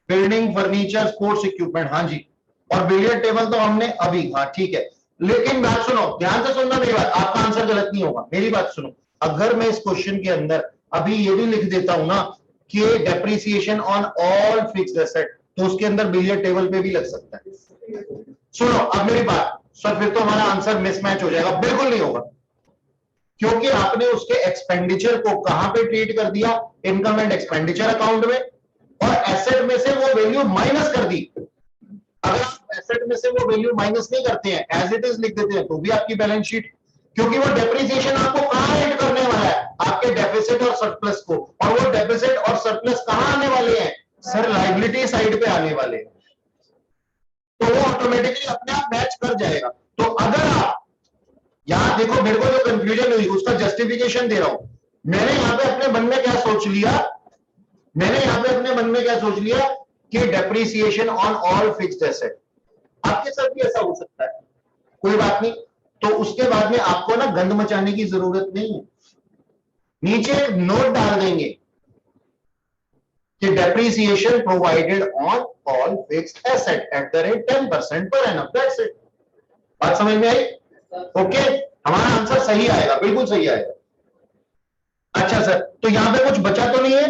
बिल्डिंग फर्नीचर स्पोर्ट्स इक्विपमेंट, हाँ जी। और बिलियर्ड टेबल तो हमने अभी, हाँ ठीक है। लेकिन बात सुनो, ध्यान से सुनना मेरी बात, आपका आंसर गलत नहीं होगा। मेरी बात सुनो, अगर मैं इस क्वेश्चन के अंदर अभी ये भी लिख देता हूं ना कि depreciation on all fixed asset, तो उसके अंदर बिलियर्ड टेबल पे भी लग सकता है। सुनो अब मेरी बात सर, फिर तो हमारा आंसर मिसमैच हो जाएगा। बिल्कुल नहीं होगा, क्योंकि आपने उसके एक्सपेंडिचर को कहां पे ट्रीट कर दिया? इनकम एंड एक्सपेंडिचर अकाउंट में, और एसेट में से वो वैल्यू माइनस कर दी। अगर आप एसेट में से वो वैल्यू माइनस नहीं करते हैं, एज इट इज लिख देते हैं, तो भी आपकी बैलेंस शीट, क्योंकि वो डेप्रिसिएशन आपको कहां ऐड करने वाला है? आपके डेफिसिट और सरप्लस को। और वो डेफिसिट और सरप्लस कहां आने वाले हैं सर? लायबिलिटी साइड पे आने वाले हैं। तो वो ऑटोमेटिकली अपने आप मैच कर जाएगा। तो अगर आप यहां देखो, मेरे को जो कंफ्यूजन हुई उसका जस्टिफिकेशन दे रहा हूं। मैंने यहां पे अपने मन में क्या सोच लिया, मैंने यहां पे अपने मन में क्या सोच लिया कि depreciation on all fixed asset. आपके साथ भी ऐसा हो सकता है, कोई बात नहीं। तो उसके बाद में आपको ना गंद मचाने की जरूरत नहीं है, नीचे एक नोट डाल देंगे कि depreciation provided on all fixed asset at the rate 10% per annum. That's it. बात समझ में आई? ओके, हमारा आंसर सही आएगा, बिल्कुल सही आएगा। अच्छा सर, तो यहां पे कुछ बचा तो नहीं है?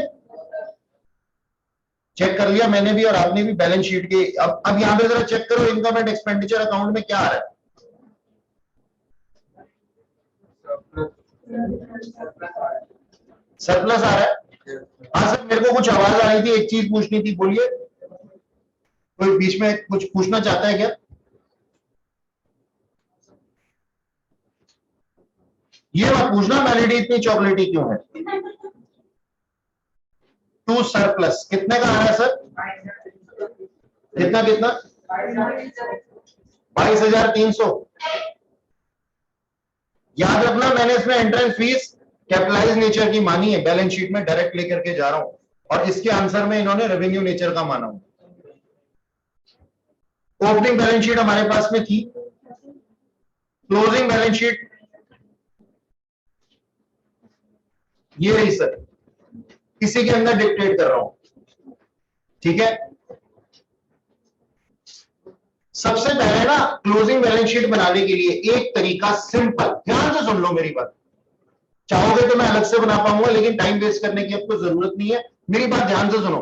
चेक कर लिया मैंने भी और आपने भी बैलेंस शीट के। अब यहां पे जरा चेक करो, इनकम एंड एक्सपेंडिचर अकाउंट में क्या आ रहा है? सरप्लस आ रहा है। हाँ सर, मेरे को कुछ आवाज आ रही थी, एक चीज पूछनी थी, बोलिए। कोई बीच में कुछ पूछना चाहता है क्या? ये मत पूछना मैलिडी इतनी चॉकलेटी क्यों है। टू सरप्लस कितने का आ रहा है सर? कितना कितना? 22,300। याद रखना, मैंने इसमें एंट्रेंस फीस कैपिटलाइज नेचर की मानी है, बैलेंस शीट में डायरेक्ट लेकर के जा रहा हूं, और इसके आंसर में इन्होंने रेवेन्यू नेचर का माना हूं। ओपनिंग बैलेंस शीट हमारे पास में थी, क्लोजिंग बैलेंस शीट ये रही सर, इसी के अंदर डिक्टेट कर रहा हूं, ठीक है। सबसे पहले ना क्लोजिंग बैलेंस शीट बनाने के लिए एक तरीका सिंपल, ध्यान से सुन लो मेरी बात। चाहोगे तो मैं अलग से बना पाऊंगा, लेकिन टाइम वेस्ट करने की आपको जरूरत नहीं है। मेरी बात ध्यान से सुनो।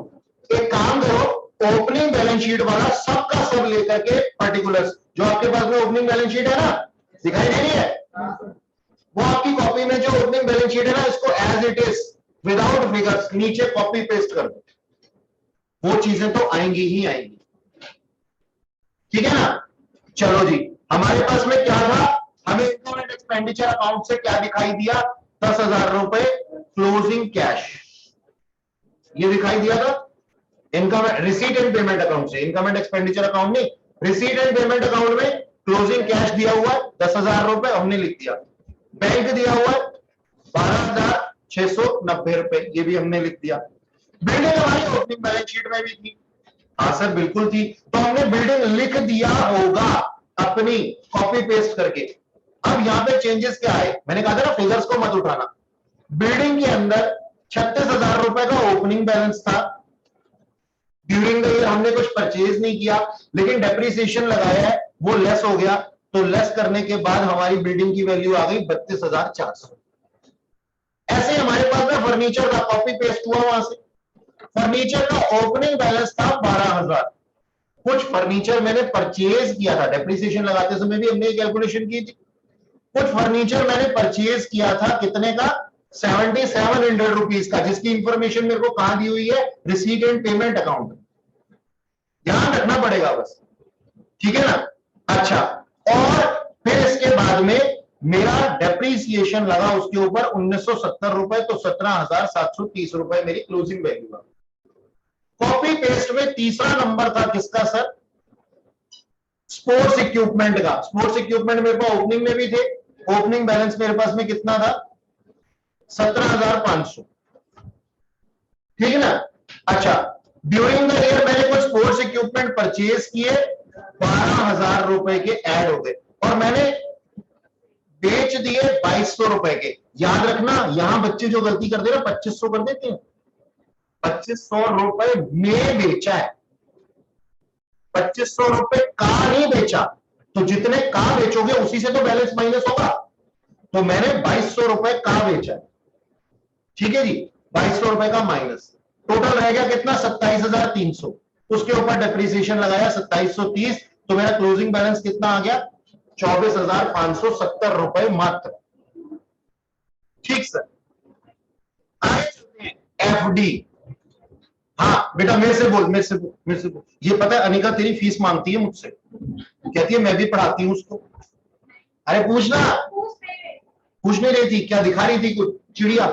एक काम करो, ओपनिंग बैलेंस शीट वाला सबका सब लेकर के पर्टिकुलर्स, जो आपके पास में ओपनिंग बैलेंस शीट है ना, दिखाई दे रही है, वो आपकी कॉपी में जो ओपनिंग बैलेंस शीट है ना, इसको as it is without figures नीचे कॉपी पेस्ट कर दो। वो चीजें तो आएंगी ही आएंगी, ठीक है ना। चलो जी, हमारे पास में क्या था? हमें इनकम एंड एक्सपेंडिचर अकाउंट से क्या दिखाई दिया? 10,000 रुपए क्लोजिंग कैश, ये दिखाई दिया था। Income receipt and payment account से, इनकम एंड एक्सपेंडिचर अकाउंट नहीं, रिसीट एंड पेमेंट अकाउंट में क्लोजिंग कैश दिया हुआ है 10,000 रुपए, हमने लिख दिया। बैंक दिया हुआ है 12,690 रुपए, ये भी हमने लिख दिया। बिल्डिंग हमारी ओपनिंग बैलेंस शीट में भी थी, हाँ सर बिल्कुल थी, तो हमने बिल्डिंग लिख दिया होगा अपनी कॉपी पेस्ट करके। अब यहां पे चेंजेस क्या है? मैंने कहा था ना फिगर्स को मत उठाना। बिल्डिंग के अंदर 36,000 रुपए का ओपनिंग बैलेंस था। ड्यूरिंग द ईयर हमने कुछ परचेज नहीं किया, लेकिन डेप्रिसिएशन लगाया है, वो लेस हो गया, तो लेस करने के बाद हमारी बिल्डिंग की वैल्यू आ गई 32,400। ऐसे हमारे पास में फर्नीचर का कॉपी पेस्ट हुआ, वहां से फर्नीचर का ओपनिंग बैलेंस था 12,000, कुछ फर्नीचर मैंने परचेज किया था, डेप्रिसिएशन लगाते समय भी हमने कैलकुलेशन की थी। कुछ फर्नीचर मैंने परचेज किया था, कितने का? 7700 रुपीज का, जिसकी इंफॉर्मेशन मेरे को कहां दी हुई है? रिसीट एंड पेमेंट अकाउंट में। ध्यान रखना पड़ेगा बस, ठीक है ना? अच्छा, और फिर इसके बाद में मेरा डेप्रिसिएशन लगा उसके ऊपर 1970 रुपए, तो 17,730 रुपए मेरी क्लोजिंग वैल्यू है। कॉपी पेस्ट में तीसरा नंबर था किसका सर? स्पोर्ट्स इक्विपमेंट का। स्पोर्ट्स इक्विपमेंट मेरे पास ओपनिंग में भी थे, ओपनिंग बैलेंस मेरे पास में कितना था? 17,500, ठीक है ना? अच्छा, ड्यूरिंग द ईयर मैंने कुछ स्पोर्ट्स इक्विपमेंट परचेज किए, 12,000 रुपए के ऐड हो गए, और मैंने बेच दिए 2200 रुपए के। याद रखना, यहां बच्चे जो गलती कर दे रहे 2500 कर देते हैं। 2500 रुपए में बेचा है, 2500 रुपए का नहीं बेचा। तो जितने का बेचोगे उसी से तो बैलेंस माइनस होगा। तो मैंने 2200 रुपए का बेचा, ठीक है जी, 2200 रुपए का माइनस, टोटल रह गया कितना? 27,300। उसके ऊपर डेप्रिसिएशन लगाया 2730, तो मेरा क्लोजिंग बैलेंस कितना आ गया? 24,570 रुपए मात्र। ठीक सर। आगे चलते हैं एफडी। हाँ बेटा, मेरे से बोल, मेरे से बोल, मेरे से बोल। ये पता है अनिका तेरी फीस मांगती है मुझसे, कहती है मैं भी पढ़ाती हूँ उसको। अरे पूछना। पूछ नहीं रही थी क्या? दिखा रही थी कुछ चिड़िया।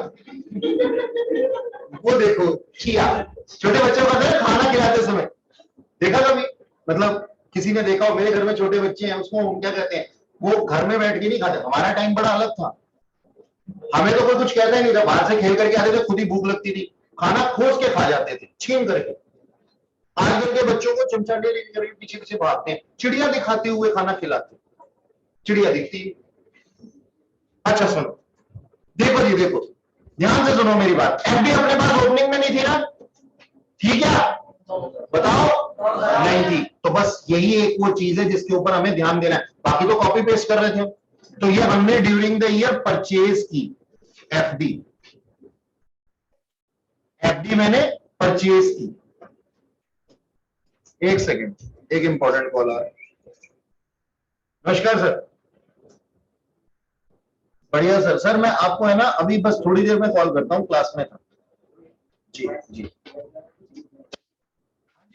वो देखो चिड़िया, छोटे बच्चों का खाना खिलाते समय देखा कभी? मतलब किसी ने देखा हो, मेरे घर में छोटे बच्चे हैं, उसको हम क्या कहते हैं, वो घर में बैठ के नहीं खाते। हमारा टाइम बड़ा अलग था, हमें तो कोई कुछ कहता ही नहीं था, बाहर से खेल करके आते थे, खुद ही भूख लगती थी, खाना खोज के खा जाते थे, छीन करके। आजकल के बच्चों को चमचा ले करके पीछे पीछे भागते हैं, चिड़िया दिखाते हुए खाना खिलाते, चिड़िया दिखती। अच्छा सुनो, देखो जी देखो, ध्यान से सुनो मेरी बात। एफडी अपने पास ओपनिंग में नहीं थी ना? ठीक है, बताओ। नहीं थी, तो बस यही एक वो चीज है जिसके ऊपर हमें ध्यान देना है, बाकी तो कॉपी पेस्ट कर रहे थे। तो ये हमने ड्यूरिंग द ईयर परचेज की एफडी, एफडी मैंने परचेज की। एक सेकेंड, एक इंपॉर्टेंट कॉल आ रहा है। नमस्कार सर। बढ़िया सर। सर मैं आपको है ना अभी बस थोड़ी देर में कॉल करता हूँ, क्लास में था। जी जी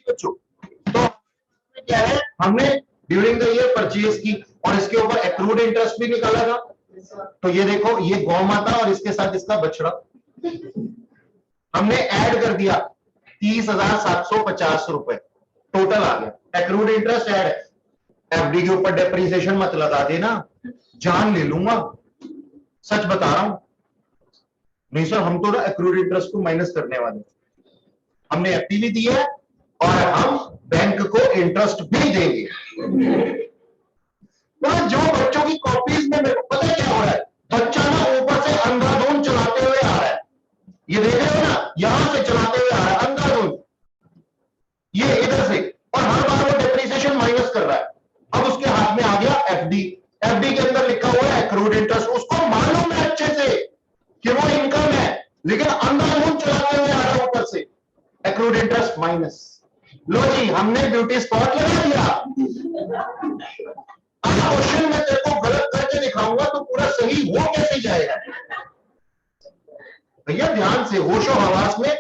बच्चों, तो क्या है, हमने ड्यूरिंग द ईयर परचेज की और इसके ऊपर एक्रूड इंटरेस्ट भी निकाला था। तो ये देखो, ये गौ माता और इसके साथ इसका बछड़ा हमने ऐड कर दिया, 30,750 रुपए टोटल आ गया। एक्रूड इंटरेस्ट ऐड है, एफडी के ऊपर डेप्रिसिएशन मत लगा देना, जान ले लूंगा, सच बता रहा हूं। नहीं सर, हम तो ना एक्रूड इंटरेस्ट को माइनस करने वाले, हमने एफडी भी दी है और हम बैंक को इंटरेस्ट भी देंगे। तो जो बच्चों की कॉपीज में मेरे को पता क्या हो रहा है, बच्चा ना ऊपर से अंधाधुंध चलाते हुए आ रहा है, ये देख रहे हो ना, यहां से चलाते हुए आ रहा है अंधाधुंध, ये इधर से, और हर बार वो डेप्रिसिएशन माइनस कर रहा है। अब उसके हाथ में आ गया एफडी, एफडी के अंदर लिखा हुआ है एक्रूड इंटरेस्ट, उसको मालूम है अच्छे से कि वो इनकम है, लेकिन अंधाधुंध चलाते हुए आ रहा है ऊपर से, एक्रूड इंटरेस्ट माइनस। लो जी, हमने ड्यूटी स्पॉट लगा दिया। क्वेश्चन में तेरे को गलत करके दिखाऊंगा तो पूरा सही हो कैसे जाएगा? भैया ध्यान से, होशो हवास में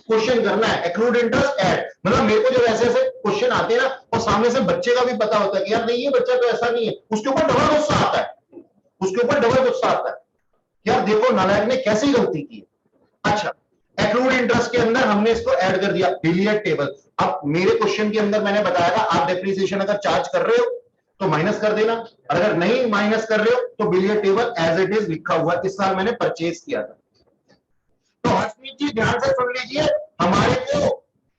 क्वेश्चन करना है। एक्रूड इंटरेस्ट ऐड, मतलब मेरे को जब ऐसे ऐसे क्वेश्चन आते हैं ना, और सामने से बच्चे का भी पता होता है कि यार नहीं ये बच्चा तो ऐसा नहीं है, उसके ऊपर डबल गुस्सा आता है, उसके ऊपर डबल गुस्सा आता है, यार देखो नालायक ने कैसी गलती की। अच्छा, एक्रूड इंटरेस्ट के अंदर हमने इसको ऐड कर दिया, बिलियर्ड टेबल। अब मेरे क्वेश्चन के अंदर मैंने बताया था, आप डेप्रिसिएशन अगर चार्ज कर रहे हो तो माइनस कर देना, और अगर नहीं माइनस कर रहे हो तो billiard table as it is लिखा हुआ किस साल मैंने परचेज किया था। तो हर्षमीत जी ध्यान से सुन लीजिए, हमारे को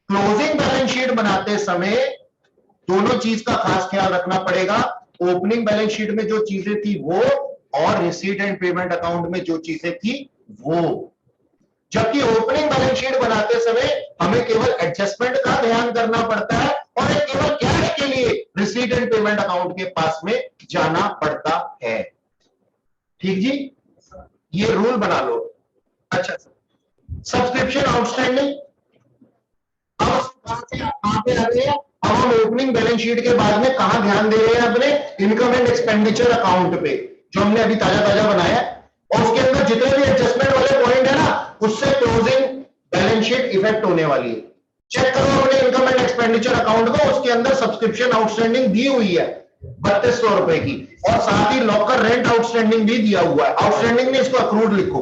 क्लोजिंग बैलेंस शीट बनाते समय दोनों चीज का खास ख्याल रखना पड़ेगा। ओपनिंग बैलेंस शीट में जो चीजें थी वो, और रिसीट एंड पेमेंट अकाउंट में जो चीजें थी वो। जबकि ओपनिंग बैलेंस शीट बनाते समय हमें केवल एडजस्टमेंट का ध्यान करना पड़ता है, और केवल कैश के लिए रिसीट एंड पेमेंट अकाउंट के पास में जाना पड़ता है। ठीक जी, ये रूल बना लो। अच्छा, सब्सक्रिप्शन आउटस्टैंडिंग, अब कहां पे आ गए? अब हम ओपनिंग बैलेंस शीट के बाद में कहां ध्यान दे रहे हैं? अपने इनकम एंड एक्सपेंडिचर अकाउंट पे, जो हमने अभी ताजा बनाया, और उसके अंदर जितने भी एडजस्टमेंट वाले पॉइंट है ना, उससे क्लोजिंग बैलेंस शीट इफेक्ट होने वाली है। चेक करो अपने इनकम एंड एक्सपेंडिचर अकाउंट को, उसके अंदर सब्सक्रिप्शन आउटस्टैंडिंग दी हुई है 3200 रुपए की, और साथ ही लॉकर रेंट आउटस्टैंडिंग भी दिया हुआ है। आउटस्टैंडिंग में इसको अक्रूड लिखो,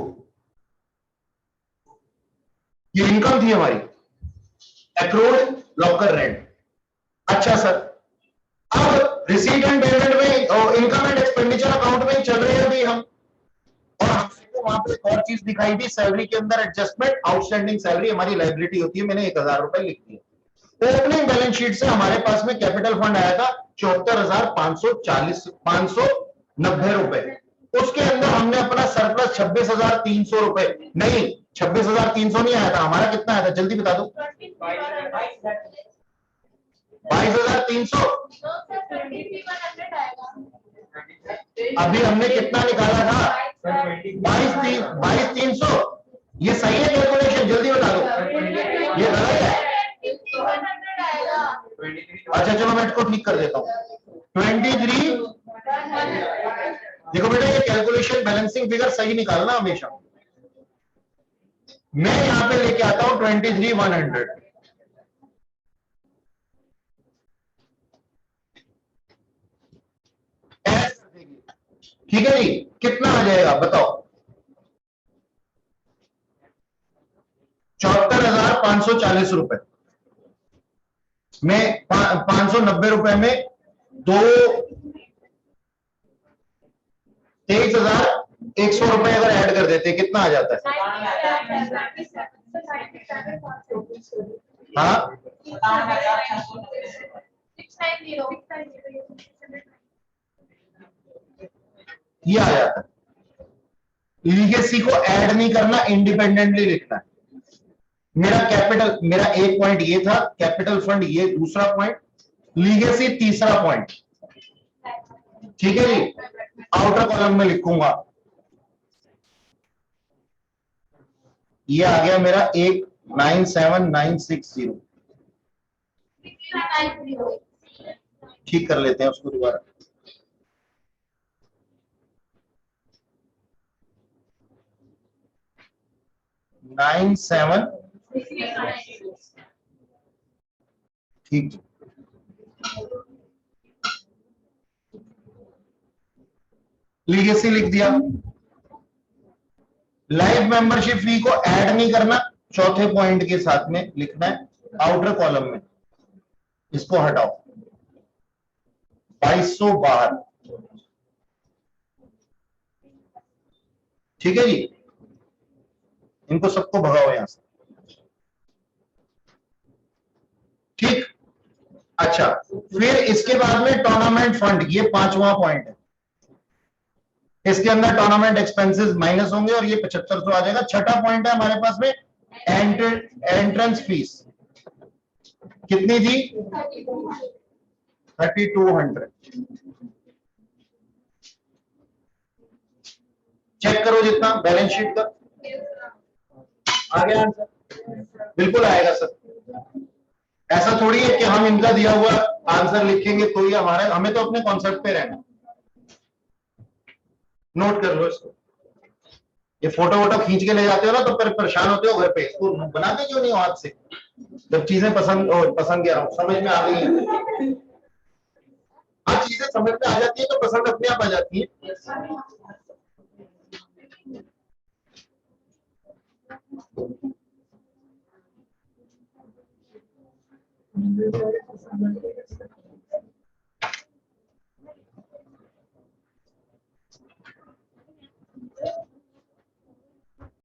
ये इनकम थी हमारी, अक्रूड लॉकर रेंट। अच्छा सर, अब रिसीट एंड पेमेंट में इनकम एंड एक्सपेंडिचर अकाउंट में चल रहे हैं अभी हम, और हमको वहां पे एक और चीज दिखाई दी, सैलरी के अंदर एडजस्टमेंट, आउटस्टैंडिंग सैलरी हमारी लायबिलिटी होती है, मैंने 1000 रुपए लिख दिए। ओपनिंग बैलेंस शीट से हमारे पास में कैपिटल फंड आया था 74,590 रुपए, उसके अंदर हमने अपना सरप्लस 26,300 रुपए, नहीं 26,300 नहीं आया था, हमारा कितना आया था जल्दी बता दो? 22,300। अभी हमने कितना निकाला था? 22,300। ये सही है कैलकुलेशन? जल्दी बता दो, ये गलत है? अच्छा चलो मैं इसको ठीक कर देता हूँ। 23, देखो बेटा ये कैलकुलेशन बैलेंसिंग फिगर सही निकालना हमेशा। मैं यहां पे लेके आता हूं 23,100, ठीक है जी। कितना आ जाएगा बताओ? 74,540 रुपए में 590 रुपए में 23,100 रुपए अगर ऐड कर देते कितना आ जाता है? हाँ, ये आ जाता है। लीगेसी को ऐड नहीं करना, इंडिपेंडेंटली लिखना है। मेरा कैपिटल, मेरा एक पॉइंट ये था, कैपिटल फंड ये दूसरा पॉइंट, लीगेसी तीसरा पॉइंट, ठीक है जी। आउटर कॉलम में लिखूंगा, ये आ गया मेरा 197960। ठीक कर लेते हैं उसको दोबारा। 97, ठीक, लीगेसी लिख दिया। लाइफ मेंबरशिप फी को ऐड नहीं करना, चौथे पॉइंट के साथ में लिखना है आउटर कॉलम में, इसको हटाओ। 2200 बाहर, ठीक है जी। इनको सबको भगाओ यहां से, ठीक। अच्छा, फिर इसके बाद में टूर्नामेंट फंड, ये पांचवा पॉइंट है। इसके अंदर टूर्नामेंट एक्सपेंसेस माइनस होंगे और ये 7500 आ जाएगा। छठा पॉइंट है हमारे पास में एंट्रेंस फीस, कितनी थी? 3200। चेक करो जितना बैलेंस शीट का आ गया आंसर, बिल्कुल आएगा सर। ऐसा थोड़ी है कि हम इनका दिया हुआ आंसर लिखेंगे तो ही हमारा, हमें तो अपने कॉन्सेप्ट पे रहना। नोट कर लो इसको। ये फोटो वोटो खींच के ले जाते हो ना तो फिर परेशान होते हो घर पे, इसको बनाते क्यों नहीं हो हाथ से? जब चीजें पसंद क्या समझ में आ गई है, हर चीजें समझ में आ जाती है तो पसंद अपने आप आ जाती है।